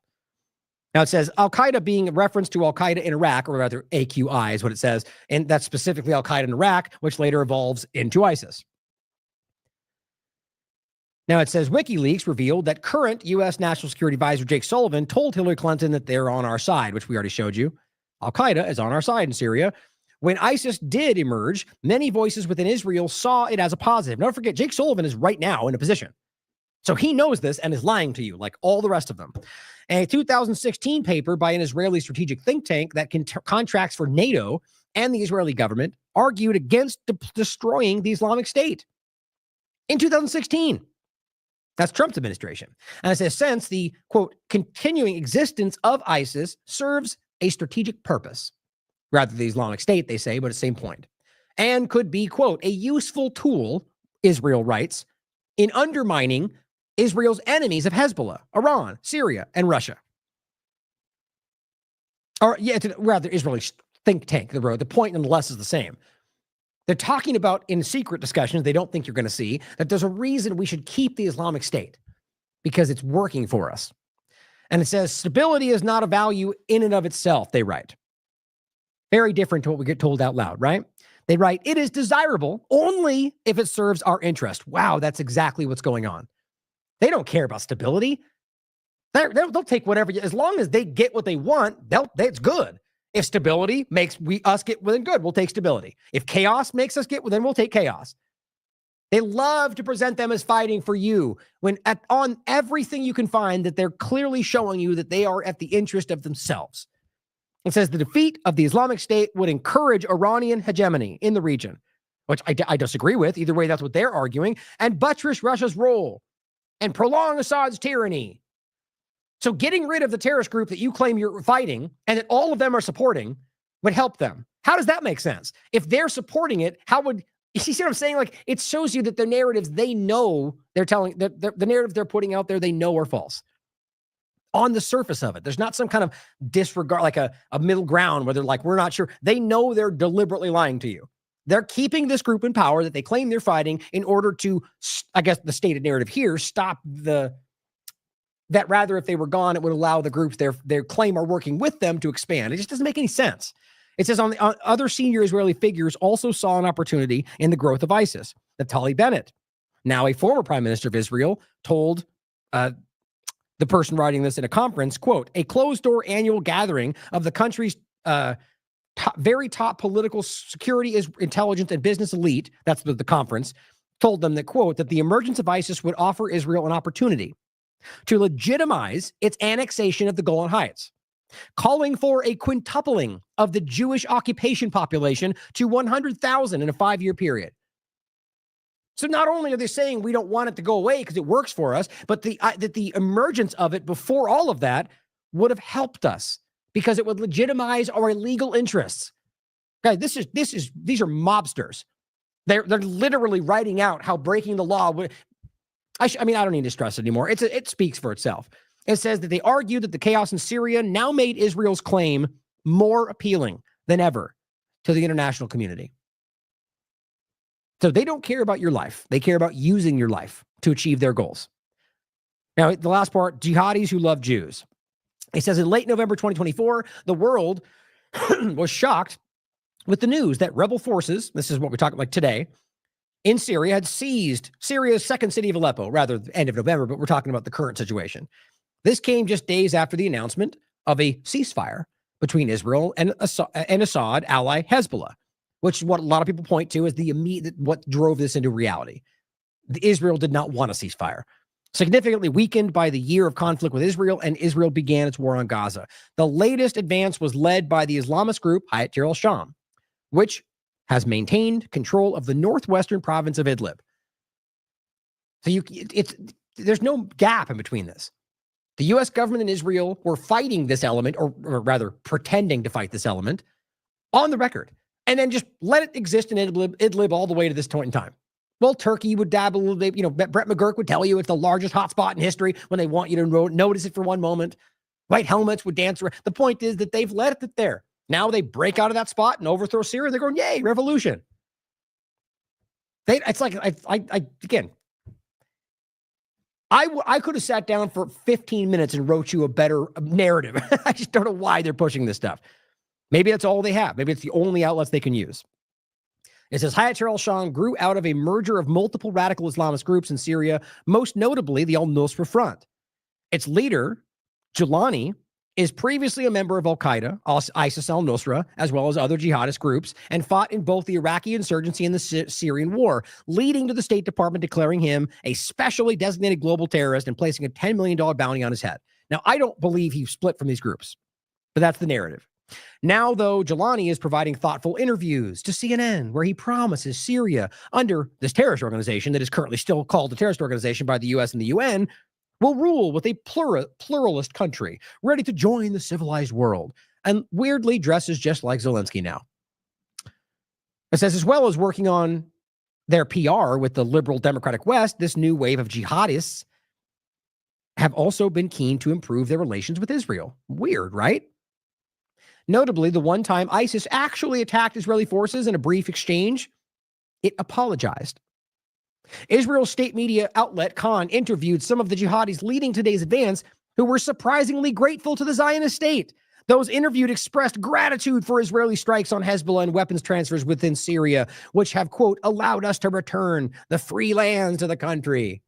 Speaker 1: Now it says al-Qaeda being a reference to al-Qaeda in Iraq, or rather AQI is what it says. And that's specifically al-Qaeda in Iraq, which later evolves into ISIS. Now it says WikiLeaks revealed that current U.S. National Security Advisor Jake Sullivan told Hillary Clinton that they're on our side, which we already showed you. Al-Qaeda is on our side in Syria. When ISIS did emerge, many voices within Israel saw it as a positive. Don't forget, Jake Sullivan is right now in a position. So he knows this and is lying to you like all the rest of them. A 2016 paper by an Israeli strategic think tank that contracts for NATO and the Israeli government argued against destroying the Islamic State in 2016. That's Trump's administration. And it says, since the, quote, continuing existence of ISIS serves a strategic purpose, rather than the Islamic State, they say, but at the same point, and could be, quote, a useful tool, Israel writes, in undermining Israel's enemies of Hezbollah, Iran, Syria, and Russia. Or, rather, Israeli think tank, the point nonetheless is the same. They're talking about, in secret discussions they don't think you're going to see, that there's a reason we should keep the Islamic State, because it's working for us. And it says, stability is not a value in and of itself, they write. Very different to what we get told out loud, right? They write, it is desirable only if it serves our interest. Wow, that's exactly what's going on. They don't care about stability. They'll take whatever, as long as they get what they want, it's good. If stability makes us get within good, we'll take stability. If chaos makes us get within, we'll take chaos. They love to present them as fighting for you when on everything you can find that they're clearly showing you that they are at the interest of themselves. It says the defeat of the Islamic State would encourage Iranian hegemony in the region, which I disagree with. Either way, that's what they're arguing, and buttress Russia's role and prolong Assad's tyranny. So getting rid of the terrorist group that you claim you're fighting and that all of them are supporting would help them. How does that make sense? If they're supporting it, how would you see what I'm saying? Like, it shows you that their narratives, they know they're telling the narrative they're putting out there, they know are false. On the surface of it, there's not some kind of disregard, like a middle ground where they're like, we're not sure. They know they're deliberately lying to you. They're keeping this group in power that they claim they're fighting in order to, I guess the stated narrative here, stop that rather if they were gone, it would allow the groups their claim are working with them to expand. It just doesn't make any sense. It says on other senior Israeli figures also saw an opportunity in the growth of ISIS. Naftali Bennett, now a former prime minister of Israel, told the person writing this in a conference, quote, a closed-door annual gathering of the country's very top political security, intelligence, and business elite, that's the conference, told them that, quote, that the emergence of ISIS would offer Israel an opportunity to legitimize its annexation of the Golan Heights, calling for a quintupling of the Jewish occupation population to 100,000 in a 5-year period. So not only are they saying we don't want it to go away because it works for us, but that the emergence of it before all of that would have helped us because it would legitimize our illegal interests. Guys, these are mobsters. They're literally writing out how breaking the law would. I don't need to stress it anymore. It speaks for itself. It says that they argued that the chaos in Syria now made Israel's claim more appealing than ever to the international community. So they don't care about your life. They care about using your life to achieve their goals. Now, the last part, jihadis who love Jews. It says in late November 2024, the world was shocked with the news that rebel forces, this is what we're talking like today, in Syria had seized Syria's second city of Aleppo, rather the end of November, but we're talking about the current situation. This came just days after the announcement of a ceasefire between Israel and Assad ally Hezbollah, which is what a lot of people point to as the immediate, what drove this into reality. Israel did not want a ceasefire. Significantly weakened by the year of conflict with Israel, and Israel began its war on Gaza. The latest advance was led by the Islamist group Hayat al-Sham, which has maintained control of the northwestern province of Idlib. So there's no gap in between this. The U.S. government and Israel were fighting this element, or rather pretending to fight this element, on the record, and then just let it exist in Idlib all the way to this point in time. Well, Turkey would dabble a little bit. You know, Brett McGurk would tell you it's the largest hotspot in history when they want you to notice it for one moment. White helmets would dance around. The point is that they've let it there. Now they break out of that spot and overthrow Syria. They're going, yay, revolution. It's like, again, I could have sat down for 15 minutes and wrote you a better narrative. I just don't know why they're pushing this stuff. Maybe that's all they have. Maybe it's the only outlets they can use. It says Hayat al-Sham grew out of a merger of multiple radical Islamist groups in Syria, most notably the al-Nusra Front. Its leader, Jilani, is previously a member of al-Qaeda, ISIS al-Nusra, as well as other jihadist groups, and fought in both the Iraqi insurgency and the Syrian war, leading to the State Department declaring him a specially designated global terrorist and placing a $10 million bounty on his head. Now, I don't believe he split from these groups, but that's the narrative. Now, though, Jilani is providing thoughtful interviews to CNN where he promises Syria, under this terrorist organization that is currently still called a terrorist organization by the U.S. and the UN, will rule with a pluralist country, ready to join the civilized world, and weirdly dresses just like Zelensky now. It says, as well as working on their PR with the liberal democratic West, this new wave of jihadists have also been keen to improve their relations with Israel. Weird, right? Notably, the one time ISIS actually attacked Israeli forces in a brief exchange, it apologized. Israel's state media outlet Khan interviewed some of the jihadis leading today's advance who were surprisingly grateful to the Zionist state. Those interviewed expressed gratitude for Israeli strikes on Hezbollah and weapons transfers within Syria, which have, quote, allowed us to return the free lands to the country.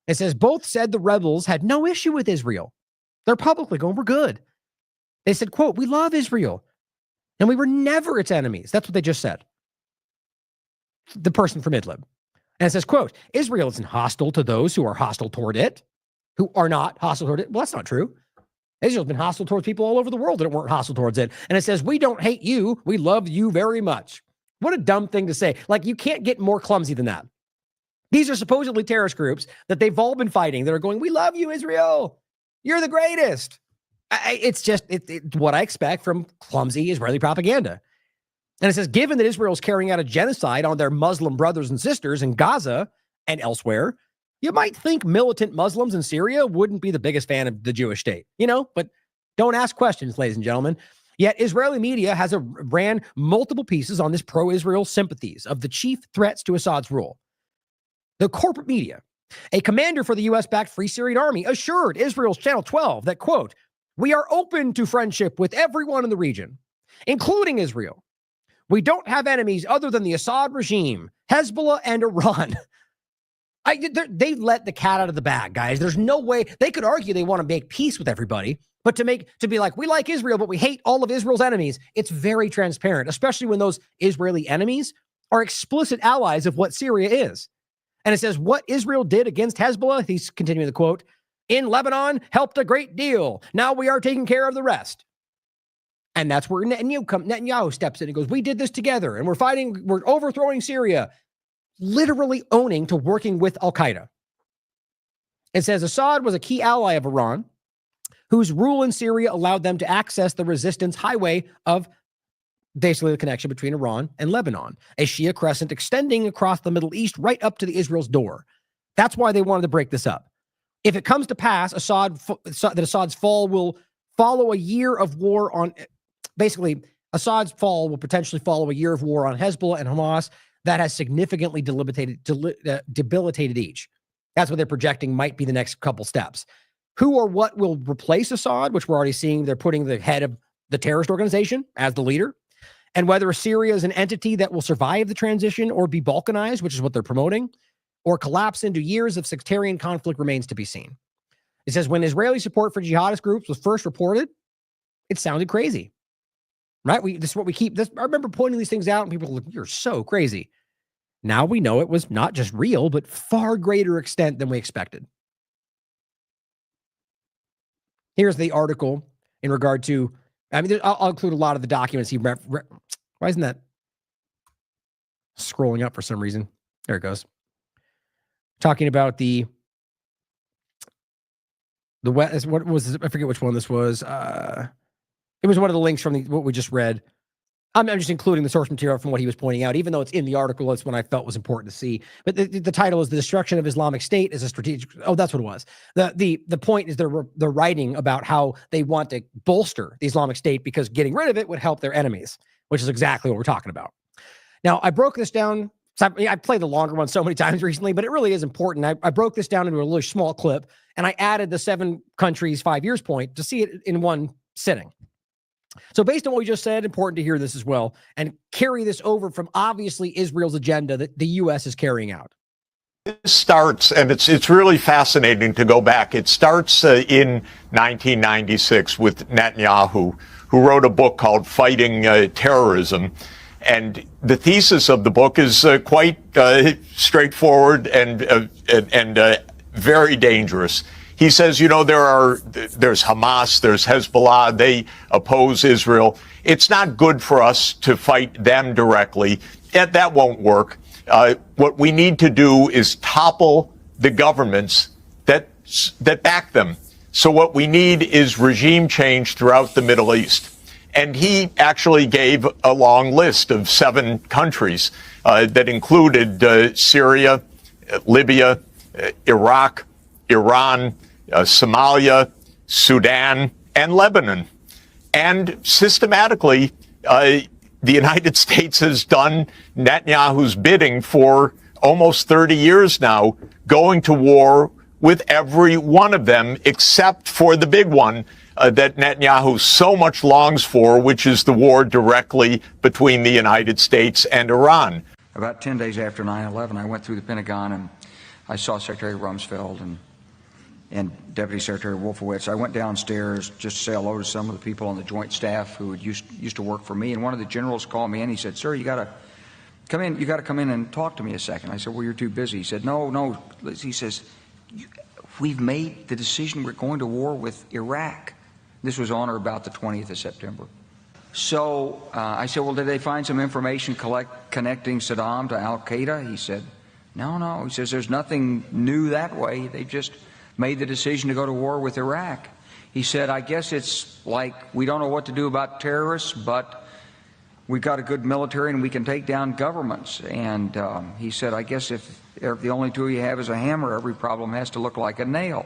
Speaker 1: It says both said the rebels had no issue with Israel. They're publicly going, we're good. They said, quote, we love Israel, and we were never its enemies. That's what they just said. The person from Idlib. And it says, quote, Israel isn't hostile to those who are hostile toward it, who are not hostile toward it. Well, that's not true. Israel's been hostile towards people all over the world that weren't hostile towards it. And it says, we don't hate you. We love you very much. What a dumb thing to say. Like, you can't get more clumsy than that. These are supposedly terrorist groups that they've all been fighting that are going, we love you, Israel. You're the greatest. It's just what I expect from clumsy Israeli propaganda. And it says, given that Israel is carrying out a genocide on their Muslim brothers and sisters in Gaza and elsewhere, you might think militant Muslims in Syria wouldn't be the biggest fan of the Jewish state, but don't ask questions, ladies and gentlemen. Yet Israeli media ran multiple pieces on this pro-Israel sympathies of the chief threats to Assad's rule. The corporate media, a commander for the U.S.-backed Free Syrian Army, assured Israel's Channel 12 that, quote, we are open to friendship with everyone in the region, including Israel. We don't have enemies other than the Assad regime, Hezbollah, and Iran. They let the cat out of the bag, guys. There's no way. They could argue they want to make peace with everybody, but to be like, we like Israel, but we hate all of Israel's enemies, it's very transparent, especially when those Israeli enemies are explicit allies of what Syria is. And it says, what Israel did against Hezbollah, he's continuing the quote, in Lebanon helped a great deal. Now we are taking care of the rest. And that's where Netanyahu steps in and goes, we did this together and we're overthrowing Syria, literally owning to working with al-Qaeda. It says Assad was a key ally of Iran, whose rule in Syria allowed them to access the resistance highway of basically the connection between Iran and Lebanon, a Shia crescent extending across the Middle East right up to the Israel's door. That's why they wanted to break this up. If it comes to pass, that Assad's fall will follow a year of war on, basically, Assad's fall will potentially follow a year of war on Hezbollah and Hamas that has significantly debilitated each. That's what they're projecting might be the next couple steps. Who or what will replace Assad, which we're already seeing they're putting the head of the terrorist organization as the leader, and whether Syria is an entity that will survive the transition or be balkanized, which is what they're promoting, or collapse into years of sectarian conflict remains to be seen. It says, when Israeli support for jihadist groups was first reported, it sounded crazy, right? This is what we keep. I remember pointing these things out and people were like, you're so crazy. Now we know it was not just real, but far greater extent than we expected. Here's the article in regard to, I'll include a lot of the documents he why isn't that scrolling up for some reason? There it goes. Talking about what was this? I forget which one this was. It was one of the links from what we just read. I'm just including the source material from what he was pointing out, even though it's in the article. It's what I felt was important to see. But the title is "The Destruction of Islamic State is a Strategic." Oh, that's what it was. The point is they're writing about how they want to bolster the Islamic State because getting rid of it would help their enemies, which is exactly what we're talking about. Now, I broke this down. So I played the longer one so many times recently, but it really is important. I broke this down into a really small clip, and I added the 7 countries, 5 years point to see it in one sitting. So based on what we just said, important to hear this as well and carry this over from obviously Israel's agenda that the U.S. is carrying out.
Speaker 7: It starts, and it's really fascinating to go back. It starts in 1996 with Netanyahu, who wrote a book called Fighting Terrorism. And the thesis of the book is quite straightforward and very dangerous. He says, there's Hamas, there's Hezbollah, they oppose Israel. It's not good for us to fight them directly. That won't work. What we need to do is topple the governments that back them. So what we need is regime change throughout the Middle East. And he actually gave a long list of 7 countries that included Syria, Libya, Iraq, Iran, Somalia, Sudan, and Lebanon. And systematically, the United States has done Netanyahu's bidding for almost 30 years now, going to war with every one of them except for the big one that Netanyahu so much longs for, which is the war directly between the United States and Iran.
Speaker 8: About 10 days after 9/11, I went through the Pentagon and I saw Secretary Rumsfeld and Deputy Secretary Wolfowitz. I went downstairs just to say hello to some of the people on the Joint Staff who had used to work for me. And one of the generals called me in. He said, "Sir, you got to come in. You got to come in and talk to me a second." I said, "Well, you're too busy." He said, "No." He says, "We've made the decision. We're going to war with Iraq." This was on or about the 20th of September. So I said, "Well, did they find some information connecting Saddam to al-Qaeda?" He said, No. He says, "There's nothing new that way. They just made the decision to go to war with Iraq." He said, "I guess it's like we don't know what to do about terrorists, but we've got a good military and we can take down governments." And he said, "I guess if the only tool you have is a hammer, every problem has to look like a nail."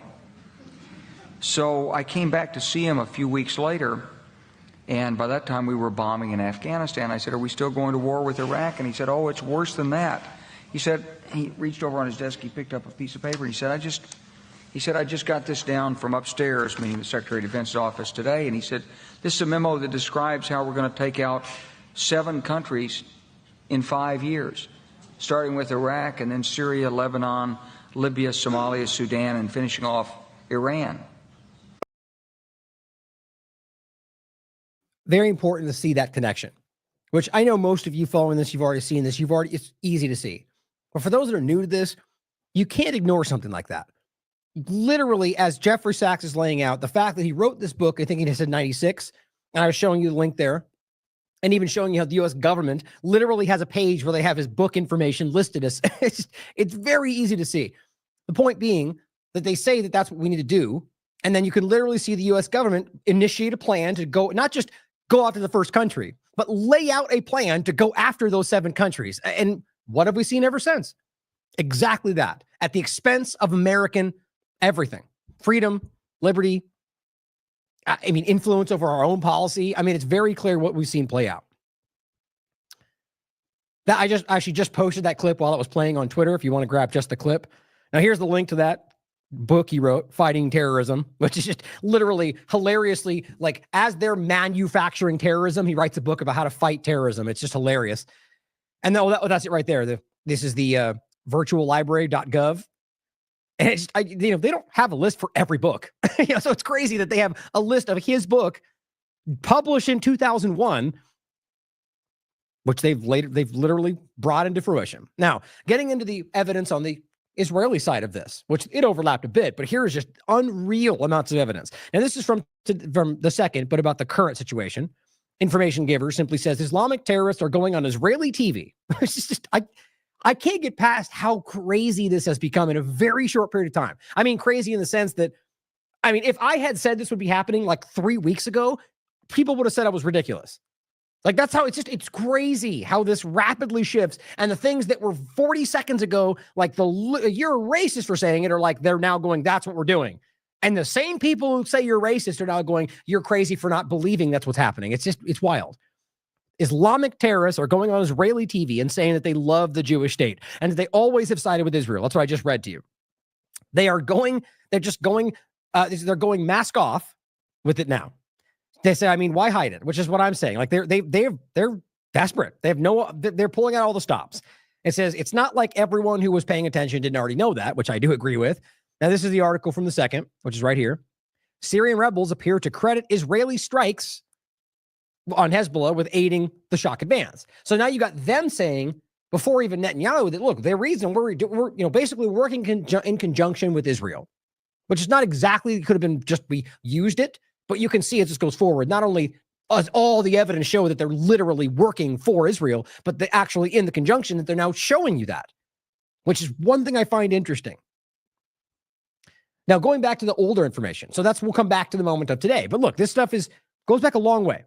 Speaker 8: So I came back to see him a few weeks later, and by that time we were bombing in Afghanistan. I said, "Are we still going to war with Iraq?" And he said, "Oh, it's worse than that." He said, he reached over on his desk, he picked up a piece of paper, and he said, I just got this down from upstairs, meaning the Secretary of Defense's office today, and he said, "This is a memo that describes how we're going to take out 7 countries in 5 years, starting with Iraq and then Syria, Lebanon, Libya, Somalia, Sudan, and finishing off Iran."
Speaker 1: Very important to see that connection, which I know most of you following this, you've already seen this. It's easy to see. But for those that are new to this, you can't ignore something like that. Literally, as Jeffrey Sachs is laying out, the fact that he wrote this book, I think he said 96, and I was showing you the link there, and even showing you how the U.S. government literally has a page where they have his book information listed as, it's very easy to see. The point being that they say that that's what we need to do, and then you can literally see the U.S. government initiate a plan to go, not just go after the first country, but lay out a plan to go after those 7 countries. And what have we seen ever since? Exactly that, at the expense of American everything. freedom, liberty, influence over our own policy. It's very clear what we've seen play out. That I just posted that clip while it was playing on Twitter, if you want to grab just the clip. Now, here's the link to that book he wrote, Fighting Terrorism, which is just literally hilariously, like, as they're manufacturing terrorism, he writes a book about how to fight terrorism. It's just hilarious. And that's it right there. This is the virtuallibrary.gov. And it's, they don't have a list for every book. So it's crazy that they have a list of his book published in 2001, which they've literally brought into fruition. Now, getting into the evidence on the Israeli side of this, which it overlapped a bit, but here is just unreal amounts of evidence. And this is from the second, but about the current situation. Information giver simply says Islamic terrorists are going on Israeli TV. It's just, I can't get past how crazy this has become in a very short period of time. Crazy in the sense that, if I had said this would be happening like 3 weeks ago, people would have said I was ridiculous. Like, that's how it's crazy how this rapidly shifts. And the things that were 40 seconds ago, like you're a racist for saying it, or like they're now going, that's what we're doing. And the same people who say you're racist are now going, you're crazy for not believing that's what's happening. It's wild. Islamic terrorists are going on Israeli TV and saying that they love the Jewish state and that they always have sided with Israel. That's what I just read to you. They're going mask off with it now. They say, why hide it? Which is what I'm saying. Like they're desperate. They're pulling out all the stops. It says it's not like everyone who was paying attention didn't already know that, which I do agree with. Now, this is the article from the second, which is right here. Syrian rebels appear to credit Israeli strikes on Hezbollah with aiding the shock advance. So now you got them saying, before even Netanyahu, that look, the reason we're basically working in conjunction with Israel, which is not exactly, could have been just we used it. But you can see as this goes forward, not only does all the evidence show that they're literally working for Israel, but they actually in the conjunction that they're now showing you that, which is one thing I find interesting. Now, going back to the older information. So we'll come back to the moment of today. But look, this stuff goes back a long way.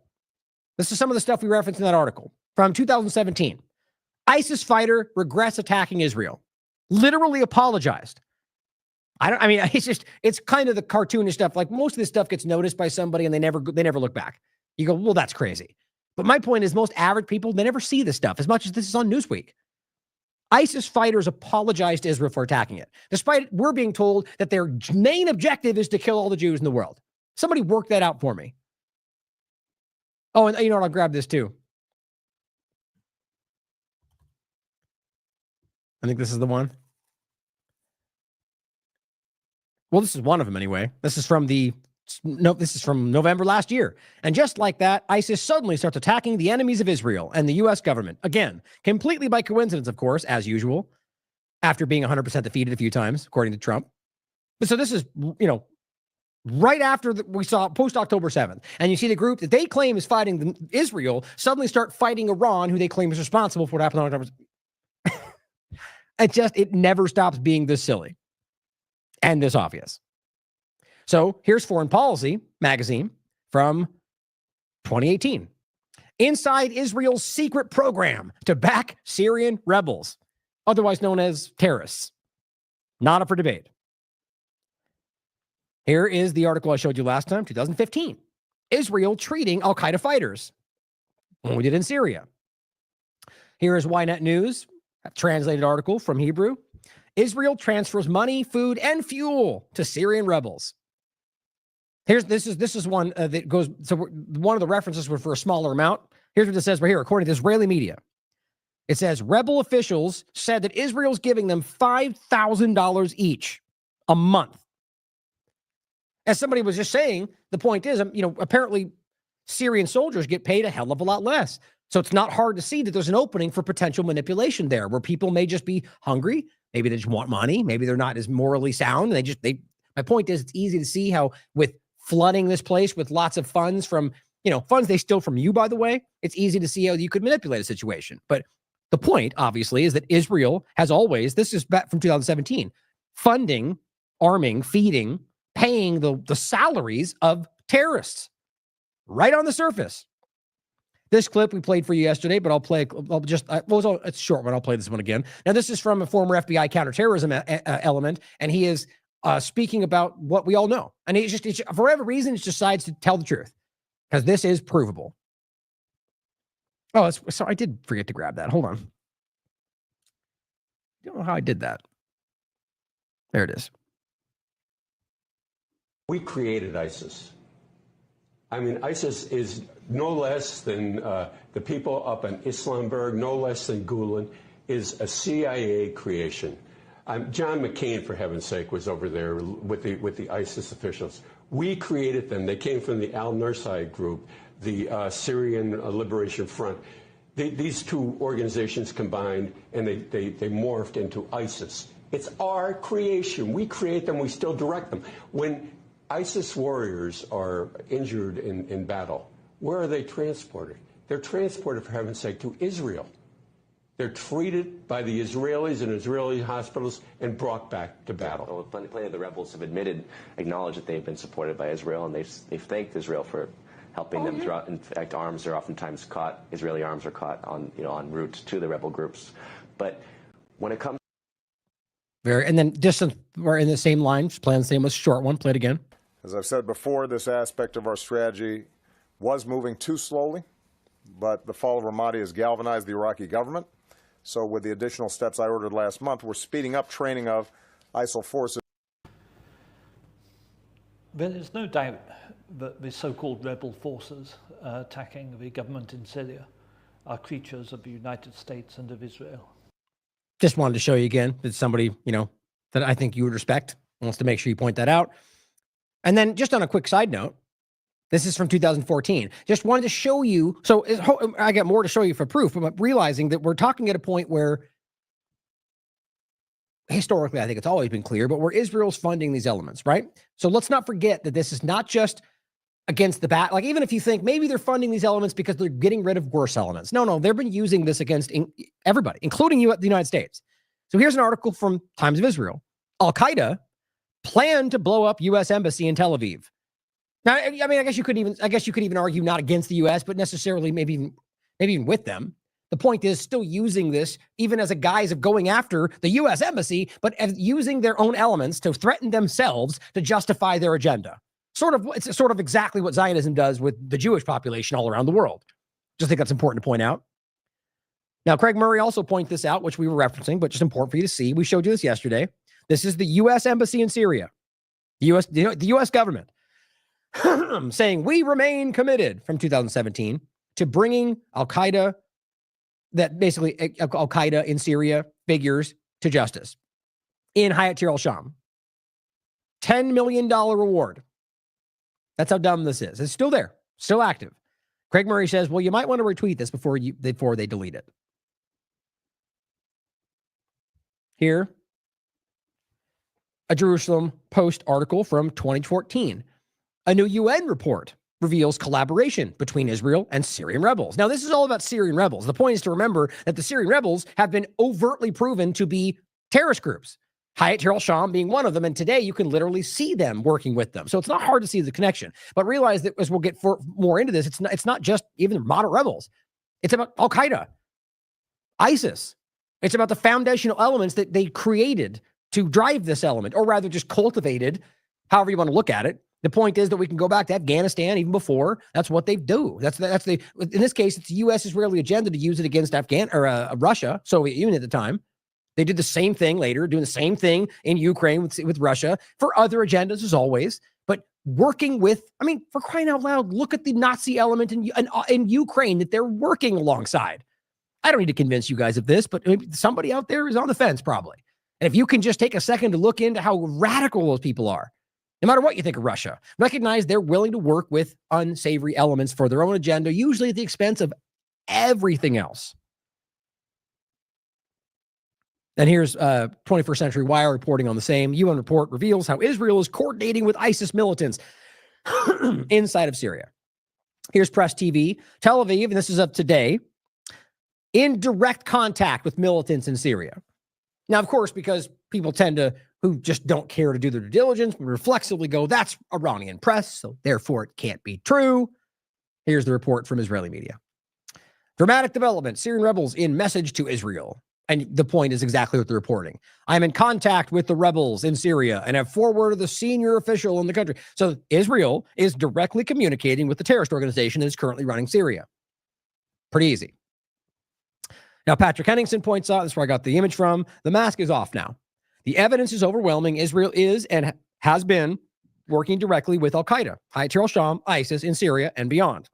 Speaker 1: This is some of the stuff we referenced in that article from 2017. ISIS fighter regrets attacking Israel. Literally apologized. It's kind of the cartoonish stuff. Like most of this stuff gets noticed by somebody and they never look back. You go, well, that's crazy. But my point is most average people, they never see this stuff as much as this is on Newsweek. ISIS fighters apologized to Israel for attacking it, despite we're being told that their main objective is to kill all the Jews in the world. Somebody work that out for me. Oh, and you know what? I'll grab this too. I think this is the one. Well, this is one of them anyway. This is from November last year. And just like that, ISIS suddenly starts attacking the enemies of Israel and the U.S. government. Again, completely by coincidence, of course, as usual, after being 100% defeated a few times, according to Trump. But so this is, right after we saw post-October 7th. And you see the group that they claim is fighting Israel suddenly start fighting Iran, who they claim is responsible for what happened on October 7th. It never stops being this silly. And this obvious. So here's Foreign Policy magazine from 2018. Inside Israel's secret program to back Syrian rebels, otherwise known as terrorists. Not up for debate. Here is the article I showed you last time, 2015. Israel treating al-Qaeda fighters. When we did in Syria. Here is Ynet News, a translated article from Hebrew. Israel transfers money, food, and fuel to Syrian rebels. This is one that goes. So one of the references were for a smaller amount. Here's what it says right here, according to Israeli media. It says rebel officials said that Israel's giving them $5,000 each a month. As somebody was just saying, the point is, apparently Syrian soldiers get paid a hell of a lot less. So it's not hard to see that there's an opening for potential manipulation there, where people may just be hungry. Maybe they just want money. Maybe they're not as morally sound. My point is, it's easy to see how with flooding this place with lots of funds from, funds they steal from you, by the way, it's easy to see how you could manipulate a situation. But the point, obviously, is that Israel has always, this is back from 2017, funding, arming, feeding, paying the salaries of terrorists right on the surface. This clip we played for you yesterday, but it's a short one. I'll play this one again. Now, this is from a former FBI counterterrorism element, and he is speaking about what we all know. And it's for whatever reason, it decides to tell the truth because this is provable. Oh, so I did forget to grab that. Hold on. I don't know how I did that. There it is.
Speaker 9: We created ISIS. I mean, ISIS is no less than the people up in Islamberg, no less than Gulen, is a CIA creation. John McCain, for heaven's sake, was over there with the ISIS officials. We created them. They came from the al-Nusra group, the Syrian Liberation Front. These two organizations combined, and they morphed into ISIS. It's our creation. We create them. We still direct them. When ISIS warriors are injured in battle, where are they transported? They're transported, for heaven's sake, to Israel. They're treated by the Israelis in Israeli hospitals and brought back to battle.
Speaker 10: Well, plenty of the rebels have acknowledged that they've been supported by Israel, and they've thanked Israel for helping them throughout. In fact, arms are oftentimes caught. Israeli arms are caught on en route to the rebel groups. But when it comes,
Speaker 1: and then just we're in the same line. Just playing the same with short one. Play it again.
Speaker 6: As I've said before, this aspect of our strategy was moving too slowly, but the fall of Ramadi has galvanized the Iraqi government. So with the additional steps I ordered last month, we're speeding up training of ISIL forces.
Speaker 11: There's no doubt that the so-called rebel forces attacking the government in Syria are creatures of the United States and of Israel.
Speaker 1: Just wanted to show you again that somebody, that I think you would respect, wants to make sure you point that out. And then just on a quick side note, this is from 2014. Just wanted to show you. So I got more to show you for proof, but realizing that we're talking at a point where historically, I think it's always been clear, but where Israel's funding these elements, right? So let's not forget that this is not just against the bat. Like, even if you think maybe they're funding these elements because they're getting rid of worse elements. No, they've been using this against everybody, including you at the United States. So here's an article from Times of Israel. Al-Qaeda planned to blow up U.S. embassy in Tel Aviv. Now, I mean, I guess you could even argue not against the U.S., but necessarily maybe even with them. The point is still using this even as a guise of going after the U.S. embassy, but using their own elements to threaten themselves to justify their agenda. It's sort of exactly what Zionism does with the Jewish population all around the world. Just think that's important to point out. Now, Craig Murray also pointed this out, which we were referencing, but just important for you to see. We showed you this yesterday. This is the U.S. embassy in Syria. The U.S. government saying we remain committed from 2017 to bringing Al-Qaeda, that basically Al-Qaeda in Syria figures to justice in Hayat al-Sham. $10 million reward. That's how dumb this is. It's still there, still active. Craig Murray says, well, you might want to retweet this before they delete it. Here, a Jerusalem Post article from 2014. A new UN report reveals collaboration between Israel and Syrian rebels. Now, this is all about Syrian rebels. The point is to remember that the Syrian rebels have been overtly proven to be terrorist groups. Hayat al-Sham being one of them, and today you can literally see them working with them. So it's not hard to see the connection. But realize that as we'll get more into this, it's not just even moderate rebels. It's about Al-Qaeda, ISIS. It's about the foundational elements that they created to drive this element, or rather just cultivated, however you want to look at it. The point is that we can go back to Afghanistan even before. That's what they do. In this case, it's the U.S.-Israeli agenda to use it against Russia, Soviet Union at the time. They did the same thing later, doing the same thing in Ukraine with Russia for other agendas as always. But working with, I mean, for crying out loud, look at the Nazi element in Ukraine that they're working alongside. I don't need to convince you guys of this, but somebody out there is on the fence probably. And if you can just take a second to look into how radical those people are, no matter what you think of Russia, recognize they're willing to work with unsavory elements for their own agenda, usually at the expense of everything else. And here's 21st Century Wire reporting on the same. UN report reveals how Israel is coordinating with ISIS militants inside of Syria. Here's Press TV. Tel Aviv, and this is of today, in direct contact with militants in Syria. Now, of course, because people who just don't care to do their due diligence, reflexively go, that's Iranian press, so therefore it can't be true. Here's the report from Israeli media. Dramatic development. Syrian rebels in message to Israel. And the point is exactly what they're reporting. I'm in contact with the rebels in Syria and have forwarded the senior official in the country. So Israel is directly communicating with the terrorist organization that is currently running Syria. Pretty easy. Now, Patrick Henningsen points out, that's where I got the image from, the mask is off now. The evidence is overwhelming. Israel is and has been working directly with al-Qaeda, Hayat al-Sham, ISIS in Syria and beyond.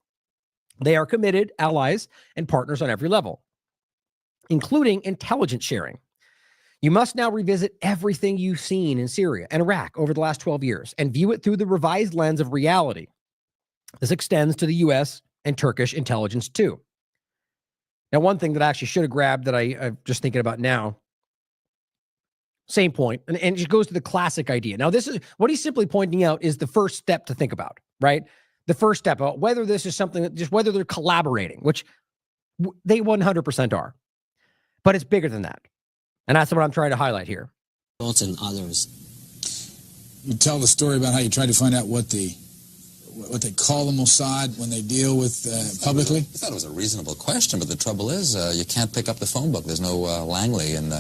Speaker 1: They are committed allies and partners on every level, including intelligence sharing. You must now revisit everything you've seen in Syria and Iraq over the last 12 years and view it through the revised lens of reality. This extends to the U.S. and Turkish intelligence too. Now, one thing that I actually should have grabbed that I'm just thinking about now, same point, and it goes to the classic idea. Now, this is what he's simply pointing out is the first step to think about, right? The first step about whether this is something that just whether they're collaborating, which they 100% are. But it's bigger than that. And that's what I'm trying to highlight here.
Speaker 12: And others. You tell the story about how you tried to find out what they call the Mossad when they deal with publicly?
Speaker 13: I thought it was a reasonable question, but the trouble is you can't pick up the phone book. There's no Langley in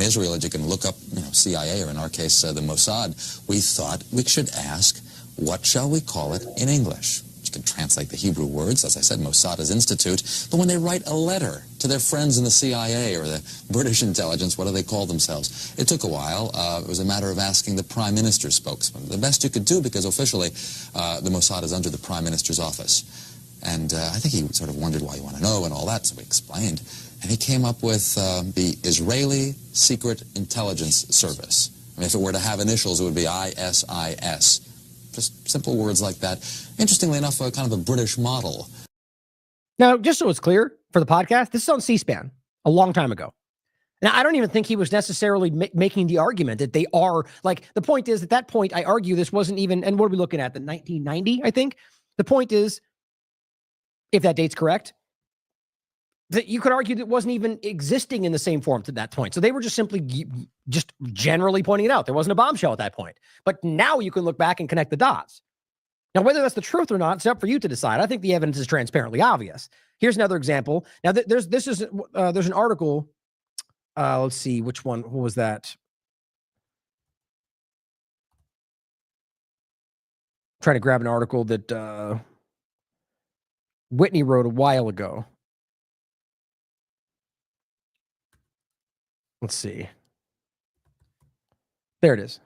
Speaker 13: Israel that you can look up, CIA or in our case the Mossad. We thought we should ask, what shall we call it in English? You can translate the Hebrew words, as I said, Mossad is institute, but when they write a letter to their friends in the CIA or the British intelligence, what do they call themselves? It took a while. It was a matter of asking the Prime Minister's spokesman. The best you could do, because officially the Mossad is under the Prime Minister's office. And I think he sort of wondered why you want to know and all that, so we explained. And he came up with the Israeli Secret Intelligence Service. I mean, if it were to have initials, it would be ISIS. Just simple words like that. Interestingly enough, kind of a British model.
Speaker 1: Now, just so it's clear for the podcast, this is on C-SPAN a long time ago. Now, I don't even think he was necessarily making the argument that they are, like, the point is, at that point, I argue this wasn't even, and what are we looking at, the 1990, I think? The point is, if that date's correct, that you could argue that it wasn't even existing in the same form to that point. So they were just simply just generally pointing it out. There wasn't a bombshell at that point. But now you can look back and connect the dots. Now, whether that's the truth or not, it's up for you to decide. I think the evidence is transparently obvious. Here's another example. Now, there's an article. Let's see, which one? What was that? I'm trying to grab an article that Whitney wrote a while ago. Let's see. There it is.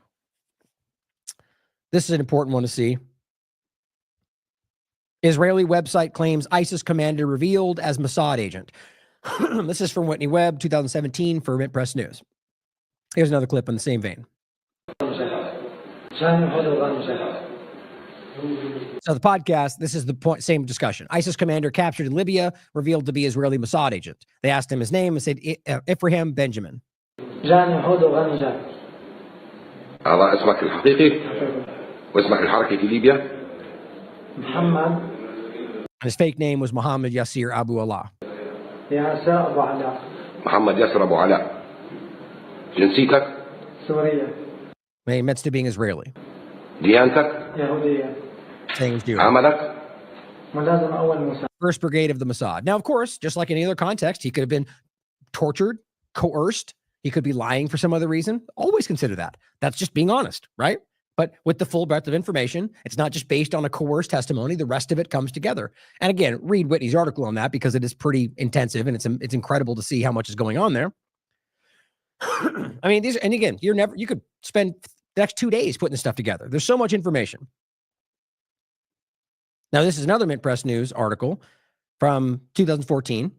Speaker 1: This is an important one to see. Israeli website claims ISIS commander revealed as Mossad agent. This is from Whitney Webb, 2017, for Mint Press News. Here's another clip in the same vein. So the podcast, this is the point, same discussion. ISIS commander captured in Libya, revealed to be Israeli Mossad agent. They asked him his name and said, Ephraim Benjamin.
Speaker 14: هذا اسمك الحقيقي واسمك الحركي في ليبيا
Speaker 1: محمد. His fake name was Muhammad Yasir Abu Allah.
Speaker 14: ياسر أبو علاء محمد ياسر أبو علاء جنسيتك سورية.
Speaker 1: He admits to being Israeli.
Speaker 14: ديانتك
Speaker 1: يهودية. Saying he's Jewish.
Speaker 14: عملك
Speaker 12: ملازم أول موسى.
Speaker 1: First Brigade of the Mossad. Now, of course, just like any other context, he could have been tortured, coerced. He could be lying for some other reason. Always consider that. That's just being honest, right? But with the full breadth of information, it's not just based on a coerced testimony. The rest of it comes together. And again, read Whitney's article on that because it is pretty intensive and it's incredible to see how much is going on there. I mean, these, and again, you could spend the next 2 days putting this stuff together. There's so much information. Now, this is another Mint Press News article from 2014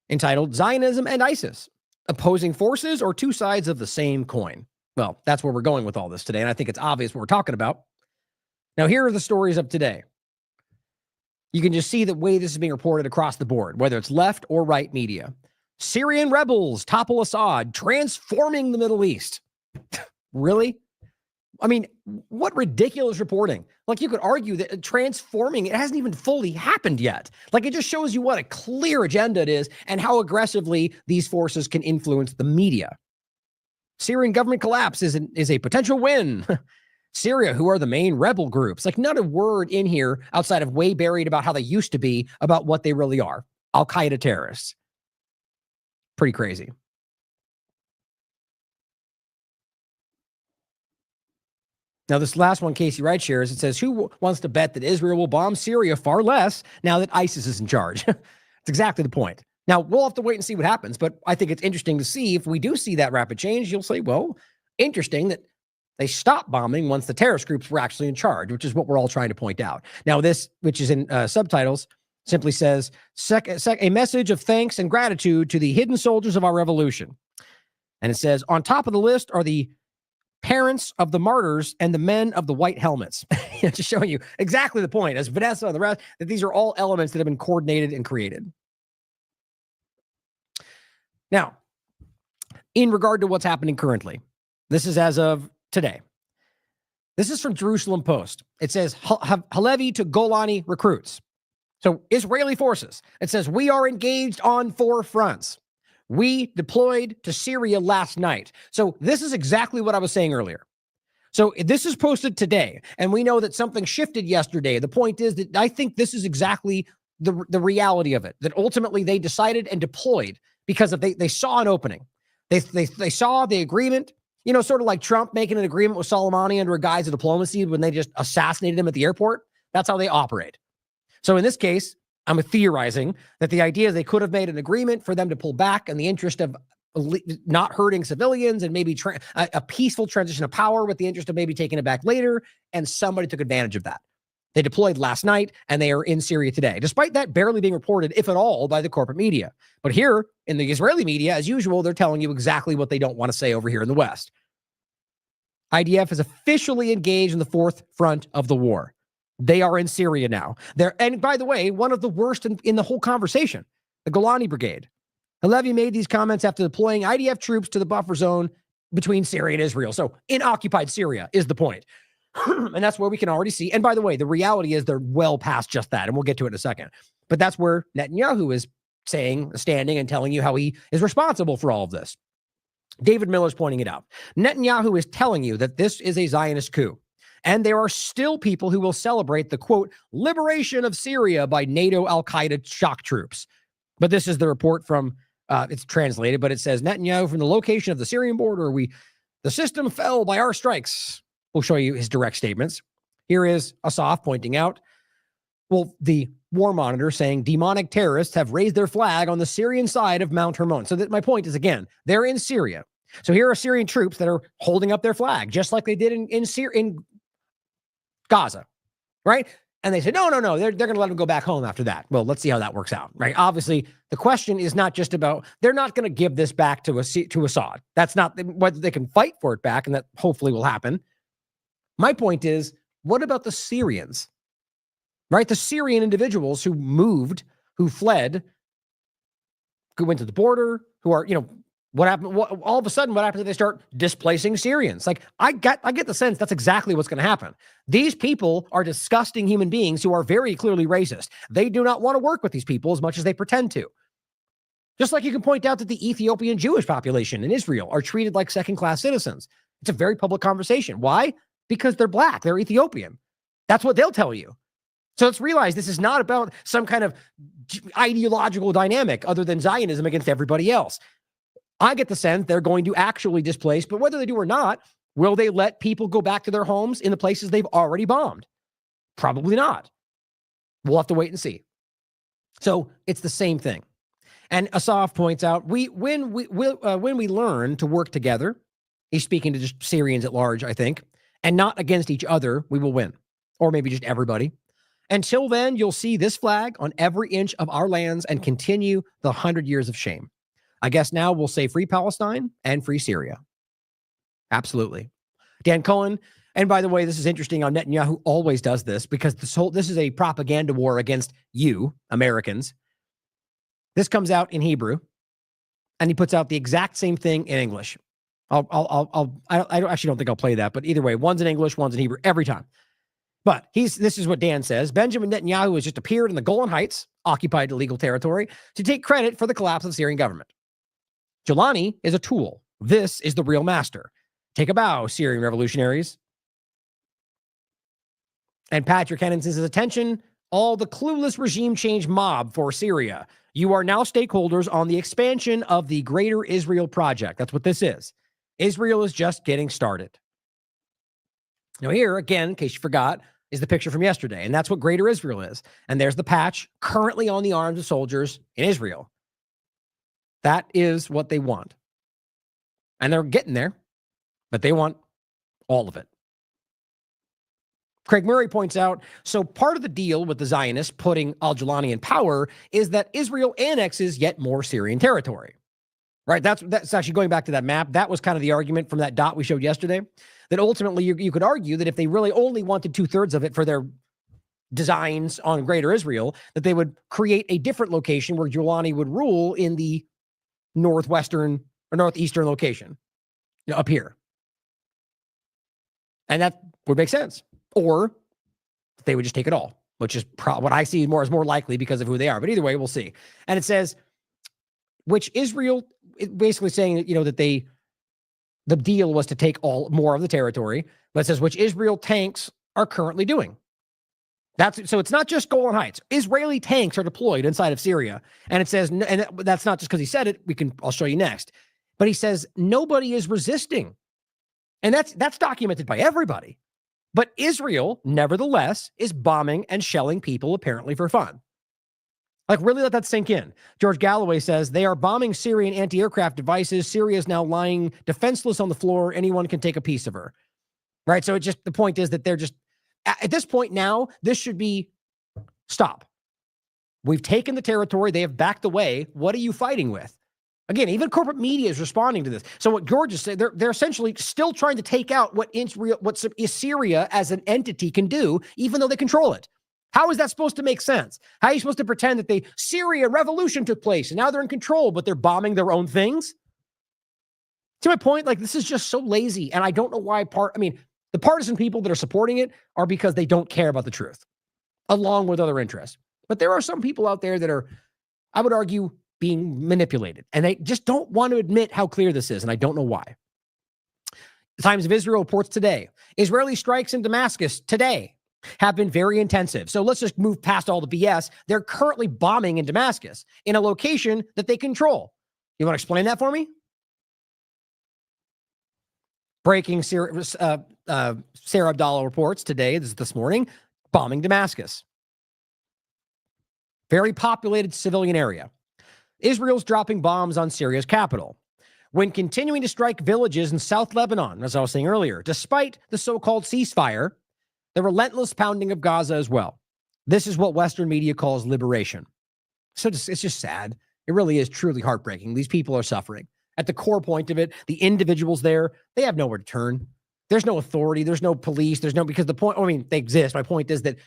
Speaker 1: entitled Zionism and ISIS, Opposing Forces or Two Sides of the Same Coin. Well, that's where we're going with all this today, and I think it's obvious what we're talking about. Now, here are the stories of today. You can just see the way this is being reported across the board, whether it's left or right media. Syrian rebels topple Assad, transforming the Middle East. Really? I mean, what ridiculous reporting. Like, you could argue that transforming, it hasn't even fully happened yet. Like, it just shows you what a clear agenda it is and how aggressively these forces can influence the media. Syrian government collapse is a potential win. Syria, who are the main rebel groups. Like, not a word in here outside of way buried about how they used to be, about what they really are. Al-Qaeda terrorists. Pretty crazy. Now, this last one Casey Wright shares, it says, who wants to bet that Israel will bomb Syria far less now that ISIS is in charge? It's exactly the point. Now, we'll have to wait and see what happens, but I think it's interesting to see if we do see that rapid change. You'll say, well, interesting that they stopped bombing once the terrorist groups were actually in charge, which is what we're all trying to point out. Now, this, which is in subtitles, simply says, a message of thanks and gratitude to the hidden soldiers of our revolution. And it says, on top of the list are the parents of the martyrs and the men of the white helmets. Just showing you exactly the point, as Vanessa and the rest, that these are all elements that have been coordinated and created. Now, in regard to what's happening currently, this is as of today. This is from Jerusalem Post. It says, Halevi to Golani recruits. So Israeli forces. It says, we are engaged on 4 fronts. We deployed to Syria last night. So this is exactly what I was saying earlier. So this is posted today, and we know that something shifted yesterday. The point is that I think this is exactly the reality of it, that ultimately they decided and deployed because of they saw an opening. They saw the agreement, you know, sort of like Trump making an agreement with Soleimani under a guise of diplomacy when they just assassinated him at the airport. That's how they operate. So in this case, I'm theorizing that the idea is they could have made an agreement for them to pull back in the interest of not hurting civilians and maybe a peaceful transition of power with the interest of maybe taking it back later, and somebody took advantage of that. They deployed last night, and they are in Syria today, despite that barely being reported, if at all, by the corporate media. But here, in the Israeli media, as usual, they're telling you exactly what they don't want to say over here in the West. IDF is officially engaged in the 4th front of the war. They are in Syria now. And by the way, one of the worst in the whole conversation, the Golani Brigade. Halevi made these comments after deploying IDF troops to the buffer zone between Syria and Israel. So in occupied Syria is the point. And that's where we can already see. And by the way, the reality is they're well past just that. And we'll get to it in a second. But that's where Netanyahu is standing and telling you how he is responsible for all of this. David Miller's pointing it out. Netanyahu is telling you that this is a Zionist coup. And there are still people who will celebrate the, quote, liberation of Syria by NATO al-Qaeda shock troops. But this is the report from, it's translated, but it says, Netanyahu, from the location of the Syrian border, the system fell by our strikes. We'll show you his direct statements. Here is Asaf pointing out, well, the War Monitor saying demonic terrorists have raised their flag on the Syrian side of Mount Hermon. So that my point is, again, they're in Syria. So here are Syrian troops that are holding up their flag, just like they did in Gaza, right? And they said, no, they're going to let them go back home after that. Well, let's see how that works out, right? Obviously, the question is not just about, they're not going to give this back to Assad. That's not whether they can fight for it back, and that hopefully will happen. My point is, what about the Syrians, right? The Syrian individuals who moved, who fled, who went to the border, who are, what happened? All of a sudden, what happens if they start displacing Syrians? Like, I get the sense that's exactly what's going to happen. These people are disgusting human beings who are very clearly racist. They do not want to work with these people as much as they pretend to. Just like you can point out that the Ethiopian Jewish population in Israel are treated like second-class citizens. It's a very public conversation. Why? Because they're black. They're Ethiopian. That's what they'll tell you. So let's realize this is not about some kind of ideological dynamic other than Zionism against everybody else. I get the sense they're going to actually displace, but whether they do or not, will they let people go back to their homes in the places they've already bombed? Probably not. We'll have to wait and see. So it's the same thing. And Asaf points out, when we learn to work together, he's speaking to just Syrians at large, I think, and not against each other, we will win. Or maybe just everybody. Until then, you'll see this flag on every inch of our lands and continue the 100 years of shame. I guess now we'll say free Palestine and free Syria. Absolutely. Dan Cohen, and by the way, this is interesting how Netanyahu always does this because this is a propaganda war against you, Americans. This comes out in Hebrew, and he puts out the exact same thing in English. I actually don't think I'll play that, but either way, one's in English, one's in Hebrew every time. But this is what Dan says. Benjamin Netanyahu has just appeared in the Golan Heights, occupied illegal territory, to take credit for the collapse of the Syrian government. Jelani is a tool. This is the real master. Take a bow, Syrian revolutionaries. And Patrick Hennon says, attention, all the clueless regime change mob for Syria. You are now stakeholders on the expansion of the Greater Israel Project. That's what this is. Israel is just getting started. Now here, again, in case you forgot, is the picture from yesterday, and that's what Greater Israel is. And there's the patch currently on the arms of soldiers in Israel. That is what they want. And they're getting there, but they want all of it. Craig Murray points out, so part of the deal with the Zionists putting al-Jilani in power is that Israel annexes yet more Syrian territory. Right? That's actually going back to that map. That was kind of the argument from that dot we showed yesterday, that ultimately you could argue that if they really only wanted 2/3 of it for their designs on Greater Israel, that they would create a different location where Jilani would rule in the northwestern or northeastern location, up here. And that would make sense. Or they would just take it all, which is what I see as more likely because of who they are. But either way, we'll see. And it says, which Israel, basically saying that the deal was to take more of the territory, but it says which Israel tanks are currently doing. So it's not just Golan Heights. Israeli tanks are deployed inside of Syria. And it says, and that's not just because he said it. I'll show you next. But he says nobody is resisting. And that's documented by everybody. But Israel, nevertheless, is bombing and shelling people apparently for fun. Like, really let that sink in. George Galloway says they are bombing Syrian anti-aircraft devices. Syria is now lying defenseless on the floor. Anyone can take a piece of her. Right? So the point is that they're just, at this point now, this should be stop. We've taken the territory. They have backed away. What are you fighting with? Again, even corporate media is responding to this. So what George is saying, they're essentially still trying to take out what Syria as an entity can do, even though they control it. How is that supposed to make sense? How are you supposed to pretend that the Syria revolution took place and now they're in control, but they're bombing their own things? To my point, like, this is just so lazy. And I don't know why the partisan people that are supporting it are because they don't care about the truth, along with other interests. But there are some people out there that are, I would argue, being manipulated. And they just don't want to admit how clear this is. And I don't know why. The Times of Israel reports today, Israeli strikes in Damascus today have been very intensive. So let's just move past all the BS. They're currently bombing in Damascus in a location that they control. You want to explain that for me? Breaking, Sarah Abdallah reports today, this morning, bombing Damascus. Very populated civilian area. Israel's dropping bombs on Syria's capital when continuing to strike villages in South Lebanon, as I was saying earlier, despite the so-called ceasefire, the relentless pounding of Gaza as well. This is what Western media calls liberation. So it's just sad. It really is truly heartbreaking. These people are suffering. At the core point of it, the individuals there, they have nowhere to turn. There's no authority. There's no police. Because they exist. My point is that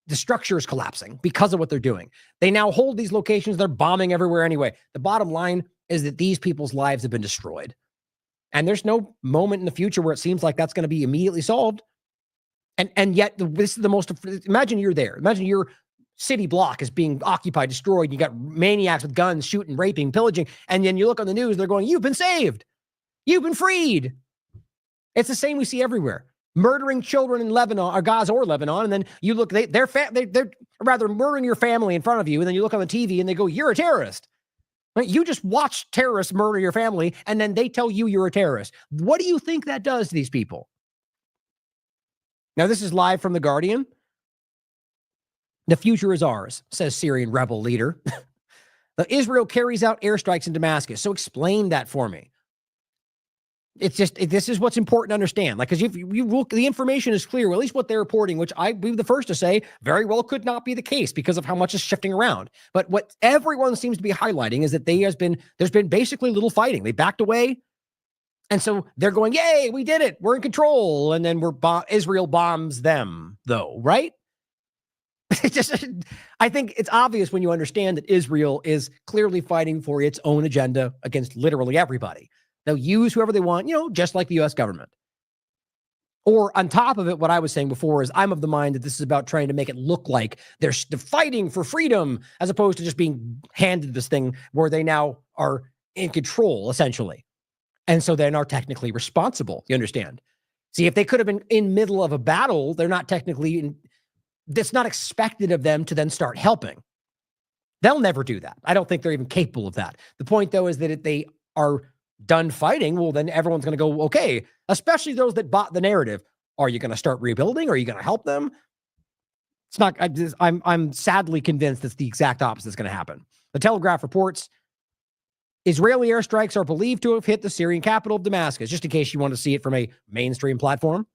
Speaker 1: the structure is collapsing because of what they're doing. They now hold these locations. They're bombing everywhere anyway. The bottom line is that these people's lives have been destroyed. And there's no moment in the future where it seems like that's going to be immediately solved. And yet this is the most, imagine you're there. Imagine your city block is being occupied, destroyed. You got maniacs with guns shooting, raping, pillaging. And then you look on the news, they're going, you've been saved. You've been freed. It's the same we see everywhere. Murdering children in Lebanon or Gaza or Lebanon. And then you look, they're rather murdering your family in front of you. And then you look on the TV and they go, you're a terrorist. Right? You just watch terrorists murder your family. And then they tell you you're a terrorist. What do you think that does to these people? Now, this is live from The Guardian. The future is ours, says Syrian rebel leader. Israel carries out airstrikes in Damascus. So explain that for me. It's just, this is what's important to understand. Like, because if you look, the information is clear, well, at least what they're reporting, which I be the first to say very well could not be the case because of how much is shifting around. But what everyone seems to be highlighting is that there's been basically little fighting. They backed away. And so they're going, yay, we did it. We're in control. And then Israel bombs them, though, right? I think it's obvious when you understand that Israel is clearly fighting for its own agenda against literally everybody. They'll use whoever they want, just like the U.S. government. Or on top of it, what I was saying before is I'm of the mind that this is about trying to make it look like they're fighting for freedom as opposed to just being handed this thing where they now are in control, essentially. And so they're not technically responsible. You understand? See, if they could have been in middle of a battle, they're not technically it's not expected of them to then start helping. They'll never do that. I don't think they're even capable of that. The point, though, is that if they are done fighting, well, then everyone's going to go, okay, especially those that bought the narrative. Are you going to start rebuilding? Are you going to help them? It's not. I'm sadly convinced it's the exact opposite is going to happen. The Telegraph reports Israeli airstrikes are believed to have hit the Syrian capital of Damascus, just in case you want to see it from a mainstream platform.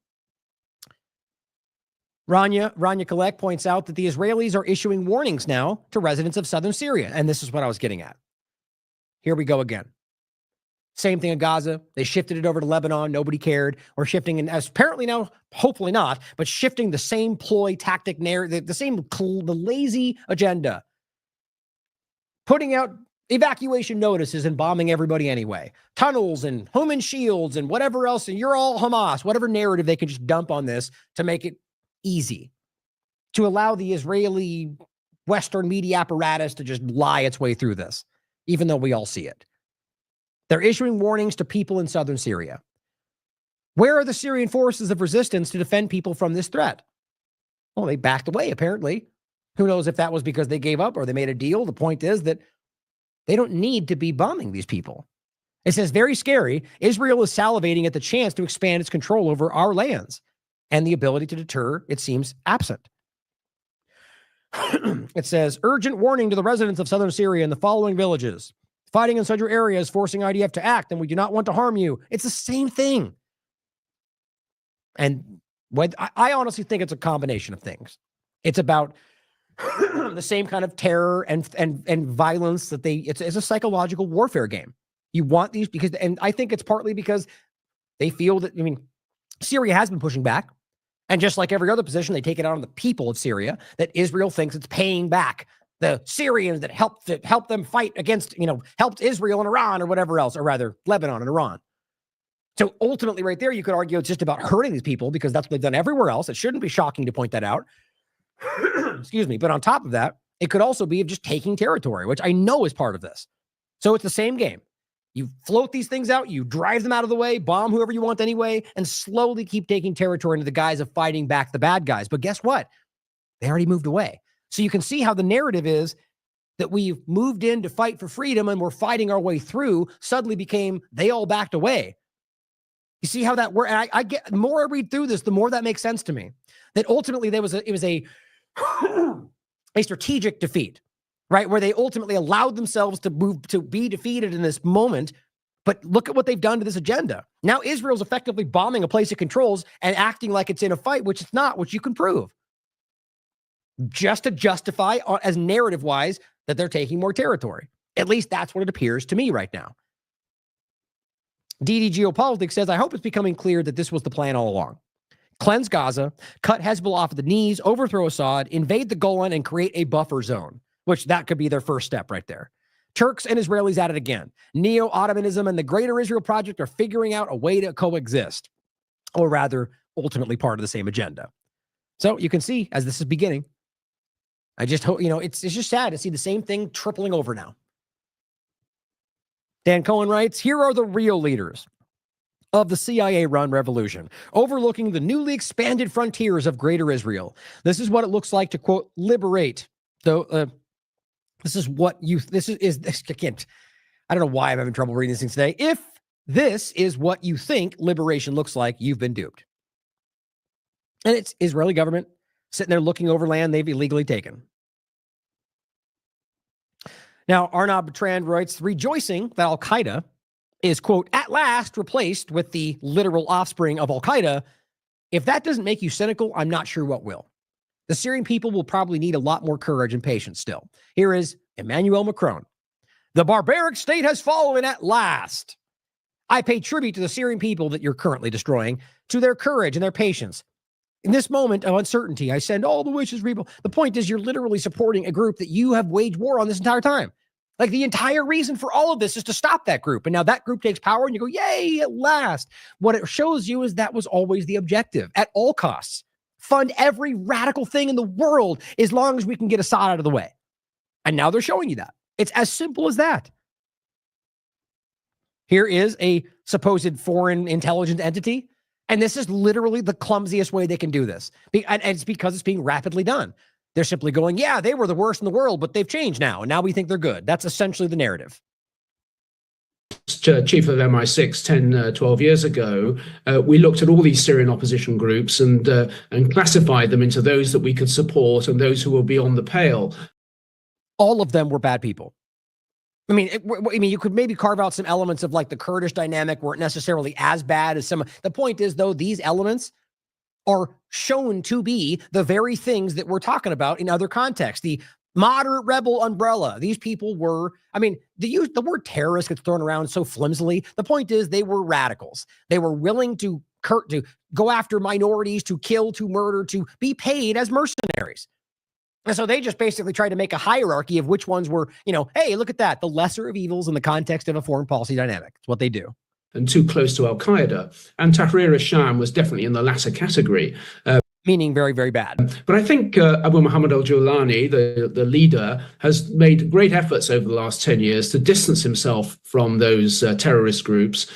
Speaker 1: Rania Kalek points out that the Israelis are issuing warnings now to residents of southern Syria. And this is what I was getting at. Here we go again. Same thing in Gaza. They shifted it over to Lebanon. Nobody cared. We're shifting, and as apparently now, hopefully not, but shifting the same ploy, tactic, narrative, the lazy agenda. Putting out evacuation notices and bombing everybody anyway. Tunnels and human shields and whatever else. And you're all Hamas, whatever narrative they can just dump on this to make it easy, to allow the Israeli Western media apparatus to just lie its way through this, even though we all see it. They're issuing warnings to people in southern Syria. Where are the Syrian forces of resistance to defend people from this threat? Well, they backed away, apparently. Who knows if that was because they gave up or they made a deal. The point is that they don't need to be bombing these people. It says, very scary, Israel is salivating at the chance to expand its control over our lands, and the ability to deter, it seems, absent. It says, urgent warning to the residents of southern Syria in the following villages. Fighting in such areas forcing IDF to act, and we do not want to harm you. It's the same thing. And I honestly think it's a combination of things. It's about the same kind of terror and violence that it's a psychological warfare game. You want these because, and I think it's partly because they feel that, Syria has been pushing back. And just like every other position, they take it out on the people of Syria, that Israel thinks it's paying back the Syrians that helped them fight against, helped Israel and Iran or whatever else, or rather Lebanon and Iran. So ultimately right there, you could argue it's just about hurting these people because that's what they've done everywhere else. It shouldn't be shocking to point that out. Excuse me. But on top of that, it could also be of just taking territory, which I know is part of this. So it's the same game. You float these things out, you drive them out of the way, bomb whoever you want anyway, and slowly keep taking territory into the guise of fighting back the bad guys. But guess what? They already moved away. So you can see how the narrative is that we've moved in to fight for freedom and we're fighting our way through suddenly became they all backed away. You see how that works? And I get, the more I read through this, the more that makes sense to me. That ultimately it was a strategic defeat. Right, where they ultimately allowed themselves to be defeated in this moment. But look at what they've done to this agenda. Now Israel's effectively bombing a place it controls and acting like it's in a fight, which it's not, which you can prove. Just to justify, as narrative-wise, that they're taking more territory. At least that's what it appears to me right now. DD Geopolitics says, I hope it's becoming clear that this was the plan all along. Cleanse Gaza, cut Hezbollah off at the knees, overthrow Assad, invade the Golan, and create a buffer zone. Which that could be their first step right there. Turks and Israelis at it again. Neo-Ottomanism and the Greater Israel Project are figuring out a way to coexist. Or rather, ultimately part of the same agenda. So you can see, as this is beginning, I just hope, it's just sad to see the same thing tripling over now. Dan Cohen writes, here are the real leaders of the CIA-run revolution, overlooking the newly expanded frontiers of Greater Israel. This is what it looks like to, quote, liberate. So, this is again, I don't know why I'm having trouble reading these things today. If this is what you think liberation looks like, you've been duped. And it's Israeli government sitting there looking over land they've illegally taken. Now, Arnab Trand writes, rejoicing that al-Qaeda is, quote, at last replaced with the literal offspring of al-Qaeda. If that doesn't make you cynical, I'm not sure what will. The Syrian people will probably need a lot more courage and patience still. Here is Emmanuel Macron. The barbaric state has fallen at last. I pay tribute to the Syrian people that you're currently destroying, to their courage and their patience. In this moment of uncertainty, I send all the wishes, rebuild. The point is you're literally supporting a group that you have waged war on this entire time. Like the entire reason for all of this is to stop that group. And now that group takes power and you go, yay, at last. What it shows you is that was always the objective at all costs. Fund every radical thing in the world as long as we can get Assad out of the way. And now they're showing you that. It's as simple as that. Here is a supposed foreign intelligence entity. And this is literally the clumsiest way they can do this. And it's because it's being rapidly done. They're simply going, yeah, they were the worst in the world, but they've changed now. And now we think they're good. That's essentially the narrative.
Speaker 15: chief of MI6 10, 12 years ago, we looked at all these Syrian opposition groups and classified them into those that we could support and those who were beyond the pale.
Speaker 1: All of them were bad people. I mean, you could maybe carve out some elements of like the Kurdish dynamic weren't necessarily as bad as some. The point is, though, these elements are shown to be the very things that we're talking about in other contexts. The moderate rebel umbrella. These people were, I mean, the word terrorist gets thrown around so flimsily. The point is they were radicals. They were willing to go after minorities, to kill, to murder, to be paid as mercenaries. And so they just basically tried to make a hierarchy of which ones were, hey, look at that, the lesser of evils in the context of a foreign policy dynamic. It's what they do.
Speaker 15: And too close to al-Qaeda. And Tahrir al-Sham was definitely in the latter category.
Speaker 1: Meaning very, very bad.
Speaker 15: But I think Abu Muhammad al-Jawlani, the leader, has made great efforts over the last 10 years to distance himself from those terrorist groups.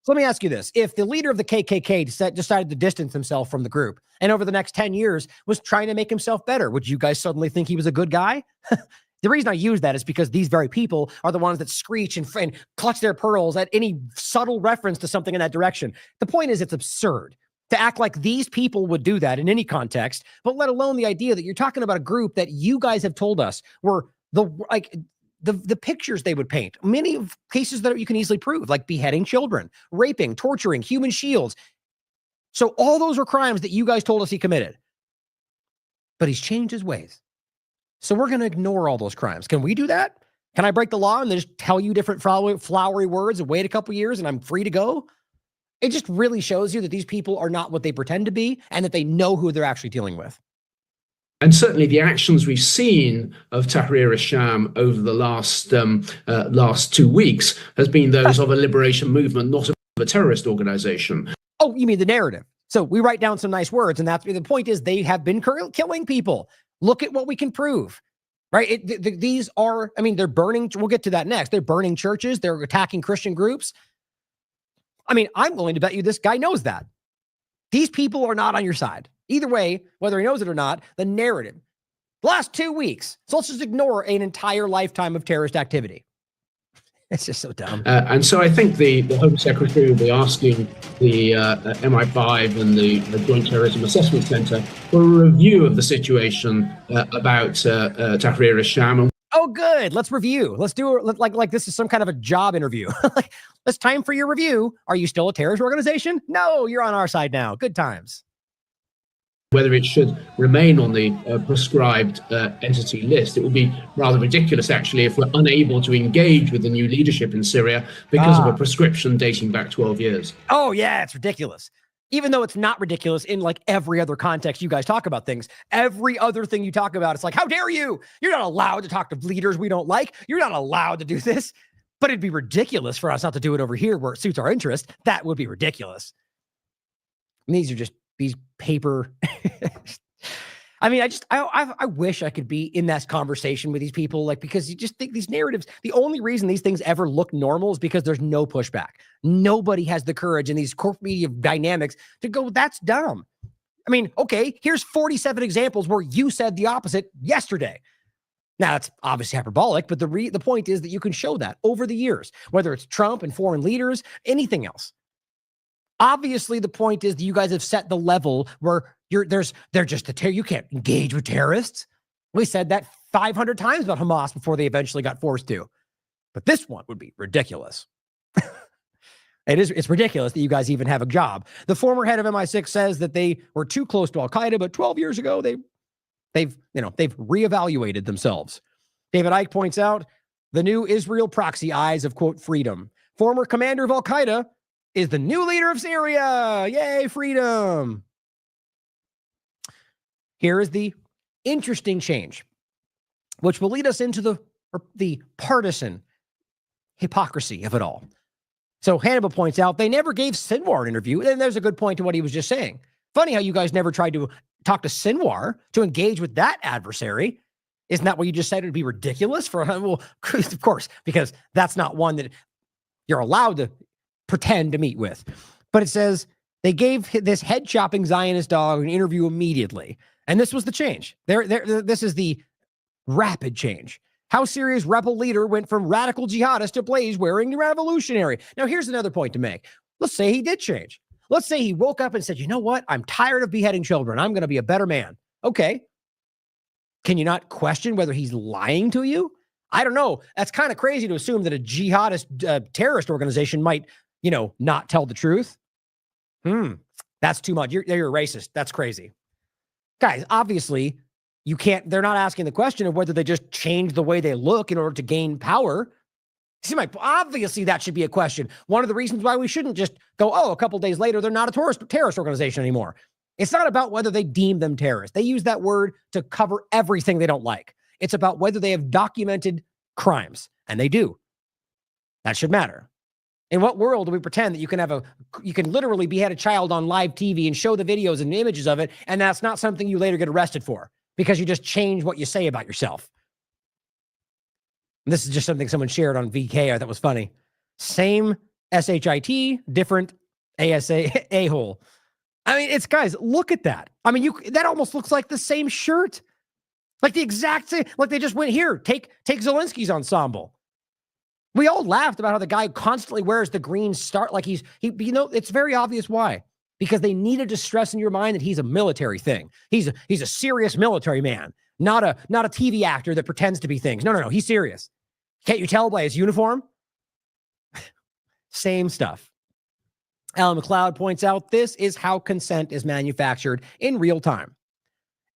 Speaker 1: So let me ask you this. If the leader of the KKK decided to distance himself from the group and over the next 10 years was trying to make himself better, would you guys suddenly think he was a good guy? The reason I use that is because these very people are the ones that screech and clutch their pearls at any subtle reference to something in that direction. The point is, it's absurd to act like these people would do that in any context, but let alone the idea that you're talking about a group that you guys have told us were the pictures they would paint. Many of cases that you can easily prove, like beheading children, raping, torturing, human shields. So all those were crimes that you guys told us he committed. But he's changed his ways. So we're going to ignore all those crimes. Can we do that? Can I break the law and then just tell you different flowery words and wait a couple years and I'm free to go? It just really shows you that these people are not what they pretend to be and that they know who they're actually dealing with.
Speaker 15: And certainly the actions we've seen of Tahrir al-Sham over the last 2 weeks has been those of a liberation movement, not of a terrorist organization.
Speaker 1: Oh, you mean the narrative. So we write down some nice words, and that's the point is they have been killing people. Look at what we can prove, right? These are, I mean, they're burning. We'll get to that next. They're burning churches. They're attacking Christian groups. I mean, I'm willing to bet you this guy knows that. These people are not on your side. Either way, whether he knows it or not, the narrative. The last 2 weeks. So let's just ignore an entire lifetime of terrorist activity. It's just so dumb.
Speaker 15: And so I think the Home Secretary will be asking the MI5 and the Joint Terrorism Assessment Center for a review of the situation about Tahrir al-Sham.
Speaker 1: Oh, good. Let's review. Let's do it like this is some kind of a job interview. Like, it's time for your review. Are you still a terrorist organization? No, you're on our side now. Good times.
Speaker 15: Whether it should remain on the prescribed entity list. It would be rather ridiculous, actually, if we're unable to engage with the new leadership in Syria because of a prescription dating back 12 years.
Speaker 1: Oh, yeah, it's ridiculous. Even though it's not ridiculous in like every other context you guys talk about things. Every other thing you talk about, it's like, how dare you? You're not allowed to talk to leaders we don't like. You're not allowed to do this. But it'd be ridiculous for us not to do it over here where it suits our interest. That would be ridiculous. And these are just these paper. I mean, I wish I could be in that conversation with these people, like, because you just think these narratives, the only reason these things ever look normal is because there's no pushback. Nobody has the courage in these corporate media dynamics to go, that's dumb. I mean, okay, here's 47 examples where you said the opposite yesterday. Now, that's obviously hyperbolic, but the point is that you can show that over the years, whether it's Trump and foreign leaders, anything else. Obviously, the point is that you guys have set the level where they're just you can't engage with terrorists. We said that 500 times about Hamas before they eventually got forced to. But this one would be ridiculous. It's ridiculous that you guys even have a job. The former head of MI6 says that they were too close to al-Qaeda, but 12 years ago they've reevaluated themselves. David Icke points out the new Israel proxy eyes of, quote, freedom. Former commander of al-Qaeda is the new leader of Syria. Yay, freedom. Here is the interesting change, which will lead us into the partisan hypocrisy of it all. So Hannibal points out they never gave Sinwar an interview, and there's a good point to what he was just saying. Funny how you guys never tried to talk to Sinwar to engage with that adversary. Isn't that what you just said? It would be ridiculous for him. Well, of course, because that's not one that you're allowed to pretend to meet with. But it says they gave this head-chopping Zionist dog an interview immediately. And this was the change. This is the rapid change. How Syria's rebel leader went from radical jihadist to blaze-wearing revolutionary. Now, here's another point to make. Let's say he did change. Let's say he woke up and said, you know what? I'm tired of beheading children. I'm going to be a better man. Okay. Can you not question whether he's lying to you? I don't know. That's kind of crazy to assume that a jihadist terrorist organization might, not tell the truth. That's too much. You're a racist. That's crazy. Guys, obviously, they're not asking the question of whether they just changed the way they look in order to gain power. See, obviously that should be a question. One of the reasons why we shouldn't just go, a couple days later, they're not a terrorist organization anymore. It's not about whether they deem them terrorists. They use that word to cover everything they don't like. It's about whether they have documented crimes, and they do. That should matter. In what world do we pretend that you can literally behead a child on live TV and show the videos and images of it, and that's not something you later get arrested for because you just change what you say about yourself? And this is just something someone shared on VK. I thought was funny. Same SHIT, different ASA a-hole. I mean, guys, look at that. I mean, that almost looks like the same shirt. Like the exact same, like they just went here, take Zelensky's ensemble. We all laughed about how the guy constantly wears the green star. Like it's very obvious why. Because they needed to stress in your mind that he's a military thing. He's a serious military man, not a TV actor that pretends to be things. No, he's serious. Can't you tell by his uniform? Same stuff. Alan McLeod points out this is how consent is manufactured in real time.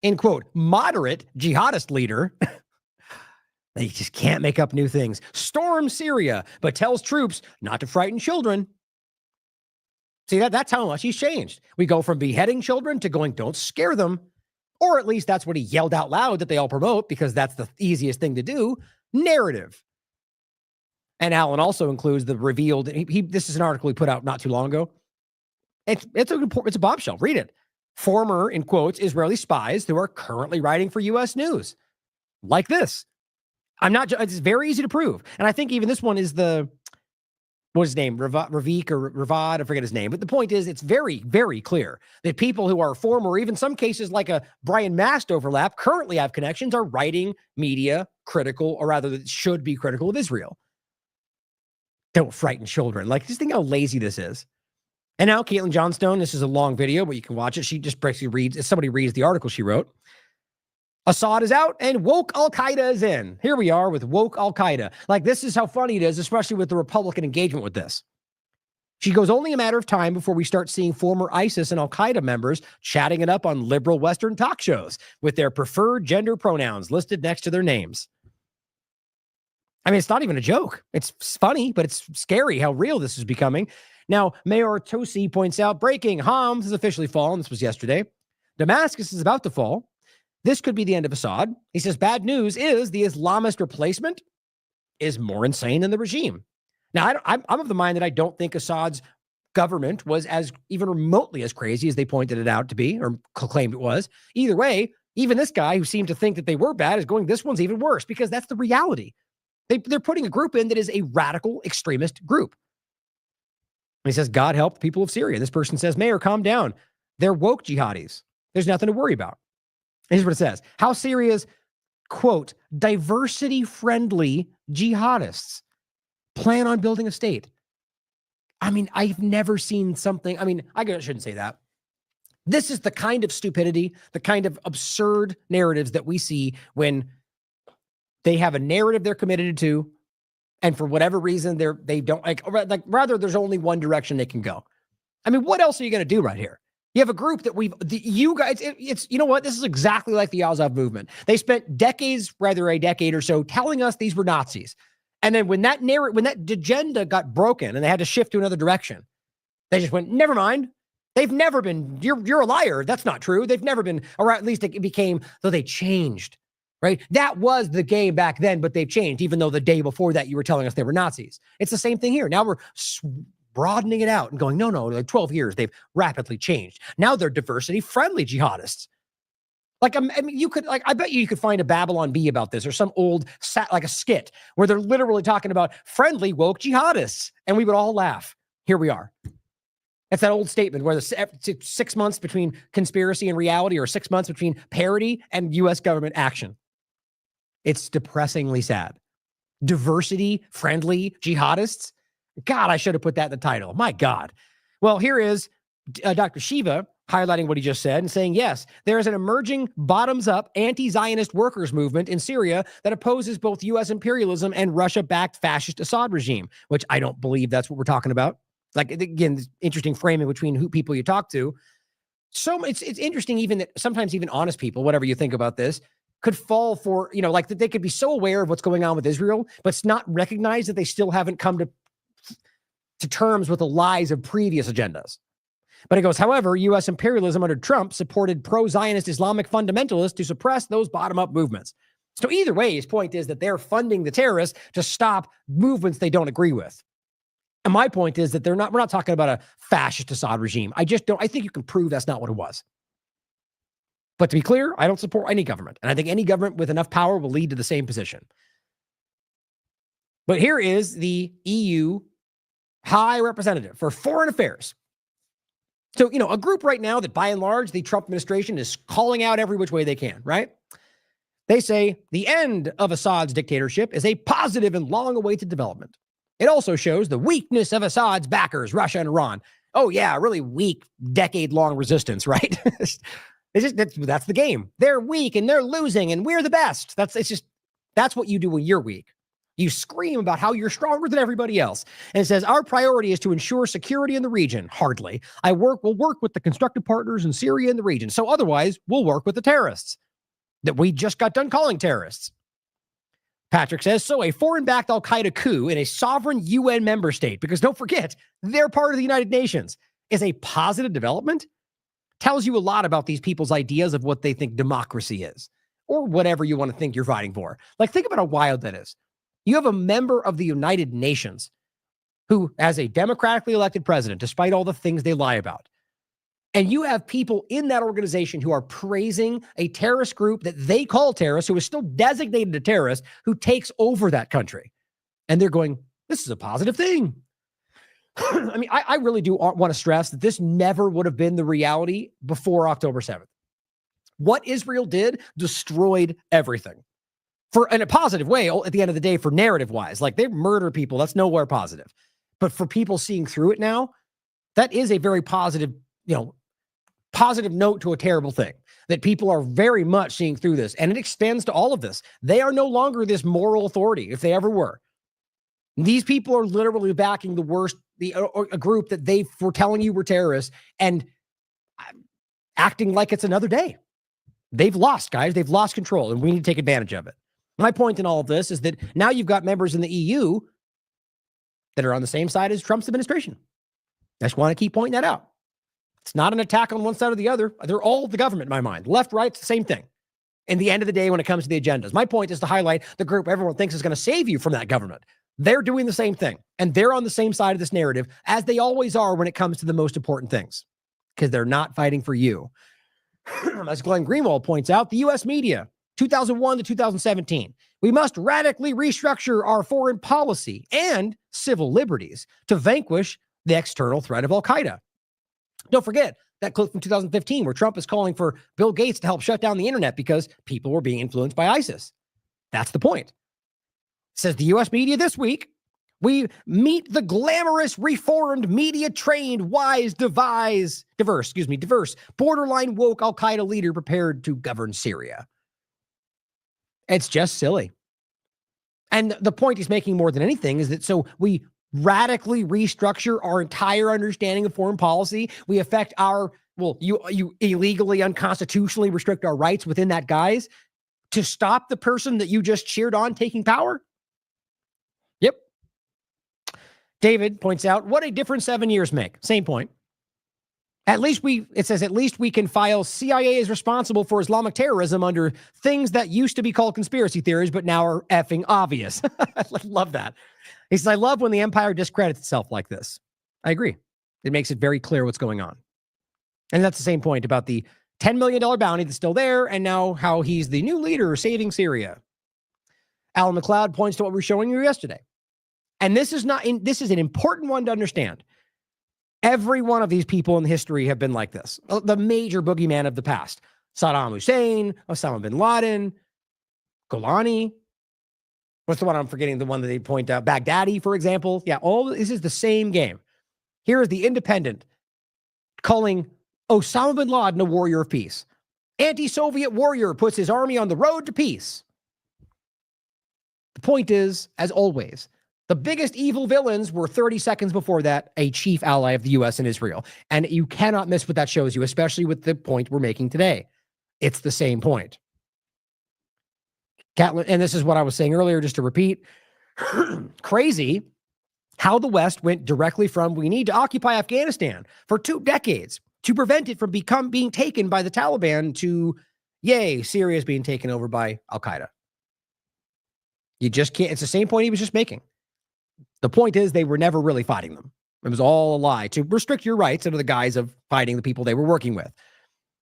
Speaker 1: In quote, moderate jihadist leader, they just can't make up new things, storms Syria, but tells troops not to frighten children. See, that's how much he's changed. We go from beheading children to going, don't scare them. Or at least that's what he yelled out loud that they all promote, because that's the easiest thing to do, narrative. And Alan also includes the revealed, this is an article he put out not too long ago. It's a bombshell. Read it. Former, in quotes, Israeli spies who are currently writing for U.S. News. Like this. It's very easy to prove. And I think even this one is what's his name? Ravik or Ravad, I forget his name. But the point is, it's very, very clear that people who are former, or even some cases like a Brian Mast overlap, currently have connections, are writing media critical, or rather that should be critical of Israel. Don't frighten children. Like, just think how lazy this is. And now Caitlin Johnstone, this is a long video, but you can watch it. She just basically reads, somebody reads the article she wrote. Assad is out and woke al-Qaeda is in. Here we are with woke al-Qaeda. Like, this is how funny it is, especially with the Republican engagement with this. She goes, only a matter of time before we start seeing former ISIS and al-Qaeda members chatting it up on liberal Western talk shows with their preferred gender pronouns listed next to their names. I mean, it's not even a joke. It's funny, but it's scary how real this is becoming. Now, Mayor Tosi points out, breaking, Homs has officially fallen. This was yesterday. Damascus is about to fall. This could be the end of Assad. He says, bad news is the Islamist replacement is more insane than the regime. Now, I'm of the mind that I don't think Assad's government was as even remotely as crazy as they pointed it out to be, or claimed it was. Either way, even this guy who seemed to think that they were bad is going, this one's even worse, because that's the reality. They're putting a group in that is a radical extremist group. And he says, God help the people of Syria. This person says, Mayor, calm down. They're woke jihadis. There's nothing to worry about. Here's what it says. How Syria's, quote, diversity-friendly jihadists plan on building a state. I mean, I've never seen something. I mean, I shouldn't say that. This is the kind of stupidity, the kind of absurd narratives that we see when they have a narrative they're committed to, and for whatever reason, they don't like rather there's only one direction they can go. I mean, what else are you going to do right here? You have a group that you guys, it's, you know what? This is exactly like the Azov movement. They spent decades, rather a decade or so, telling us these were Nazis. And then when that agenda got broken and they had to shift to another direction, they just went, never mind. They've never been, you're a liar. That's not true. They've never been, or at least it became, though they changed. Right? That was the game back then, but they've changed, even though the day before that you were telling us they were Nazis. It's the same thing here. Now we're broadening it out and going, no, like 12 years, they've rapidly changed. Now they're diversity-friendly jihadists. Like, I mean, you could, like, I bet you could find a Babylon Bee about this, or some old, like a skit, where they're literally talking about friendly woke jihadists, and we would all laugh. Here we are. It's that old statement where the 6 months between conspiracy and reality, or 6 months between parody and U.S. government action. It's depressingly sad. Diversity-friendly jihadists? God, I should have put that in the title. My God. Well, here is Dr. Shiva highlighting what he just said and saying, yes, there is an emerging bottoms-up anti-Zionist workers movement in Syria that opposes both U.S. imperialism and Russia-backed fascist Assad regime, which I don't believe that's what we're talking about. Like, again, interesting framing between who people you talk to. So it's interesting even that sometimes even honest people, whatever you think about this, could fall for, like that they could be so aware of what's going on with Israel, but it's not recognize that they still haven't come to terms with the lies of previous agendas. But it goes, however, U.S. imperialism under Trump supported pro-Zionist Islamic fundamentalists to suppress those bottom-up movements. So either way, his point is that they're funding the terrorists to stop movements they don't agree with. And my point is that we're not talking about a fascist Assad regime. I think you can prove that's not what it was. But to be clear, I don't support any government. And I think any government with enough power will lead to the same position. But here is the EU High Representative for Foreign Affairs. So, a group right now that by and large, the Trump administration is calling out every which way they can, right? They say the end of Assad's dictatorship is a positive and long-awaited development. It also shows the weakness of Assad's backers, Russia and Iran. Oh yeah, really weak, decade-long resistance, right? That's the game. They're weak and they're losing and we're the best. That's what you do when you're weak. You scream about how you're stronger than everybody else. And it says, our priority is to ensure security in the region. Hardly. We'll work with the constructive partners in Syria and the region. So otherwise, we'll work with the terrorists that we just got done calling terrorists. Patrick says, so a foreign-backed al-Qaeda coup in a sovereign UN member state, because don't forget, they're part of the United Nations, is a positive development? Tells you a lot about these people's ideas of what they think democracy is, or whatever you want to think you're fighting for. Like, think about how wild that is. You have a member of the United Nations who has a democratically elected president, despite all the things they lie about. And you have people in that organization who are praising a terrorist group that they call terrorists, who is still designated a terrorist, who takes over that country. And they're going, this is a positive thing. I mean, I really do want to stress that this never would have been the reality before October 7th. What Israel did destroyed everything. In a positive way, at the end of the day, for narrative-wise. Like, they murder people, that's nowhere positive. But for people seeing through it now, that is a very positive, positive note to a terrible thing. That people are very much seeing through this. And it extends to all of this. They are no longer this moral authority, if they ever were. These people are literally backing the worst, a group that they were telling you were terrorists and acting like it's another day. They've lost, guys. They've lost control, and we need to take advantage of it. My point in all of this is that now you've got members in the EU that are on the same side as Trump's administration. I just want to keep pointing that out. It's not an attack on one side or the other. They're all the government in my mind. Left, right, it's the same thing. In the end of the day, when it comes to the agendas, my point is to highlight the group everyone thinks is going to save you from that government. They're doing the same thing. And they're on the same side of this narrative, as they always are when it comes to the most important things, because they're not fighting for you. As Glenn Greenwald points out, the U.S. media, 2001 to 2017, we must radically restructure our foreign policy and civil liberties to vanquish the external threat of al-Qaeda. Don't forget that clip from 2015 where Trump is calling for Bill Gates to help shut down the internet because people were being influenced by ISIS. That's the point. Says the U.S. media this week, we meet the glamorous, reformed, media-trained, wise, diverse, borderline woke al-Qaeda leader prepared to govern Syria. It's just silly. And the point he's making more than anything is that so we radically restructure our entire understanding of foreign policy. We affect you illegally, unconstitutionally restrict our rights within that guise to stop the person that you just cheered on taking power. Yep. David points out, what a difference 7 years make. Same point. It says at least we can file CIA is responsible for Islamic terrorism under things that used to be called conspiracy theories, but now are effing obvious. I love that. He says, I love when the empire discredits itself like this. I agree. It makes it very clear what's going on. And that's the same point about the $10 million bounty that's still there, and now how he's the new leader saving Syria. Alan McLeod points to what we were showing you yesterday. And this is an important one to understand. Every one of these people in history have been like this. The major boogeyman of the past. Saddam Hussein, Osama bin Laden. Golani. What's the one I'm forgetting? The one that they point out, Baghdadi, for example. Yeah, all this is the same game. Here is the Independent calling Osama bin Laden a warrior of peace. Anti-Soviet warrior puts his army on the road to peace. The point is, as always, the biggest evil villains were 30 seconds before that a chief ally of the U.S. and Israel. And you cannot miss what that shows you, especially with the point we're making today. It's the same point. Catlin, and this is what I was saying earlier, just to repeat. Crazy how the West went directly from we need to occupy Afghanistan for 2 decades to prevent it from being taken by the Taliban to, yay, Syria is being taken over by al-Qaeda. You just can't. It's the same point he was just making. The point is they were never really fighting them. It was all a lie to restrict your rights under the guise of fighting the people they were working with.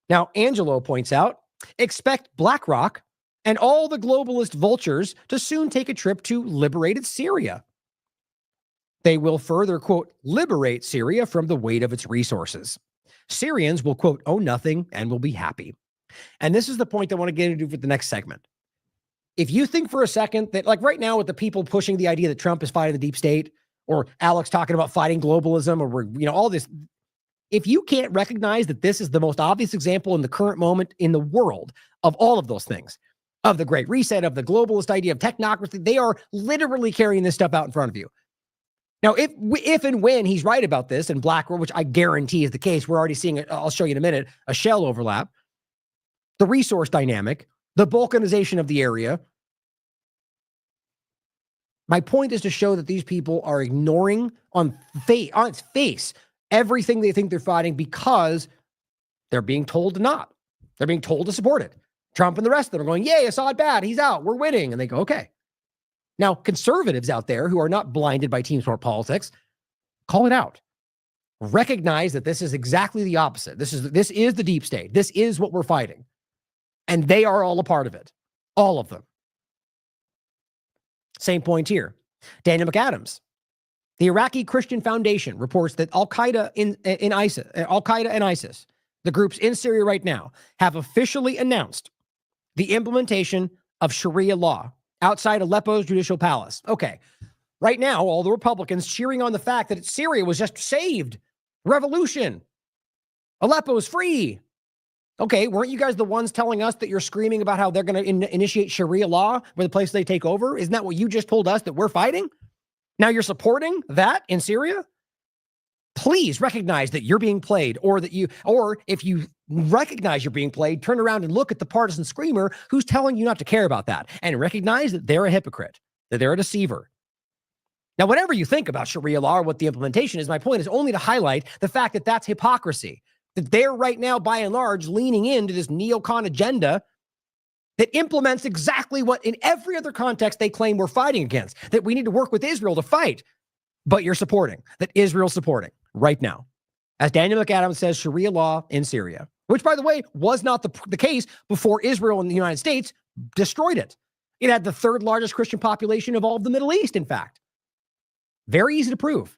Speaker 1: Now, Angelo points out, expect BlackRock and all the globalist vultures to soon take a trip to liberated Syria. They will further, quote, liberate Syria from the weight of its resources. Syrians will, quote, own nothing and will be happy. And this is the point I want to get into with the next segment. If you think for a second that, like right now with the people pushing the idea that Trump is fighting the deep state, or Alex talking about fighting globalism, or all this, if you can't recognize that this is the most obvious example in the current moment in the world of all of those things, of the Great Reset, of the globalist idea of technocracy, they are literally carrying this stuff out in front of you. Now, if and when he's right about this, and BlackRock, which I guarantee is the case, we're already seeing it, I'll show you in a minute, a shell overlap, the resource dynamic, the balkanization of the area. My point is to show that these people are ignoring on its face everything they think they're fighting because they're being told to not. They're being told to support it. Trump and the rest of them are going, yay, Assad bad, he's out, we're winning. And they go, okay. Now, conservatives out there who are not blinded by team sport politics, call it out. Recognize that this is exactly the opposite. This is the deep state. This is what we're fighting. And they are all a part of it. All of them. Same point here. Daniel McAdams. The Iraqi Christian Foundation reports that Al-Qaeda and ISIS, the groups in Syria right now, have officially announced the implementation of Sharia law outside Aleppo's judicial palace. Okay. Right now, all the Republicans cheering on the fact that Syria was just saved. Revolution. Aleppo is free. Okay, weren't you guys the ones telling us that you're screaming about how they're going to initiate Sharia law with the place they take over? Isn't that what you just told us that we're fighting? Now you're supporting that in Syria? Please recognize that you're being played, or if you recognize you're being played, turn around and look at the partisan screamer who's telling you not to care about that, and recognize that they're a hypocrite, that they're a deceiver. Now, whatever you think about Sharia law or what the implementation is, my point is only to highlight the fact that that's hypocrisy, that they're right now, by and large, leaning into this neocon agenda that implements exactly what in every other context they claim we're fighting against, that we need to work with Israel to fight, but you're supporting, that Israel's supporting right now. As Daniel McAdams says, Sharia law in Syria, which, by the way, was not the case before Israel and the United States destroyed it. It had the 3rd largest Christian population of all of the Middle East, in fact. Very easy to prove.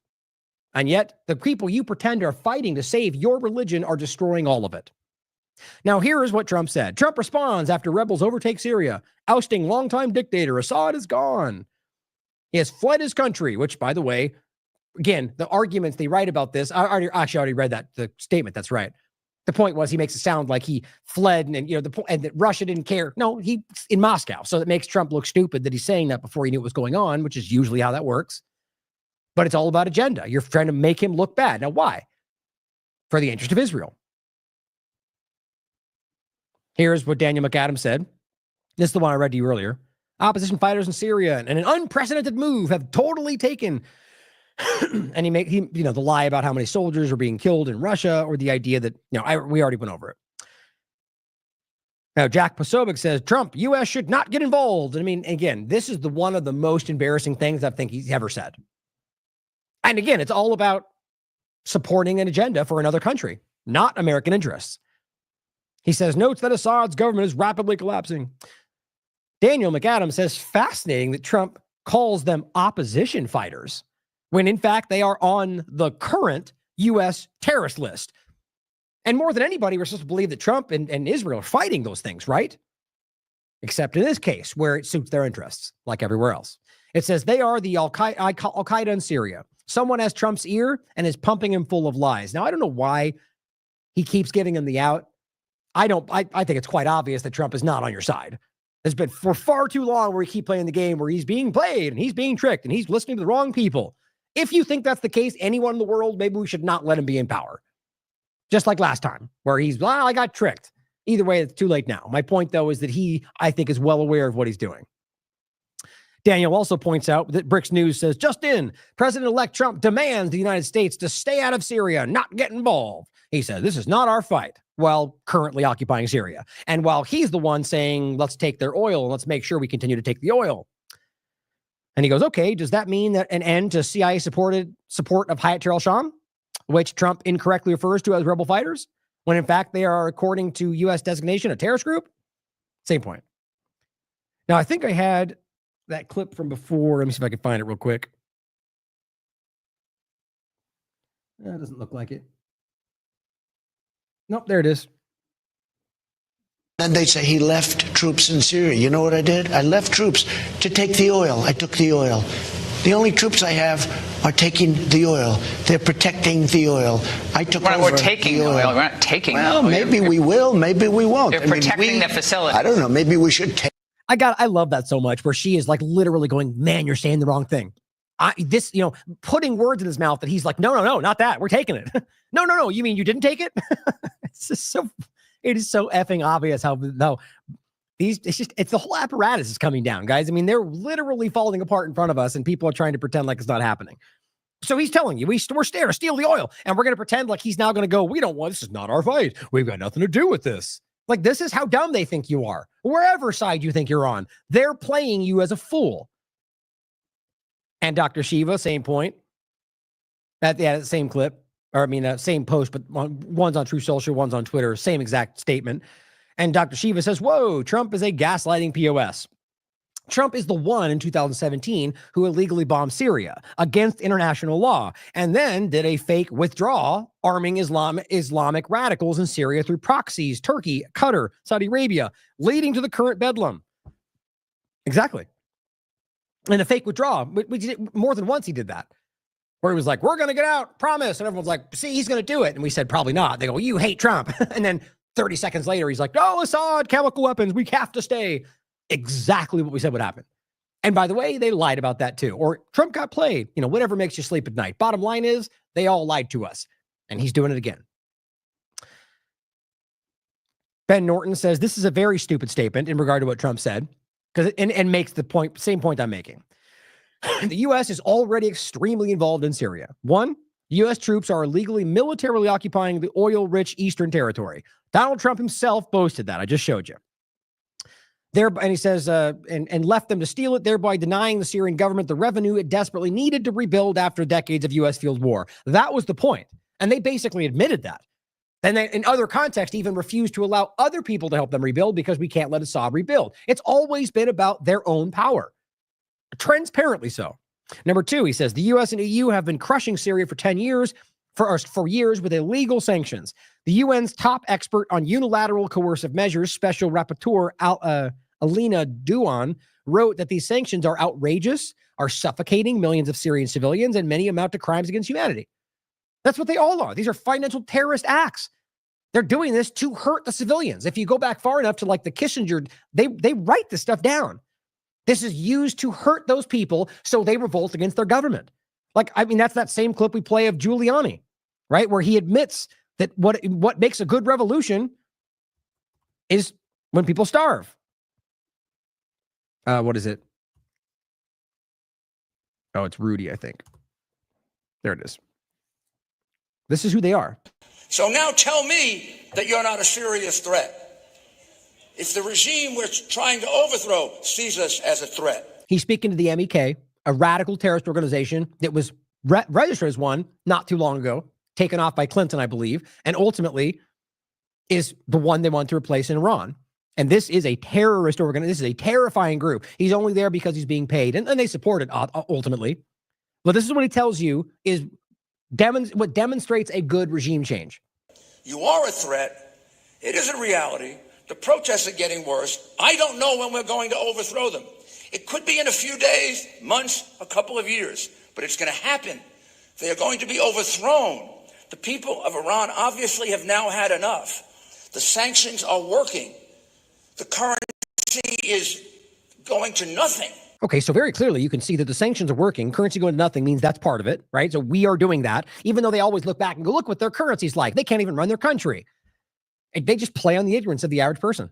Speaker 1: And yet, the people you pretend are fighting to save your religion are destroying all of it. Now, here is what Trump said. Trump responds after rebels overtake Syria, ousting longtime dictator Assad is gone. He has fled his country, which, by the way, again, the arguments they write about this, I already read that, the statement, that's right. The point was he makes it sound like he fled and that Russia didn't care. No, he's in Moscow. So that makes Trump look stupid that he's saying that before he knew what was going on, which is usually how that works. But it's all about agenda. You're trying to make him look bad. Now, why? For the interest of Israel. Here's what Daniel McAdams said. This is the one I read to you earlier. Opposition fighters in Syria and an unprecedented move have totally taken. And the lie about how many soldiers are being killed in Russia, or the idea that, we already went over it. Now, Jack Posobiec says, Trump, U.S. should not get involved. I mean, again, this is one of the most embarrassing things I think he's ever said. And again, it's all about supporting an agenda for another country, not American interests. He says, notes that Assad's government is rapidly collapsing. Daniel McAdams says, fascinating that Trump calls them opposition fighters, when in fact they are on the current U.S. terrorist list. And more than anybody, we're supposed to believe that Trump and Israel are fighting those things, right? except in this case where it suits their interests, like everywhere else. It says they are the Al-Qaeda in Syria. Someone has Trump's ear and is pumping him full of lies. Now, I don't know why he keeps giving him the out. I think it's quite obvious that Trump is not on your side. It's been for far too long where we keep playing the game where he's being played and he's being tricked and he's listening to the wrong people. If you think that's the case, anyone in the world, maybe we should not let him be in power. Just like last time, where he's, well, I got tricked. Either way, it's too late now. My point, though, is that he, I think, is well aware of what he's doing. Daniel also points out that Bricks News says, just in, President-elect Trump demands the United States to stay out of Syria, not get involved. He said, this is not our fight, while currently occupying Syria. And while he's the one saying, let's take their oil, and let's make sure we continue to take the oil. And he goes, okay, does that mean that an end to CIA support of Hayat Tahrir al-Sham, which Trump incorrectly refers to as rebel fighters, when in fact they are, according to U.S. designation, a terrorist group? Same point. Now, I think I had that clip from before. Let me see if I can find it real quick. That doesn't look like it. Nope, there it is.
Speaker 16: Then they say he left troops in Syria. You know what I did? I left troops to take the oil. I took the oil. The only troops I have are taking the oil. They're protecting the oil. I took over.
Speaker 17: We're taking the oil. We're not taking the oil.
Speaker 16: Well, maybe we will. Maybe we won't.
Speaker 17: They're protecting the facility.
Speaker 16: I don't know. Maybe we should take.
Speaker 1: I love that so much, where she is like literally going, man, you're saying the wrong thing. Putting words in his mouth that he's like, no, not that. We're taking it. No. You mean you didn't take it? It's just so, it is so effing obvious how it's the whole apparatus is coming down, guys. I mean, they're literally falling apart in front of us and people are trying to pretend like it's not happening. So he's telling you, we're there to steal the oil. And we're going to pretend like he's now going to go, we don't want, this is not our fight. We've got nothing to do with this. Like, this is how dumb they think you are. Wherever side you think you're on, they're playing you as a fool. And Dr. Shiva, same point. That same clip, or I mean, same post, but one's on True Social, one's on Twitter, same exact statement. And Dr. Shiva says, whoa, Trump is a gaslighting POS. Trump is the one in 2017 who illegally bombed Syria against international law and then did a fake withdrawal, arming Islamic radicals in Syria through proxies, Turkey, Qatar, Saudi Arabia, leading to the current bedlam. Exactly. And a fake withdrawal. We did, more than once he did that. Where he was like, we're going to get out, promise. And everyone's like, see, he's going to do it. And we said, probably not. They go, you hate Trump. And then 30 seconds later, he's like, no, Assad, chemical weapons, we have to stay. Exactly what we said would happen. And by the way, they lied about that too. Or Trump got played, whatever makes you sleep at night. Bottom line is, they all lied to us. And he's doing it again. Ben Norton says, this is a very stupid statement in regard to what Trump said, and makes the same point I'm making. The U.S. is already extremely involved in Syria. One, U.S. troops are illegally militarily occupying the oil-rich Eastern Territory. Donald Trump himself boasted that. I just showed you. And he says, and left them to steal it, thereby denying the Syrian government the revenue it desperately needed to rebuild after decades of U.S. field war. That was the point. And they basically admitted that. And they, in other contexts, even refused to allow other people to help them rebuild because we can't let Assad rebuild. It's always been about their own power. Transparently so. Number two, he says, the U.S. and EU have been crushing Syria for 10 years, for years with illegal sanctions. The UN's top expert on unilateral coercive measures, Special Rapporteur Alina Douan, wrote that these sanctions are outrageous, are suffocating millions of Syrian civilians, and many amount to crimes against humanity. That's what they all are. These are financial terrorist acts. They're doing this to hurt the civilians. If you go back far enough to like the Kissinger, they write this stuff down. This is used to hurt those people so they revolt against their government. Like, I mean, that's that same clip we play of Giuliani, right? Where he admits that what makes a good revolution is when people starve. What is it? Oh, it's Rudy, I think. There it is. This is who they are.
Speaker 18: So now tell me that you're not a serious threat. If the regime we're trying to overthrow sees us as a threat.
Speaker 1: He's speaking to the MEK, a radical terrorist organization that was registered as one not too long ago, taken off by Clinton, I believe, and ultimately is the one they want to replace in Iran. And this is a terrorist organization. This is a terrifying group. He's only there because he's being paid, and they support it ultimately. But this is what he tells you is what demonstrates a good regime change.
Speaker 18: You are a threat. It is a reality. The protests are getting worse. I don't know when we're going to overthrow them. It could be in a few days, months, a couple of years, but it's going to happen. They are going to be overthrown. The people of Iran obviously have now had enough. The sanctions are working. The currency is going to nothing.
Speaker 1: Okay, so very clearly you can see that the sanctions are working. Currency going to nothing means that's part of it, right? So we are doing that, even though they always look back and go, look what their currency's like. They can't even run their country. They just play on the ignorance of the average person.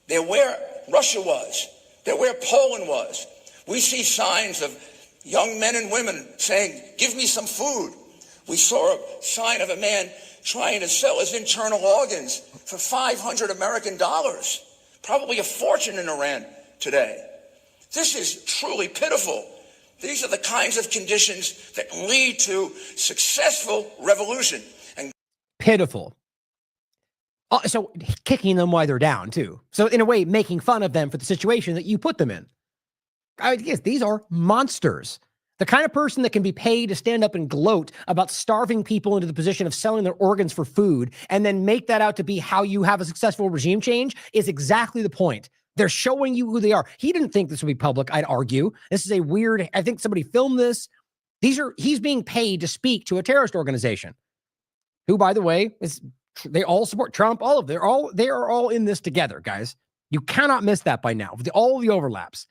Speaker 18: They're where Russia was. They're where Poland was. We see signs of young men and women saying, give me some food. We saw a sign of a man trying to sell his internal organs for $500 American dollars. Probably a fortune in Iran today. This is truly pitiful. These are the kinds of conditions that lead to successful revolution. And
Speaker 1: pitiful. So kicking them while they're down, too. So in a way, making fun of them for the situation that you put them in. Yes, these are monsters. The kind of person that can be paid to stand up and gloat about starving people into the position of selling their organs for food and then make that out to be how you have a successful regime change is exactly the point. They're showing you who they are. He didn't think this would be public, I'd argue. This is a weird, I think somebody filmed this. He's being paid to speak to a terrorist organization who, by the way, they all support Trump. They are all in this together, guys. You cannot miss that by now. All the overlaps.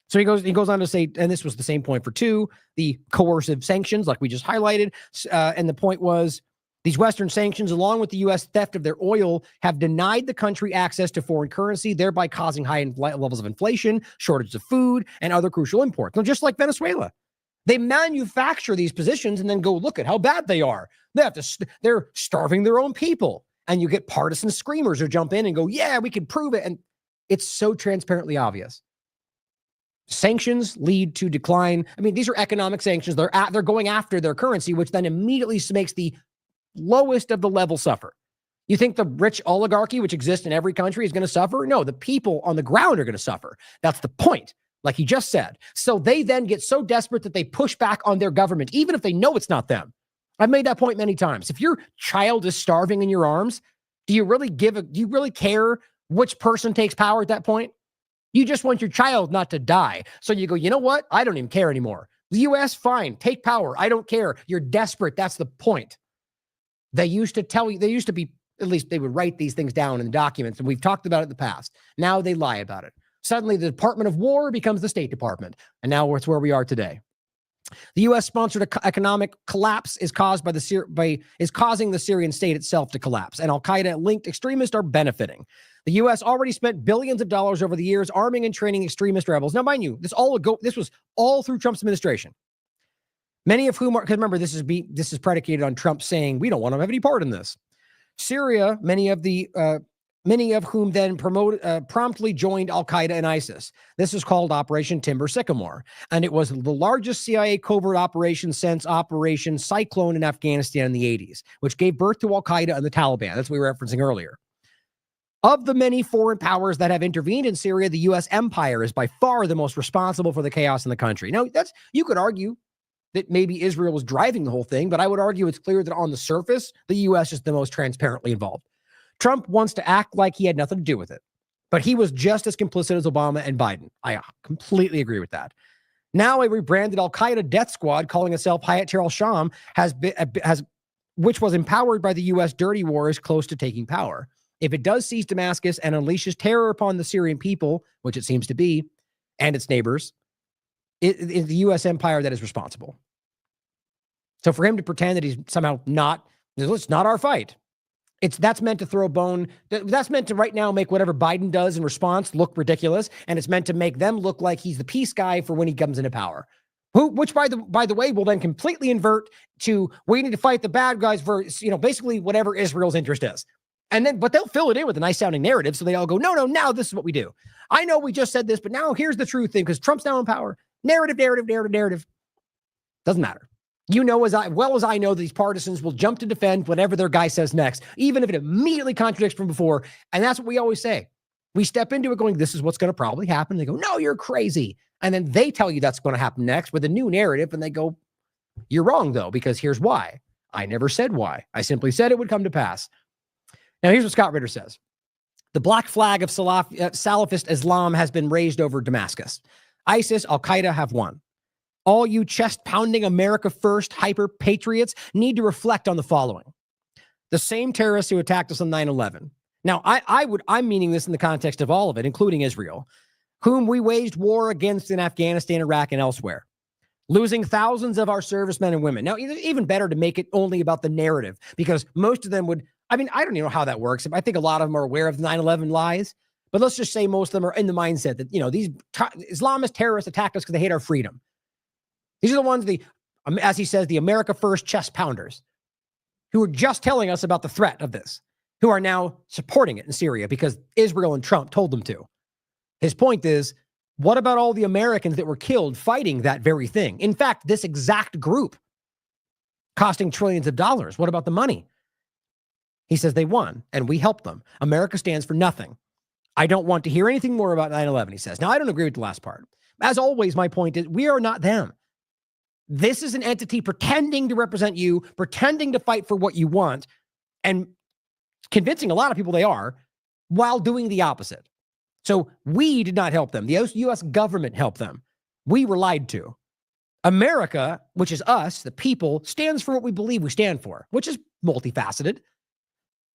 Speaker 1: So he goes on to say, and this was the same point for 2, the coercive sanctions, like we just highlighted. And the point was, these Western sanctions, along with the U.S. theft of their oil, have denied the country access to foreign currency, thereby causing high levels of inflation, shortage of food, and other crucial imports. Now, just like Venezuela, they manufacture these positions and then go look at how bad they are. They're starving their own people. And you get partisan screamers who jump in and go, yeah, we can prove it. And it's so transparently obvious. Sanctions lead to decline. I mean, these are economic sanctions. They're going after their currency, which then immediately makes the lowest of the level suffer. You think the rich oligarchy, which exists in every country, is going to suffer? No, the people on the ground are going to suffer. That's the point, like he just said. So they then get so desperate that they push back on their government, even if they know it's not them. I've made that point many times. If your child is starving in your arms, do you really care which person takes power at that point? You just want your child not to die. So you go, you know what? I don't even care anymore. The U.S., fine, take power. I don't care. You're desperate. That's the point. They used to be, at least they would write these things down in the documents, and we've talked about it in the past. Now they lie about it. Suddenly the Department of War becomes the State Department, and now it's where we are today. The U.S.-sponsored economic collapse is causing the Syrian state itself to collapse, and al-Qaeda-linked extremists are benefiting. The U.S. already spent billions of dollars over the years arming and training extremist rebels. Now, mind you, this was all through Trump's administration. Many of whom are, because remember, this is predicated on Trump saying we don't want to have any part in this. Syria, many of whom then promptly joined al-Qaeda and ISIS. This is called Operation Timber Sycamore, and it was the largest CIA covert operation since Operation Cyclone in Afghanistan in the 80s, which gave birth to al-Qaeda and the Taliban. That's what we were referencing earlier. Of the many foreign powers that have intervened in Syria, the U.S. empire is by far the most responsible for the chaos in the country. Now, you could argue that maybe Israel was driving the whole thing, but I would argue it's clear that on the surface, the U.S. is the most transparently involved. Trump wants to act like he had nothing to do with it, but he was just as complicit as Obama and Biden. I completely agree with that. Now a rebranded al-Qaeda death squad calling itself Hayat Tahrir al-Sham which was empowered by the U.S. dirty war, is close to taking power. If it does seize Damascus and unleashes terror upon the Syrian people, which it seems to be, and its neighbors, it is the U.S. empire that is responsible. So for him to pretend that he's somehow it's not our fight. That's meant to throw a bone. That's meant to right now make whatever Biden does in response look ridiculous, and it's meant to make them look like he's the peace guy for when he comes into power. Which by the way will then completely invert to we need to fight the bad guys for basically whatever Israel's interest is. But they'll fill it in with a nice sounding narrative. So they all go, no, now this is what we do. I know we just said this, but now here's the truth thing because Trump's now in power. Narrative. Doesn't matter. You know as well as I know these partisans will jump to defend whatever their guy says next, even if it immediately contradicts from before. And that's what we always say. We step into it going, this is what's going to probably happen. They go, no, you're crazy. And then they tell you that's going to happen next with a new narrative. And they go, you're wrong, though, because here's why. I never said why. I simply said it would come to pass. Now, here's what Scott Ritter says. The black flag of Salafist Islam has been raised over Damascus. ISIS, al-Qaeda have won. All you chest-pounding America first hyper-patriots need to reflect on the following. The same terrorists who attacked us on 9/11. Now, I'm meaning this in the context of all of it, including Israel, whom we waged war against in Afghanistan, Iraq, and elsewhere, losing thousands of our servicemen and women. Now, even better to make it only about the narrative, because most of them would, I don't even know how that works. I think a lot of them are aware of the 9/11 lies, but let's just say most of them are in the mindset that, these Islamist terrorists attacked us because they hate our freedom. These are the ones, as he says, the America First chest pounders who were just telling us about the threat of this, who are now supporting it in Syria because Israel and Trump told them to. His point is, what about all the Americans that were killed fighting that very thing? In fact, this exact group costing trillions of dollars. What about the money? He says they won and we helped them. America stands for nothing. I don't want to hear anything more about 9/11, he says. Now, I don't agree with the last part. As always, my point is we are not them. This is an entity pretending to represent you, pretending to fight for what you want, and convincing a lot of people they are, while doing the opposite. So we did not help them. The U.S. government helped them. We were lied to. America, which is us, the people, stands for what we believe we stand for, which is multifaceted.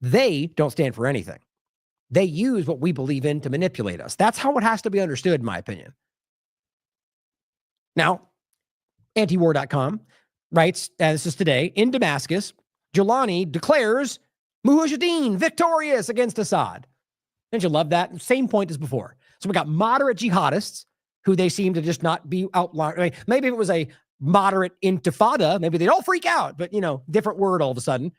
Speaker 1: They don't stand for anything. They use what we believe in to manipulate us. That's how it has to be understood, in my opinion. Now, antiwar.com writes, and this is today, in Damascus, Jilani declares Mujahideen victorious against Assad. Don't you love that? Same point as before. So we got moderate jihadists who they seem to just not be outlined. Maybe if it was a moderate intifada, maybe they'd all freak out, but different word all of a sudden.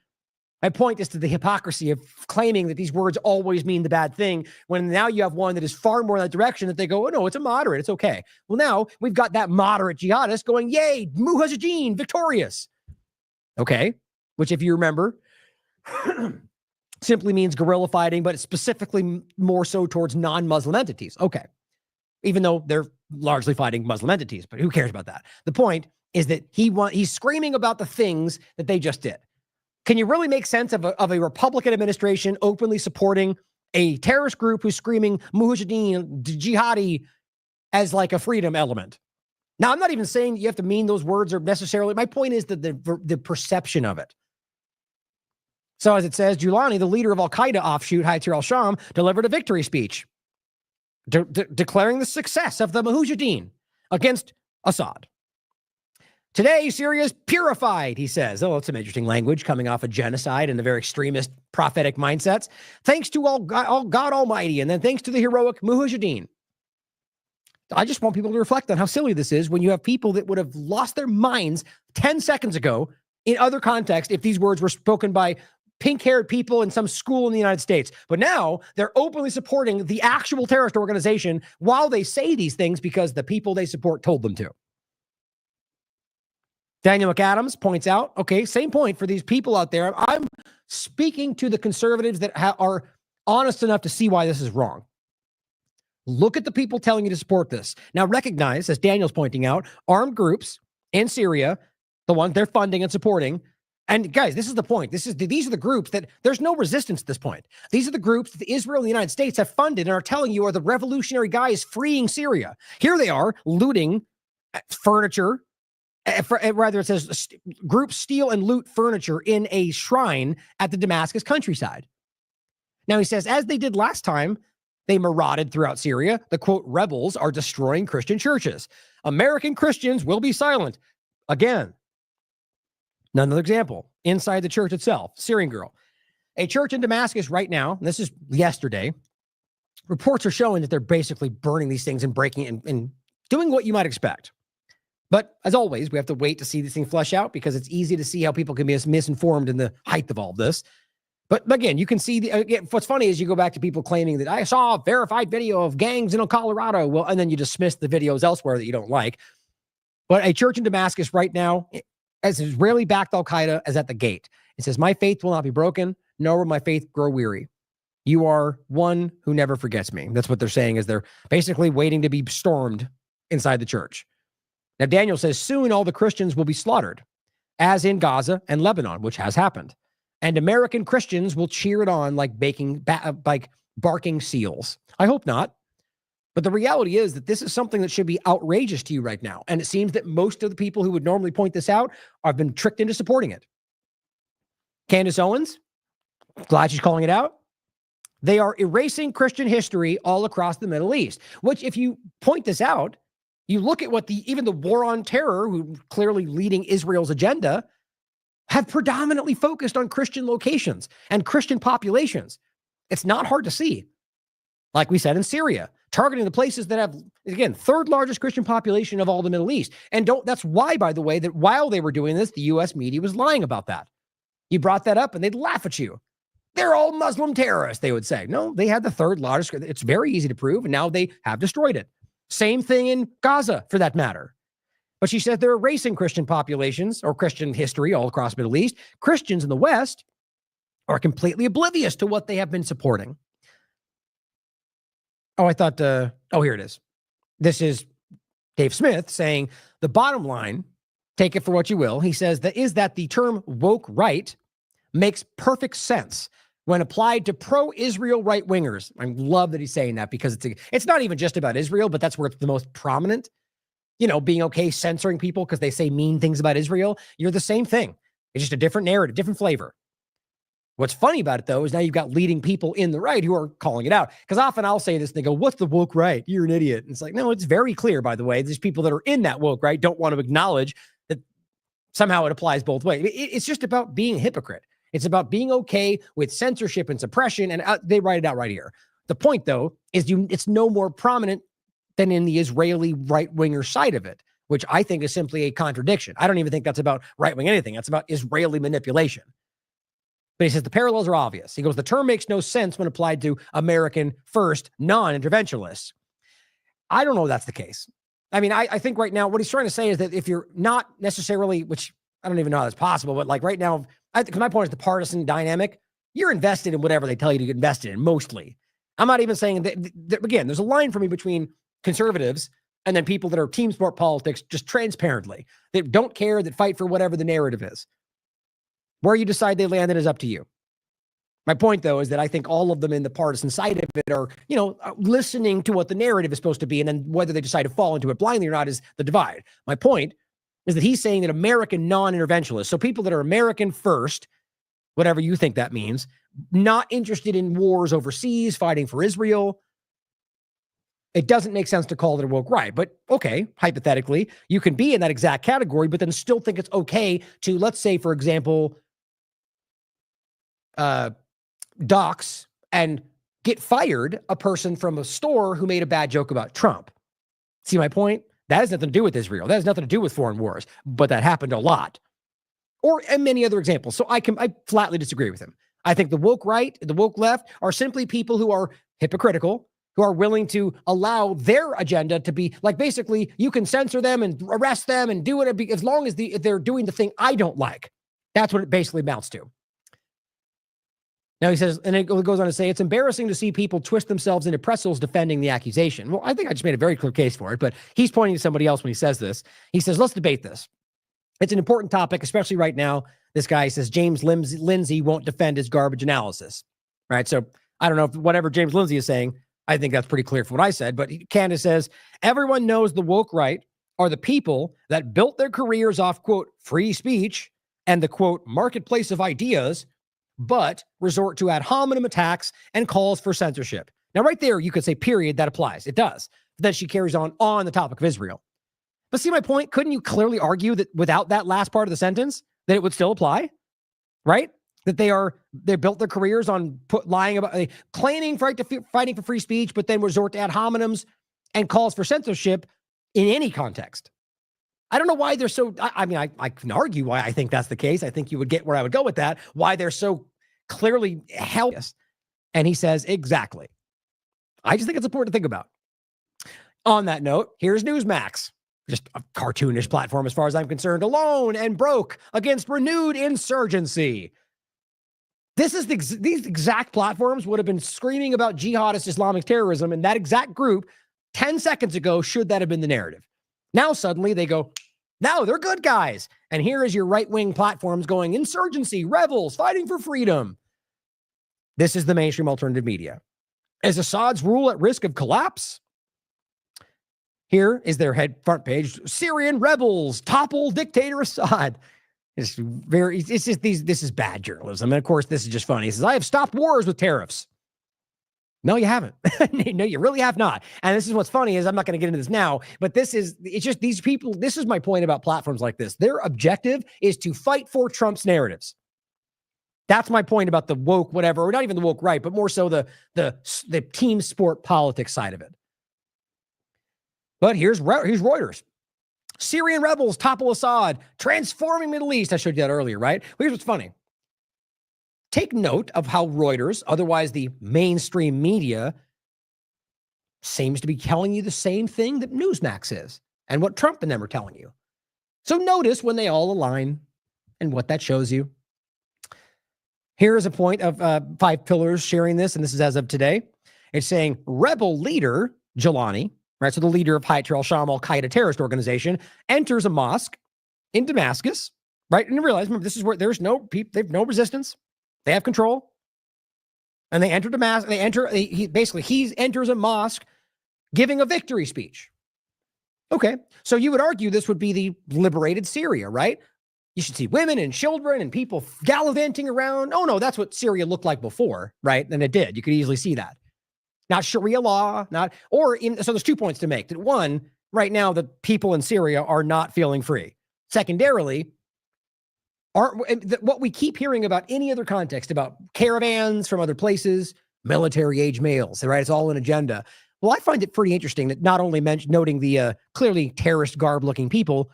Speaker 1: My point is to the hypocrisy of claiming that these words always mean the bad thing, when now you have one that is far more in that direction that they go, oh no, it's a moderate, it's okay. Well, now we've got that moderate jihadist going, yay, Mujahideen, victorious. Okay, which if you remember, simply means guerrilla fighting, but it's specifically more so towards non-Muslim entities. Okay, even though they're largely fighting Muslim entities, but who cares about that? The point is that he's screaming about the things that they just did. Can you really make sense of a Republican administration openly supporting a terrorist group who's screaming Mujahideen, jihadi as like a freedom element? Now, I'm not even saying you have to mean those words or necessarily. My point is that the perception of it. So as it says, Jilani, the leader of al-Qaeda offshoot Hayat al-Sham, delivered a victory speech declaring the success of the Mujahideen against Assad. Today, Syria is purified, he says. Oh, that's some interesting language coming off of genocide and the very extremist prophetic mindsets. Thanks to all God Almighty, and then thanks to the heroic Mujahideen. I just want people to reflect on how silly this is when you have people that would have lost their minds 10 seconds ago in other context if these words were spoken by pink-haired people in some school in the United States. But now they're openly supporting the actual terrorist organization while they say these things because the people they support told them to. Daniel McAdams points out, okay, same point for these people out there. I'm speaking to the conservatives that are honest enough to see why this is wrong. Look at the people telling you to support this. Now recognize, as Daniel's pointing out, armed groups in Syria, the ones they're funding and supporting. And guys, this is the point. These are the groups that there's no resistance at this point. These are the groups that Israel and the United States have funded and are telling you are the revolutionary guys freeing Syria. Here they are looting furniture. Rather, it says groups steal and loot furniture in a shrine at the Damascus countryside. Now, he says, as they did last time, they marauded throughout Syria. The, quote, rebels are destroying Christian churches. American Christians will be silent. Again, another example, inside the church itself, Syrian girl. A church in Damascus right now, and this is yesterday, reports are showing that they're basically burning these things and breaking it and doing what you might expect. But as always, we have to wait to see this thing flesh out because it's easy to see how people can be misinformed in the height of all of this. But again, you can see what's funny is you go back to people claiming that I saw a verified video of gangs in Colorado. Well, and then you dismiss the videos elsewhere that you don't like. But a church in Damascus right now, as Israeli backed al-Qaeda, is at the gate. It says, my faith will not be broken, nor will my faith grow weary. You are one who never forgets me. That's what they're saying, is they're basically waiting to be stormed inside the church. Now, Daniel says, soon all the Christians will be slaughtered, as in Gaza and Lebanon, which has happened. And American Christians will cheer it on like barking seals. I hope not. But the reality is that this is something that should be outrageous to you right now. And it seems that most of the people who would normally point this out have been tricked into supporting it. Candace Owens, glad she's calling it out. They are erasing Christian history all across the Middle East, which if you point this out, you look at what even the war on terror, who clearly leading Israel's agenda, have predominantly focused on Christian locations and Christian populations. It's not hard to see. Like we said in Syria, targeting the places that have, again, third largest Christian population of all the Middle East. And that's why, by the way, that while they were doing this, the U.S. media was lying about that. You brought that up and they'd laugh at you. They're all Muslim terrorists, they would say. No, they had the third largest. It's very easy to prove, and now they have destroyed it. Same thing in Gaza, for that matter. But she said they're erasing Christian populations or Christian history all across the Middle East. Christians in the West are completely oblivious to what they have been supporting. Oh, I thought, here it is. This is Dave Smith saying the bottom line, take it for what you will. He says that the term woke right makes perfect sense when applied to pro-Israel right-wingers. I love that he's saying that because it's not even just about Israel, but that's where it's the most prominent. You know, being okay censoring people because they say mean things about Israel. You're the same thing. It's just a different narrative, different flavor. What's funny about it, though, is now you've got leading people in the right who are calling it out. Because often I'll say this and they go, what's the woke right? You're an idiot. And it's like, no, it's very clear, by the way. These people that are in that woke right don't want to acknowledge that somehow it applies both ways. It's just about being a hypocrite. It's about being okay with censorship and suppression. And they write it out right here. The point, though, is it's no more prominent than in the Israeli right-winger side of it, which I think is simply a contradiction. I don't even think that's about right-wing anything. That's about Israeli manipulation. But he says the parallels are obvious. He goes, the term makes no sense when applied to American first non-interventionists. I don't know if that's the case. I mean, I think right now what he's trying to say is that if you're not necessarily, which I don't even know how that's possible, but like right now, because my point is the partisan dynamic, you're invested in whatever they tell you to get invested in, mostly. I'm not even saying that again, there's a line for me between conservatives and then people that are team sport politics just transparently, that don't care, that fight for whatever the narrative is. Where you decide they landed is up to you. My point, though, is that I think all of them in the partisan side of it are, listening to what the narrative is supposed to be, and then whether they decide to fall into it blindly or not is the divide. My point is that he's saying that American non-interventionists, so people that are American first, whatever you think that means, not interested in wars overseas, fighting for Israel, it doesn't make sense to call it a woke right. But okay, hypothetically, you can be in that exact category, but then still think it's okay to, let's say, for example, dox and get fired a person from a store who made a bad joke about Trump. See my point? That has nothing to do with Israel. That has nothing to do with foreign wars, but that happened a lot. And many other examples. So I flatly disagree with him. I think the woke right, the woke left are simply people who are hypocritical, who are willing to allow their agenda to be like, basically, you can censor them and arrest them and do it as long as they're doing the thing I don't like. That's what it basically amounts to. Now he says, and it goes on to say, it's embarrassing to see people twist themselves into pretzels defending the accusation. Well, I think I just made a very clear case for it, but he's pointing to somebody else when he says this. He says, let's debate this. It's an important topic, especially right now. This guy says James Lindsay won't defend his garbage analysis. Right? So I don't know if whatever James Lindsay is saying, I think that's pretty clear from what I said, but Candace says, everyone knows the woke right are the people that built their careers off, quote, free speech and the, quote, marketplace of ideas, but resort to ad hominem attacks and calls for censorship. Now, right there, you could say, period, that applies. It does. But then she carries on the topic of Israel. But see my point? Couldn't you clearly argue that without that last part of the sentence, that it would still apply? Right? That they built their careers on lying about, claiming fighting for free speech, but then resort to ad hominems and calls for censorship in any context. I don't know why they're so, I can argue why I think that's the case. I think you would get where I would go with that, why they're so clearly helpless. And he says, exactly. I just think it's important to think about. On that note, here's Newsmax. Just a cartoonish platform as far as I'm concerned, alone and broke against renewed insurgency. These exact platforms would have been screaming about jihadist Islamic terrorism, and that exact group 10 seconds ago, should that have been the narrative. Now suddenly they go, no, they're good guys. And here is your right-wing platforms going, insurgency, rebels, fighting for freedom. This is the mainstream alternative media. Is Assad's rule at risk of collapse? Here is their front page. Syrian rebels topple dictator Assad. This is bad journalism. And of course, this is just funny. He says, I have stopped wars with tariffs. No, you haven't. No, you really have not. And this is what's funny is I'm not going to get into this now, but it's just these people. This is my point about platforms like this. Their objective is to fight for Trump's narratives. That's my point about the woke, whatever, or not even the woke right, but more so the team sport politics side of it. But here's Reuters. Syrian rebels topple Assad, transforming Middle East. I showed you that earlier, right? Well, here's what's funny. Take note of how Reuters, otherwise the mainstream media, seems to be telling you the same thing that Newsmax is and what Trump and them are telling you. So notice when they all align and what that shows you. Here is a point of 5 pillars sharing this, and this is as of today. It's saying rebel leader Jelani, right? So the leader of Hayat al-Sham al-Qaeda terrorist organization enters a mosque in Damascus, right? And realize, remember, this is where there's no people, they have no resistance. They have control. And they enter Damascus. He enters a mosque giving a victory speech. Okay. So you would argue this would be the liberated Syria, right? You should see women and children and people gallivanting around. Oh, no, that's what Syria looked like before, right? And it did. You could easily see that. Not Sharia law, so there's 2 points to make. That one, right now, the people in Syria are not feeling free. Secondarily, what we keep hearing about any other context about caravans from other places, military age males, right? It's all an agenda. Well, I find it pretty interesting that not only noting the clearly terrorist garb looking people,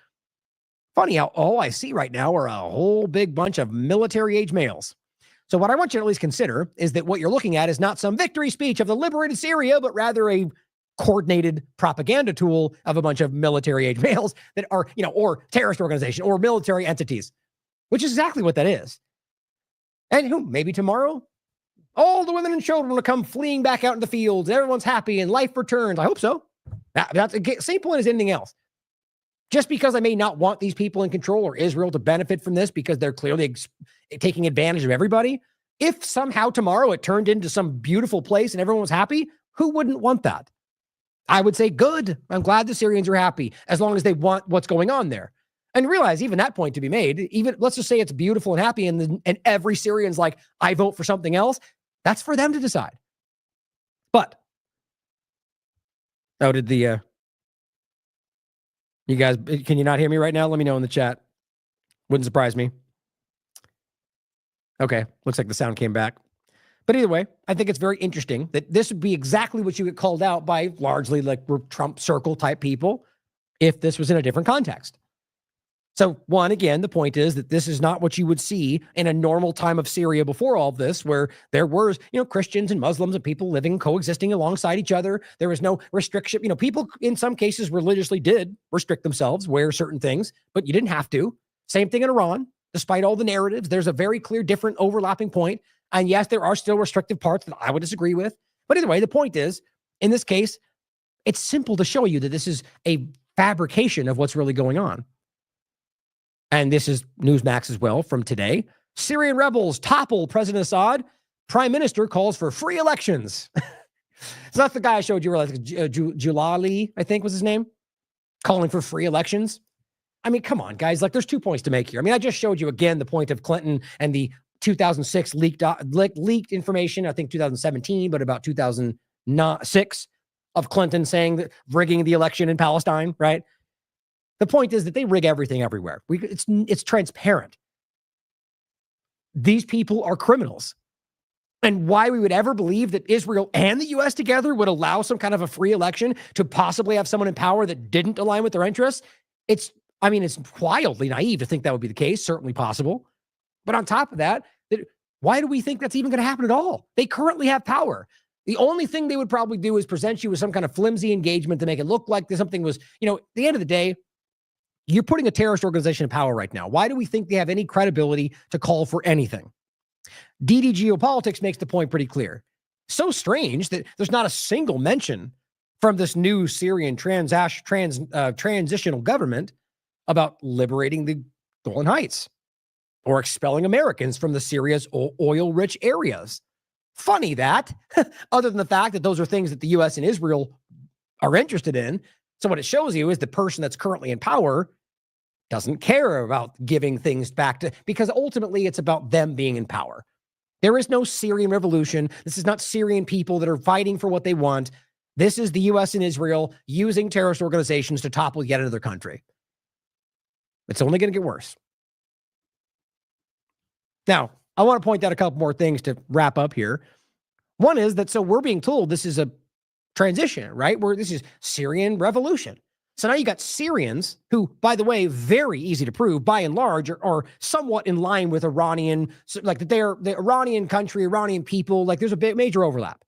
Speaker 1: funny how all I see right now are a whole big bunch of military age males. So what I want you to at least consider is that what you're looking at is not some victory speech of the liberated Syria, but rather a coordinated propaganda tool of a bunch of military age males that are, or terrorist organization or military entities, which is exactly what that is. And maybe tomorrow, all the women and children will come fleeing back out in the fields. Everyone's happy and life returns. I hope so. That's the same point as anything else. Just because I may not want these people in control or Israel to benefit from this because they're clearly taking advantage of everybody, if somehow tomorrow it turned into some beautiful place and everyone was happy, who wouldn't want that? I would say, good. I'm glad the Syrians are happy as long as they want what's going on there. And realize even that point to be made, even let's just say it's beautiful and happy and every Syrian's like, I vote for something else. That's for them to decide. But, you guys, can you not hear me right now? Let me know in the chat. Wouldn't surprise me. Okay, looks like the sound came back. But either way, I think it's very interesting that this would be exactly what you get called out by largely like Trump circle type people if this was in a different context. So one, again, the point is that this is not what you would see in a normal time of Syria before all of this, where there were, Christians and Muslims and people living, coexisting alongside each other. There was no restriction. People in some cases religiously did restrict themselves, wear certain things, but you didn't have to. Same thing in Iran, despite all the narratives. There's a very clear, different overlapping point. And yes, there are still restrictive parts that I would disagree with. But either way, the point is, in this case, it's simple to show you that this is a fabrication of what's really going on. And this is Newsmax as well from today. Syrian rebels topple President Assad. Prime Minister calls for free elections. So that's the guy I showed you, Julali, I think was his name, calling for free elections. I mean, come on, guys. Like, there's 2 points to make here. I mean, I just showed you again the point of Clinton and the 2006 leaked information, I think 2017, but about 2006 of Clinton saying that rigging the election in Palestine, right? The point is that they rig everything everywhere. It's transparent. These people are criminals. And why we would ever believe that Israel and the U.S. together would allow some kind of a free election to possibly have someone in power that didn't align with their interests, it's wildly naive to think that would be the case, certainly possible. But on top of that, why do we think that's even going to happen at all? They currently have power. The only thing they would probably do is present you with some kind of flimsy engagement to make it look like something was, at the end of the day, you're putting a terrorist organization in power right now. Why do we think they have any credibility to call for anything? DD Geopolitics makes the point pretty clear. So strange that there's not a single mention from this new Syrian transitional government about liberating the Golan Heights or expelling Americans from the Syria's oil-rich areas. Funny that, other than the fact that those are things that the U.S. and Israel are interested in. So what it shows you is the person that's currently in power doesn't care about giving things back to, because ultimately it's about them being in power. There is no Syrian revolution. This is not Syrian people that are fighting for what they want. This is the U.S. and Israel using terrorist organizations to topple yet another country. It's only going to get worse. Now, I want to point out a couple more things to wrap up here. One is that, so we're being told this is a transition, right? Where this is Syrian revolution. So now you got Syrians who, by the way, very easy to prove, by and large, are somewhat in line with Iranian, like that they're the Iranian country, Iranian people, like there's a big major overlap.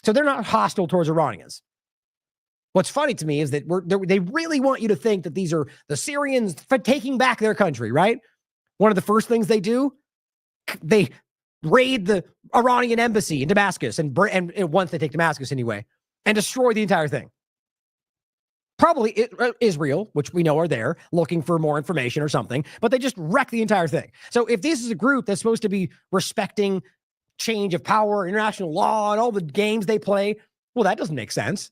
Speaker 1: So they're not hostile towards Iranians. What's funny to me is that they really want you to think that these are the Syrians taking back their country, right? One of the first things they do, they raid the Iranian embassy in Damascus, and once they take Damascus anyway, and destroy the entire thing. Probably Israel, which we know are there, looking for more information or something, but they just wreck the entire thing. So if this is a group that's supposed to be respecting change of power, international law, and all the games they play, well, that doesn't make sense.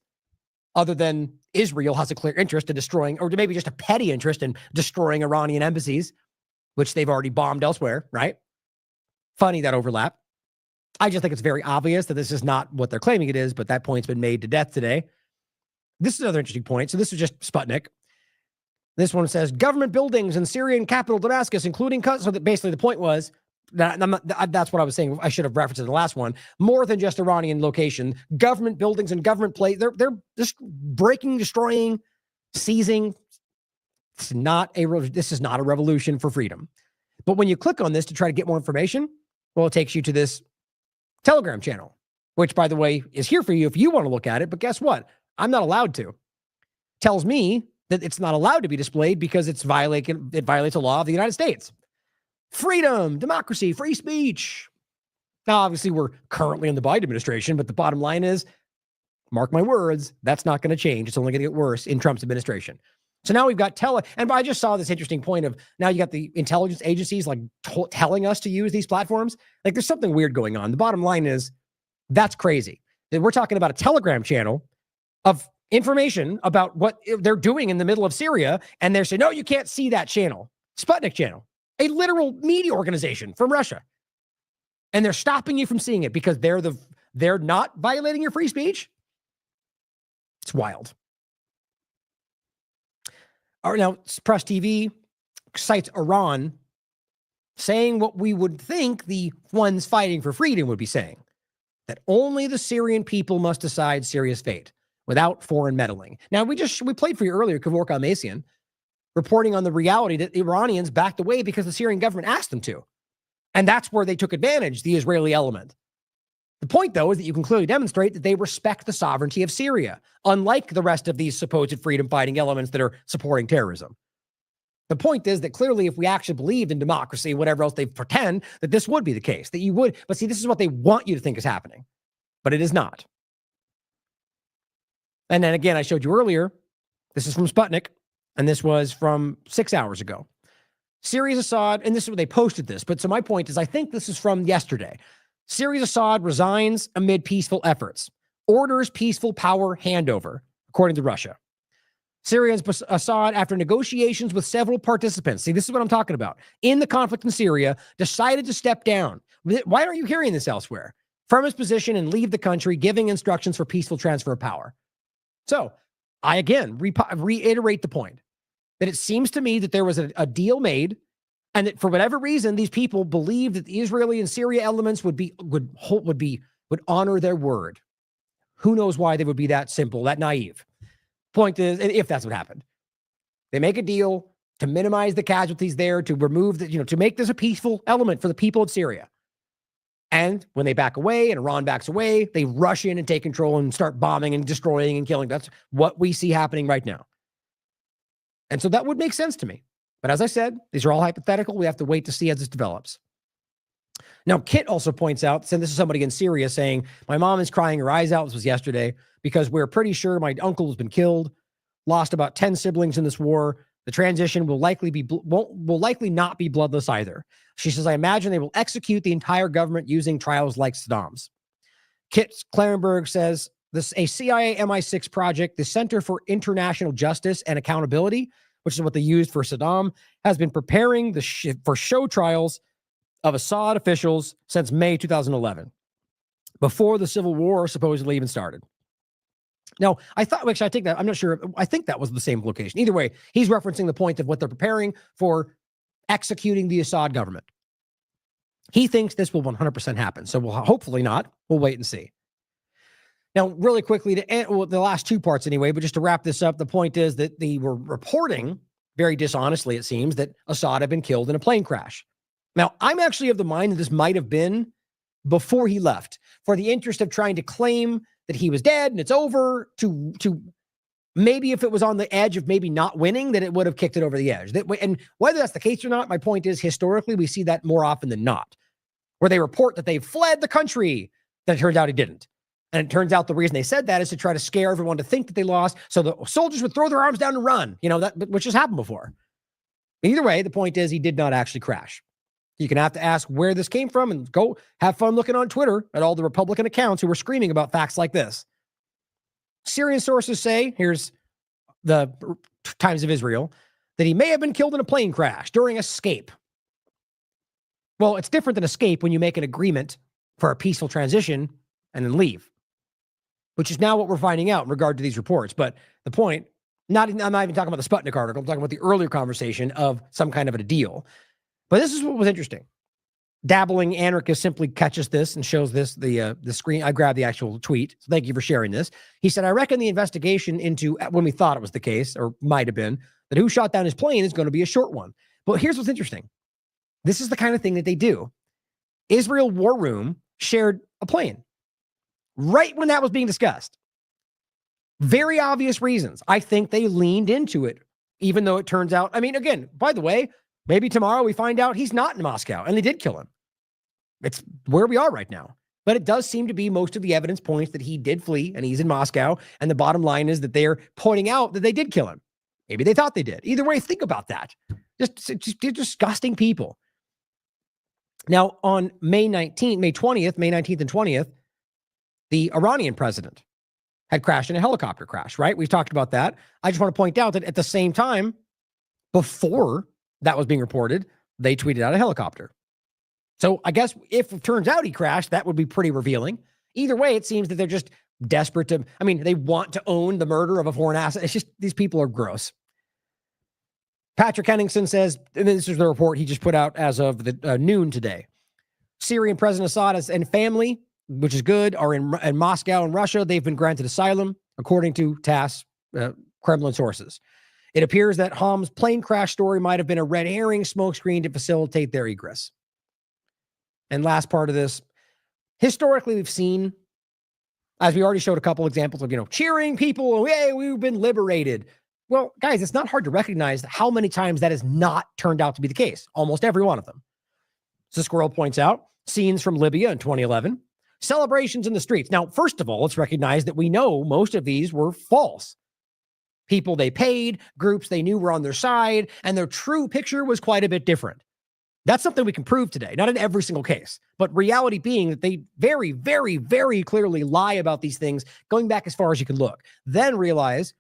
Speaker 1: Other than Israel has a clear interest in destroying, or maybe just a petty interest in destroying Iranian embassies, which they've already bombed elsewhere, right? Funny, that overlap. I just think it's very obvious that this is not what they're claiming it is, but that point's been made to death today. This is another interesting point. So this is just Sputnik. This one says government buildings in Syrian capital Damascus, including so that basically the point was that that's what I was saying. I should have referenced in the last one. More than just Iranian location, government buildings and government they're just breaking, destroying, seizing. This is not a revolution for freedom. But when you click on this to try to get more information, well, it takes you to this Telegram channel, which, by the way, is here for you if you want to look at it. But guess what? I'm not allowed to. Tells me that it's not allowed to be displayed because it violates a law of the United States. Freedom, democracy, free speech. Now, obviously, we're currently in the Biden administration, but the bottom line is, mark my words, that's not going to change. It's only going to get worse in Trump's administration. So now we've got and I just saw this interesting point of now you got the intelligence agencies like telling us to use these platforms. Like there's something weird going on. The bottom line is that's crazy. We're talking about a Telegram channel of information about what they're doing in the middle of Syria, and they're saying, no, you can't see that channel. Sputnik channel, a literal media organization from Russia. And they're stopping you from seeing it because they're not violating your free speech. It's wild. All right, now, Press TV cites Iran saying what we would think the ones fighting for freedom would be saying, that only the Syrian people must decide Syria's fate without foreign meddling. Now, we played for you earlier, Kevork Almasian, reporting on the reality that the Iranians backed away because the Syrian government asked them to. And that's where they took advantage, the Israeli element. The point, though, is that you can clearly demonstrate that they respect the sovereignty of Syria, unlike the rest of these supposed freedom-fighting elements that are supporting terrorism. The point is that clearly if we actually believed in democracy, whatever else they pretend, that this would be the case, that you would. But see, this is what they want you to think is happening. But it is not. And then again, I showed you earlier, this is from Sputnik, and this was from 6 hours ago. Syria's Assad, and this is where they posted this, but so my point is I think this is from yesterday. Syria's Assad resigns amid peaceful efforts, orders peaceful power handover, according to Russia. Syria's Assad, after negotiations with several participants, see, this is what I'm talking about, in the conflict in Syria, decided to step down. Why aren't you hearing this elsewhere? From his position and leave the country, giving instructions for peaceful transfer of power. So I, again, reiterate the point that it seems to me that there was a deal made, and that for whatever reason, these people believed that the Israeli and Syria elements would honor their word. Who knows why they would be that simple, that naive? Point is, if that's what happened, they make a deal to minimize the casualties there, to remove to make this a peaceful element for the people of Syria. And when they back away and Iran backs away, they rush in and take control and start bombing and destroying and killing. That's what we see happening right now. And so that would make sense to me. But as I said, these are all hypothetical. We have to wait to see as this develops. Now, Kit also points out, and this is somebody in Syria saying, my mom is crying her eyes out. This was yesterday because we're pretty sure my uncle has been killed, lost about 10 siblings in this war. The transition will likely not be bloodless either. She says, I imagine they will execute the entire government using trials like Saddam's. Kit Klarenberg says, a CIA MI6 project, the Center for International Justice and Accountability, which is what they used for Saddam, has been preparing for show trials of Assad officials since May 2011, before the civil war supposedly even started. Now, I thought, actually, I think that, I'm not sure, I think that was the same location. Either way, he's referencing the point of what they're preparing for executing the Assad government. He thinks this will 100% happen. So we'll hopefully not. We'll wait and see. Now, really quickly, to end, well, the last two parts anyway, but just to wrap this up, the point is that they were reporting, very dishonestly it seems, that Assad had been killed in a plane crash. Now, I'm actually of the mind that this might have been before he left, for the interest of trying to claim that he was dead and it's over, to maybe if it was on the edge of maybe not winning, that it would have kicked it over the edge. And whether that's the case or not, my point is, historically, we see that more often than not, where they report that they've fled the country, that it turns out he didn't. And it turns out the reason they said that is to try to scare everyone to think that they lost, so the soldiers would throw their arms down and run, which has happened before. Either way, the point is he did not actually crash. You can have to ask where this came from and go have fun looking on Twitter at all the Republican accounts who were screaming about facts like this. Syrian sources say, here's the Times of Israel, that he may have been killed in a plane crash during escape. Well, it's different than escape when you make an agreement for a peaceful transition and then leave, which is now what we're finding out in regard to these reports. But the point, I'm not even talking about the Sputnik article, I'm talking about the earlier conversation of some kind of a deal. But this is what was interesting. Dabbling anarchist simply catches this and shows this, the screen. I grabbed the actual tweet. So thank you for sharing this. He said, I reckon the investigation into, when we thought it was the case, or might have been, that who shot down his plane is going to be a short one. But here's what's interesting. This is the kind of thing that they do. Israel War Room shared a plane right when that was being discussed. Very obvious reasons. I think they leaned into it, even though it turns out, I mean, again, by the way, maybe tomorrow we find out he's not in Moscow and they did kill him. It's where we are right now. But it does seem to be most of the evidence points that he did flee and he's in Moscow. And the bottom line is that they're pointing out that they did kill him. Maybe they thought they did. Either way, think about that. Just disgusting people. Now, on May 19th and 20th, the Iranian president had crashed in a helicopter crash, right? We've talked about that. I just want to point out that at the same time, before that was being reported, they tweeted out a helicopter. So I guess if it turns out he crashed, that would be pretty revealing. Either way, it seems that they're just desperate to, they want to own the murder of a foreign asset. It's just, these people are gross. Patrick Henningsen says, and this is the report he just put out as of the noon today. Syrian President Assad and family, which is good, are in Moscow and Russia. They've been granted asylum, according to TASS, Kremlin sources. It appears that Ham's plane crash story might have been a red herring smokescreen to facilitate their egress. And last part of this, historically, we've seen, as we already showed a couple examples of, cheering people, hey, we've been liberated. Well, guys, it's not hard to recognize how many times that has not turned out to be the case. Almost every one of them. So Squirrel points out scenes from Libya in 2011, celebrations in the streets. Now, first of all, let's recognize that we know most of these were false. People they paid, groups they knew were on their side, and their true picture was quite a bit different. That's something we can prove today, not in every single case, but reality being that they very, very, very clearly lie about these things, going back as far as you can look. Then realize,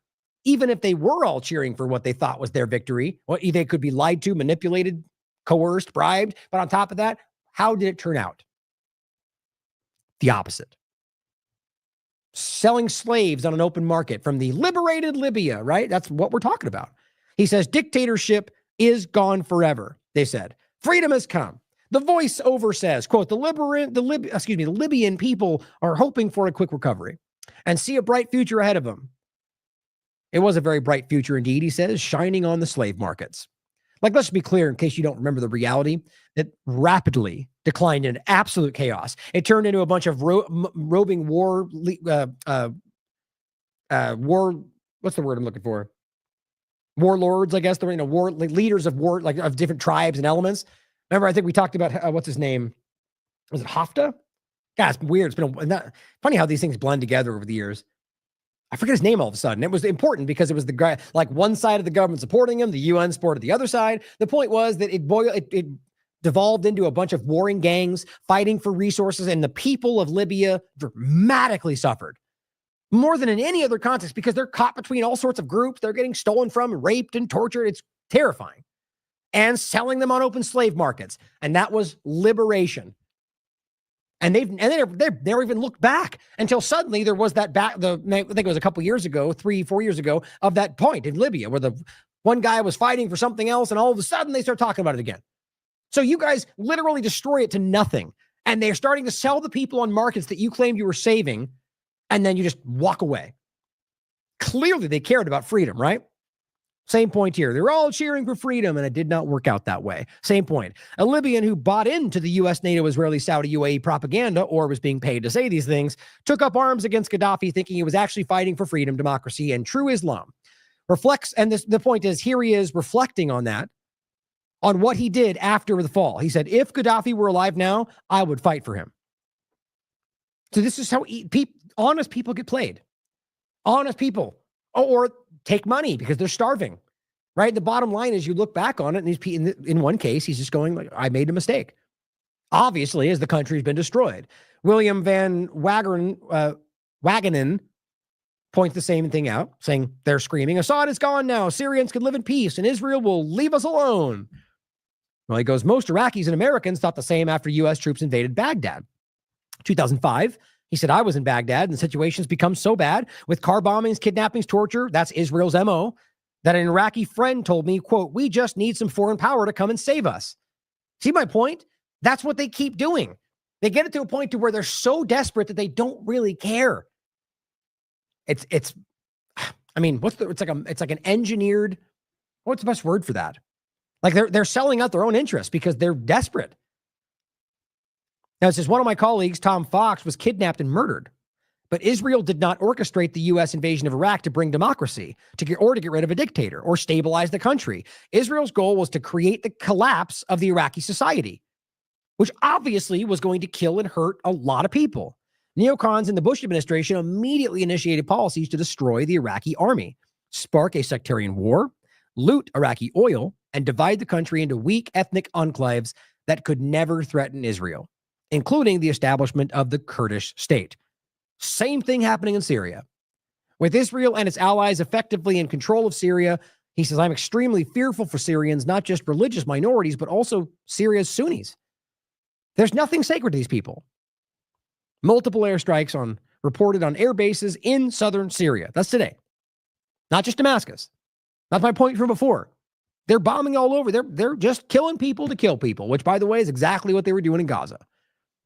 Speaker 1: even if they were all cheering for what they thought was their victory, well, they could be lied to, manipulated, coerced, bribed. But on top of that, how did it turn out? The opposite. Selling slaves on an open market from the liberated Libya, right? That's what we're talking about. He says dictatorship is gone forever. They said freedom has come. The voiceover says, quote, the Libyan people are hoping for a quick recovery and see a bright future ahead of them. It was a very bright future indeed, he says, shining on the slave markets. Let's be clear in case you don't remember the reality, that rapidly declined into absolute chaos. It turned into a bunch of roving war, what's the word I'm looking for? Warlords, I guess, war leaders of war, of different tribes and elements. Remember, I think we talked about, what's his name? Was it Hafta? God, it's weird. It's been funny how these things blend together over the years. I forget his name all of a sudden. It was important because it was the guy, one side of the government supporting him, the UN supported the other side. The point was that it devolved into a bunch of warring gangs fighting for resources, and the people of Libya dramatically suffered. More than in any other context, because they're caught between all sorts of groups. They're getting stolen from, raped, and tortured. It's terrifying. And selling them on open slave markets. And that was liberation. And they never even looked back until suddenly there was that I think it was a couple years ago, 3-4 years ago, of that point in Libya where the one guy was fighting for something else, and all of a sudden they start talking about it again. So you guys literally destroy it to nothing. And they're starting to sell the people on markets that you claimed you were saving, and then you just walk away. Clearly they cared about freedom, right? Same point here. They're all cheering for freedom, and it did not work out that way. Same point. A Libyan who bought into the U.S., NATO, Israeli, Saudi, UAE propaganda, or was being paid to say these things, took up arms against Gaddafi, thinking he was actually fighting for freedom, democracy, and true Islam. Reflects, and the point is, here he is reflecting on that, on what he did after the fall. He said, if Gaddafi were alive now, I would fight for him. So this is how honest people get played. Honest people. Or take money because they're starving, right? The bottom line is you look back on it, and in one case, he's just going like, I made a mistake. Obviously, as the country's been destroyed. William Van Wagenen points the same thing out, saying they're screaming, Assad is gone now. Syrians can live in peace, and Israel will leave us alone. Well, he goes, most Iraqis and Americans thought the same after U.S. troops invaded Baghdad. 2005, he said, I was in Baghdad, and the situation's become so bad with car bombings, kidnappings, torture, that's Israel's MO, that an Iraqi friend told me, quote, we just need some foreign power to come and save us. See my point? That's what they keep doing. They get it to a point to where they're so desperate that they don't really care. It's like an engineered, what's the best word for that? Like they're selling out their own interests because they're desperate. Now, it says one of my colleagues, Tom Fox, was kidnapped and murdered, but Israel did not orchestrate the U.S. invasion of Iraq to bring democracy, to get rid of a dictator or stabilize the country. Israel's goal was to create the collapse of the Iraqi society, which obviously was going to kill and hurt a lot of people. Neocons in the Bush administration immediately initiated policies to destroy the Iraqi army, spark a sectarian war, loot Iraqi oil, and divide the country into weak ethnic enclaves that could never threaten Israel, including the establishment of the Kurdish state. Same thing happening in Syria. With Israel and its allies effectively in control of Syria, he says, I'm extremely fearful for Syrians, not just religious minorities, but also Syria's Sunnis. There's nothing sacred to these people. Multiple airstrikes reported on air bases in southern Syria. That's today. Not just Damascus. That's my point from before. They're bombing all over. They're just killing people to kill people, which, by the way, is exactly what they were doing in Gaza.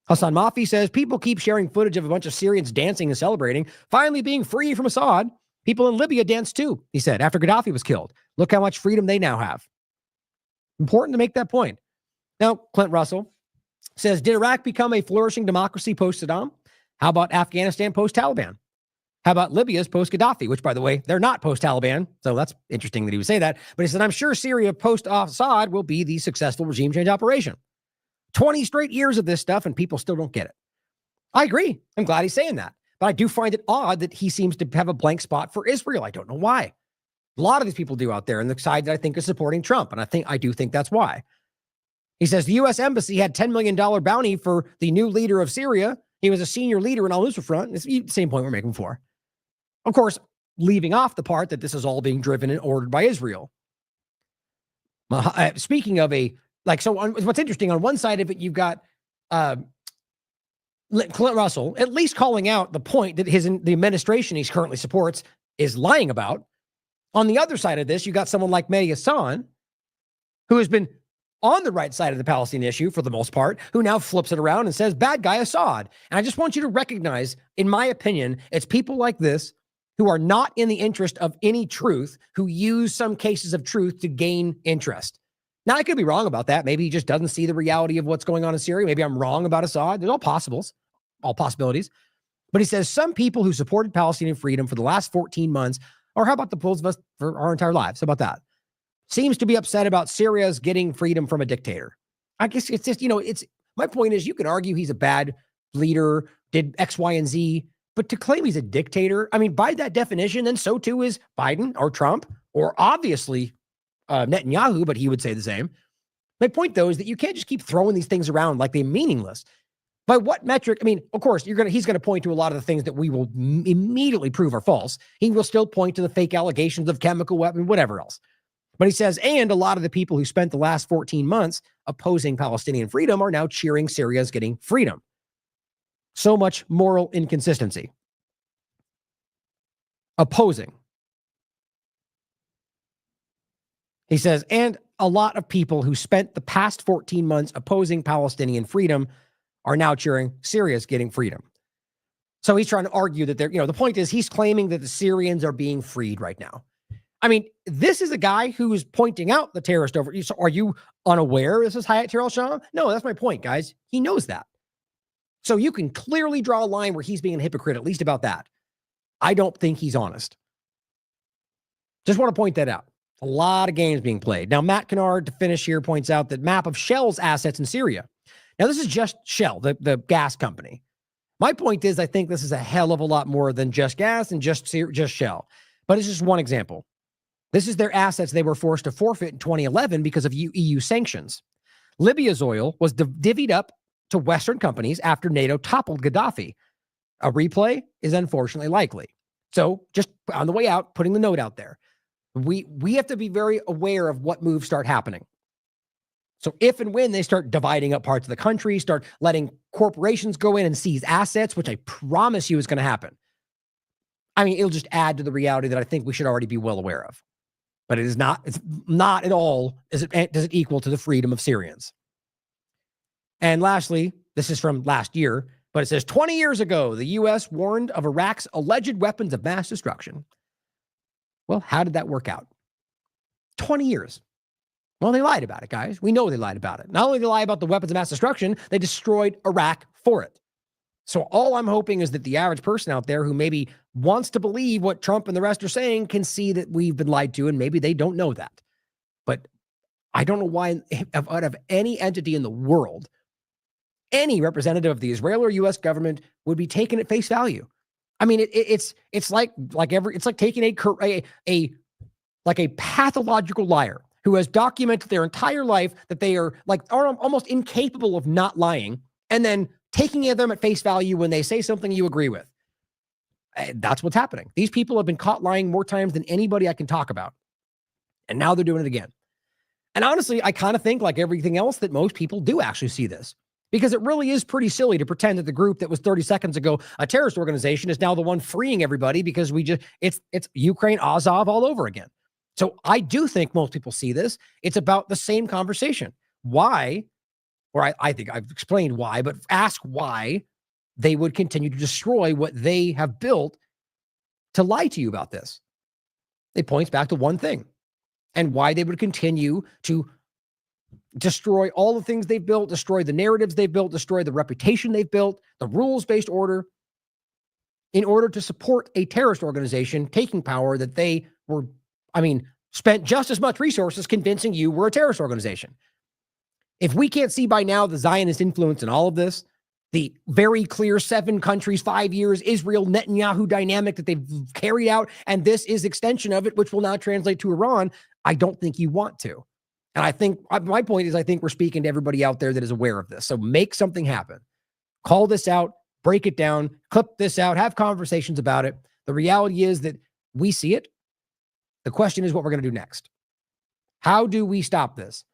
Speaker 1: Hassan Mafi says people keep sharing footage of a bunch of Syrians dancing and celebrating, finally being free from Assad. People in Libya danced too, he said, after Gaddafi was killed. Look how much freedom they now have. Important to make that point. Now, Clint Russell says, did Iraq become a flourishing democracy post-Saddam? How about Afghanistan post-Taliban? How about Libya's post-Gaddafi, which, by the way, they're not post-Taliban. So that's interesting that he would say that. But he said, I'm sure Syria post-Assad will be the successful regime change operation. 20 straight years of this stuff, and people still don't get it. I agree. I'm glad he's saying that. But I do find it odd that he seems to have a blank spot for Israel. I don't know why. A lot of these people do out there, and the side that I think is supporting Trump. And I do think that's why. He says the U.S. Embassy had $10 million bounty for the new leader of Syria. He was a senior leader in al-Nusra Front. It's the same point we're making before. Of course, leaving off the part that this is all being driven and ordered by Israel. Speaking of what's interesting, on one side of it, you've got Clint Russell at least calling out the point that the administration he currently supports is lying about. On the other side of this, you got someone like Mehdi Hassan, who has been on the right side of the Palestinian issue for the most part, who now flips it around and says, bad guy Assad. And I just want you to recognize, in my opinion, it's people like this who are not in the interest of any truth, who use some cases of truth to gain interest. Now, I could be wrong about that. Maybe he just doesn't see the reality of what's going on in Syria. Maybe I'm wrong about Assad. There's all possibilities. But he says some people who supported Palestinian freedom for the last 14 months, or how about the most of us for our entire lives? How about that? Seems to be upset about Syria's getting freedom from a dictator. I guess it's just, my point is you can argue he's a bad leader, did X, Y, and Z, but to claim he's a dictator, I mean, by that definition, then so too is Biden or Trump, or obviously Netanyahu, but he would say the same. My point, though, is that you can't just keep throwing these things around like they're meaningless. By what metric? I mean, of course, he's going to point to a lot of the things that we will immediately prove are false. He will still point to the fake allegations of chemical weapon, whatever else. But he says, and a lot of the people who spent the last 14 months opposing Palestinian freedom are now cheering Syria's getting freedom. So much moral inconsistency. Opposing. He says, and a lot of people who spent the past 14 months opposing Palestinian freedom are now cheering Syria's getting freedom. So he's trying to argue that the point is he's claiming that the Syrians are being freed right now. I mean, this is a guy who is pointing out the terrorist over. So are you unaware this is Hayat Tahrir al-Sham? No, that's my point, guys. He knows that. So you can clearly draw a line where he's being a hypocrite, at least about that. I don't think he's honest. Just want to point that out. A lot of games being played. Now, Matt Kennard, to finish here, points out that map of Shell's assets in Syria. Now, this is just Shell, the gas company. My point is, I think this is a hell of a lot more than just gas and just Shell. But it's just one example. This is their assets they were forced to forfeit in 2011 because of EU sanctions. Libya's oil was divvied up to Western companies after NATO toppled Gaddafi. A replay is unfortunately likely. So just on the way out, putting the note out there. We have to be very aware of what moves start happening. So if and when they start dividing up parts of the country, start letting corporations go in and seize assets, which I promise you is going to happen. I mean, it'll just add to the reality that I think we should already be well aware of. But it's not at all, does it equal to the freedom of Syrians. And lastly, this is from last year, but it says 20 years ago, the U.S. warned of Iraq's alleged weapons of mass destruction. Well, how did that work out? 20 years. Well, they lied about it, guys. We know they lied about it. Not only did they lie about the weapons of mass destruction, they destroyed Iraq for it. So all I'm hoping is that the average person out there who maybe wants to believe what Trump and the rest are saying can see that we've been lied to, and maybe they don't know that. But I don't know why out of any entity in the world, any representative of the Israeli or U.S. government would be taken at face value. I mean, it's like taking a pathological liar who has documented their entire life that they are almost incapable of not lying, and then taking them at face value when they say something you agree with. That's what's happening. These people have been caught lying more times than anybody I can talk about. And now they're doing it again. And honestly, I kind of think, like everything else, that most people do actually see this. Because it really is pretty silly to pretend that the group that was 30 seconds ago a terrorist organization is now the one freeing everybody, because it's Ukraine, Azov all over again. So I do think most people see this. It's about the same conversation. Why, or I think I've explained why, but ask why they would continue to destroy what they have built to lie to you about this. It points back to one thing, and why they would continue to destroy all the things they've built, destroy the narratives they've built, destroy the reputation they've built, the rules-based order, in order to support a terrorist organization taking power that they were, spent just as much resources convincing you were a terrorist organization. If we can't see by now the Zionist influence in all of this, the very clear 7 countries, 5 years, Israel, Netanyahu dynamic that they've carried out, and this is extension of it, which will now translate to Iran, I don't think you want to. And I think, my point is, I think we're speaking to everybody out there that is aware of this. So make something happen. Call this out, break it down, clip this out, have conversations about it. The reality is that we see it. The question is what we're going to do next. How do we stop this?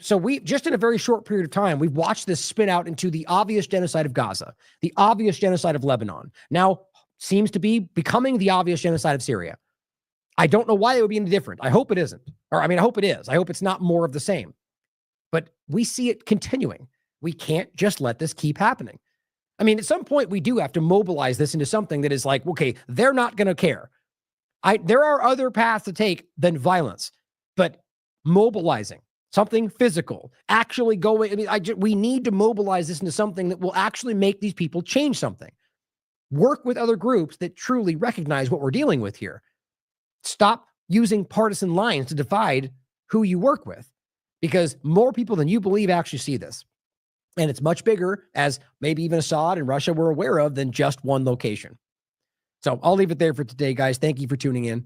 Speaker 1: So we just in a very short period of time, we've watched this spin out into the obvious genocide of Gaza, the obvious genocide of Lebanon, now seems to be becoming the obvious genocide of Syria. I don't know why it would be any different. I hope it isn't. I hope it is. I hope it's not more of the same. But we see it continuing. We can't just let this keep happening. At some point, we do have to mobilize this into something that is like, okay, they're not going to care. There are other paths to take than violence, but mobilizing something physical, actually going. We need to mobilize this into something that will actually make these people change something. Work with other groups that truly recognize what we're dealing with here. Stop using partisan lines to divide who you work with, because more people than you believe actually see this. And it's much bigger, as maybe even Assad and Russia were aware of, than just one location. So I'll leave it there for today, guys. Thank you for tuning in.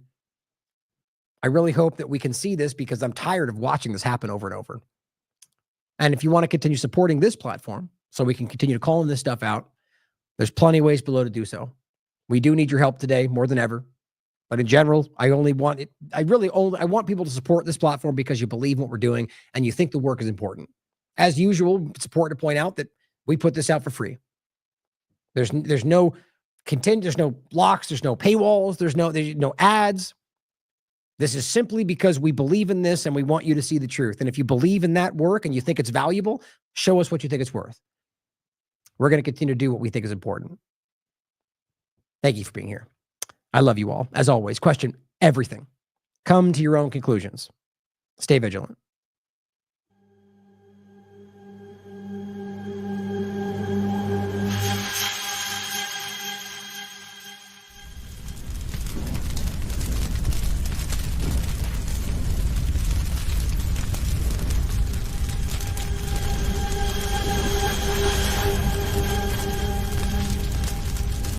Speaker 1: I really hope that we can see this, because I'm tired of watching this happen over and over. And if you want to continue supporting this platform so we can continue to call this stuff out, there's plenty of ways below to do so. We do need your help today more than ever. But in general, I want people to support this platform because you believe in what we're doing and you think the work is important. As usual, it's important to point out that we put this out for free. There's no content, there's no blocks, there's no paywalls, there's no ads. This is simply because we believe in this and we want you to see the truth. And if you believe in that work and you think it's valuable, show us what you think it's worth. We're going to continue to do what we think is important. Thank you for being here. I love you all. As always, question everything. Come to your own conclusions. Stay vigilant.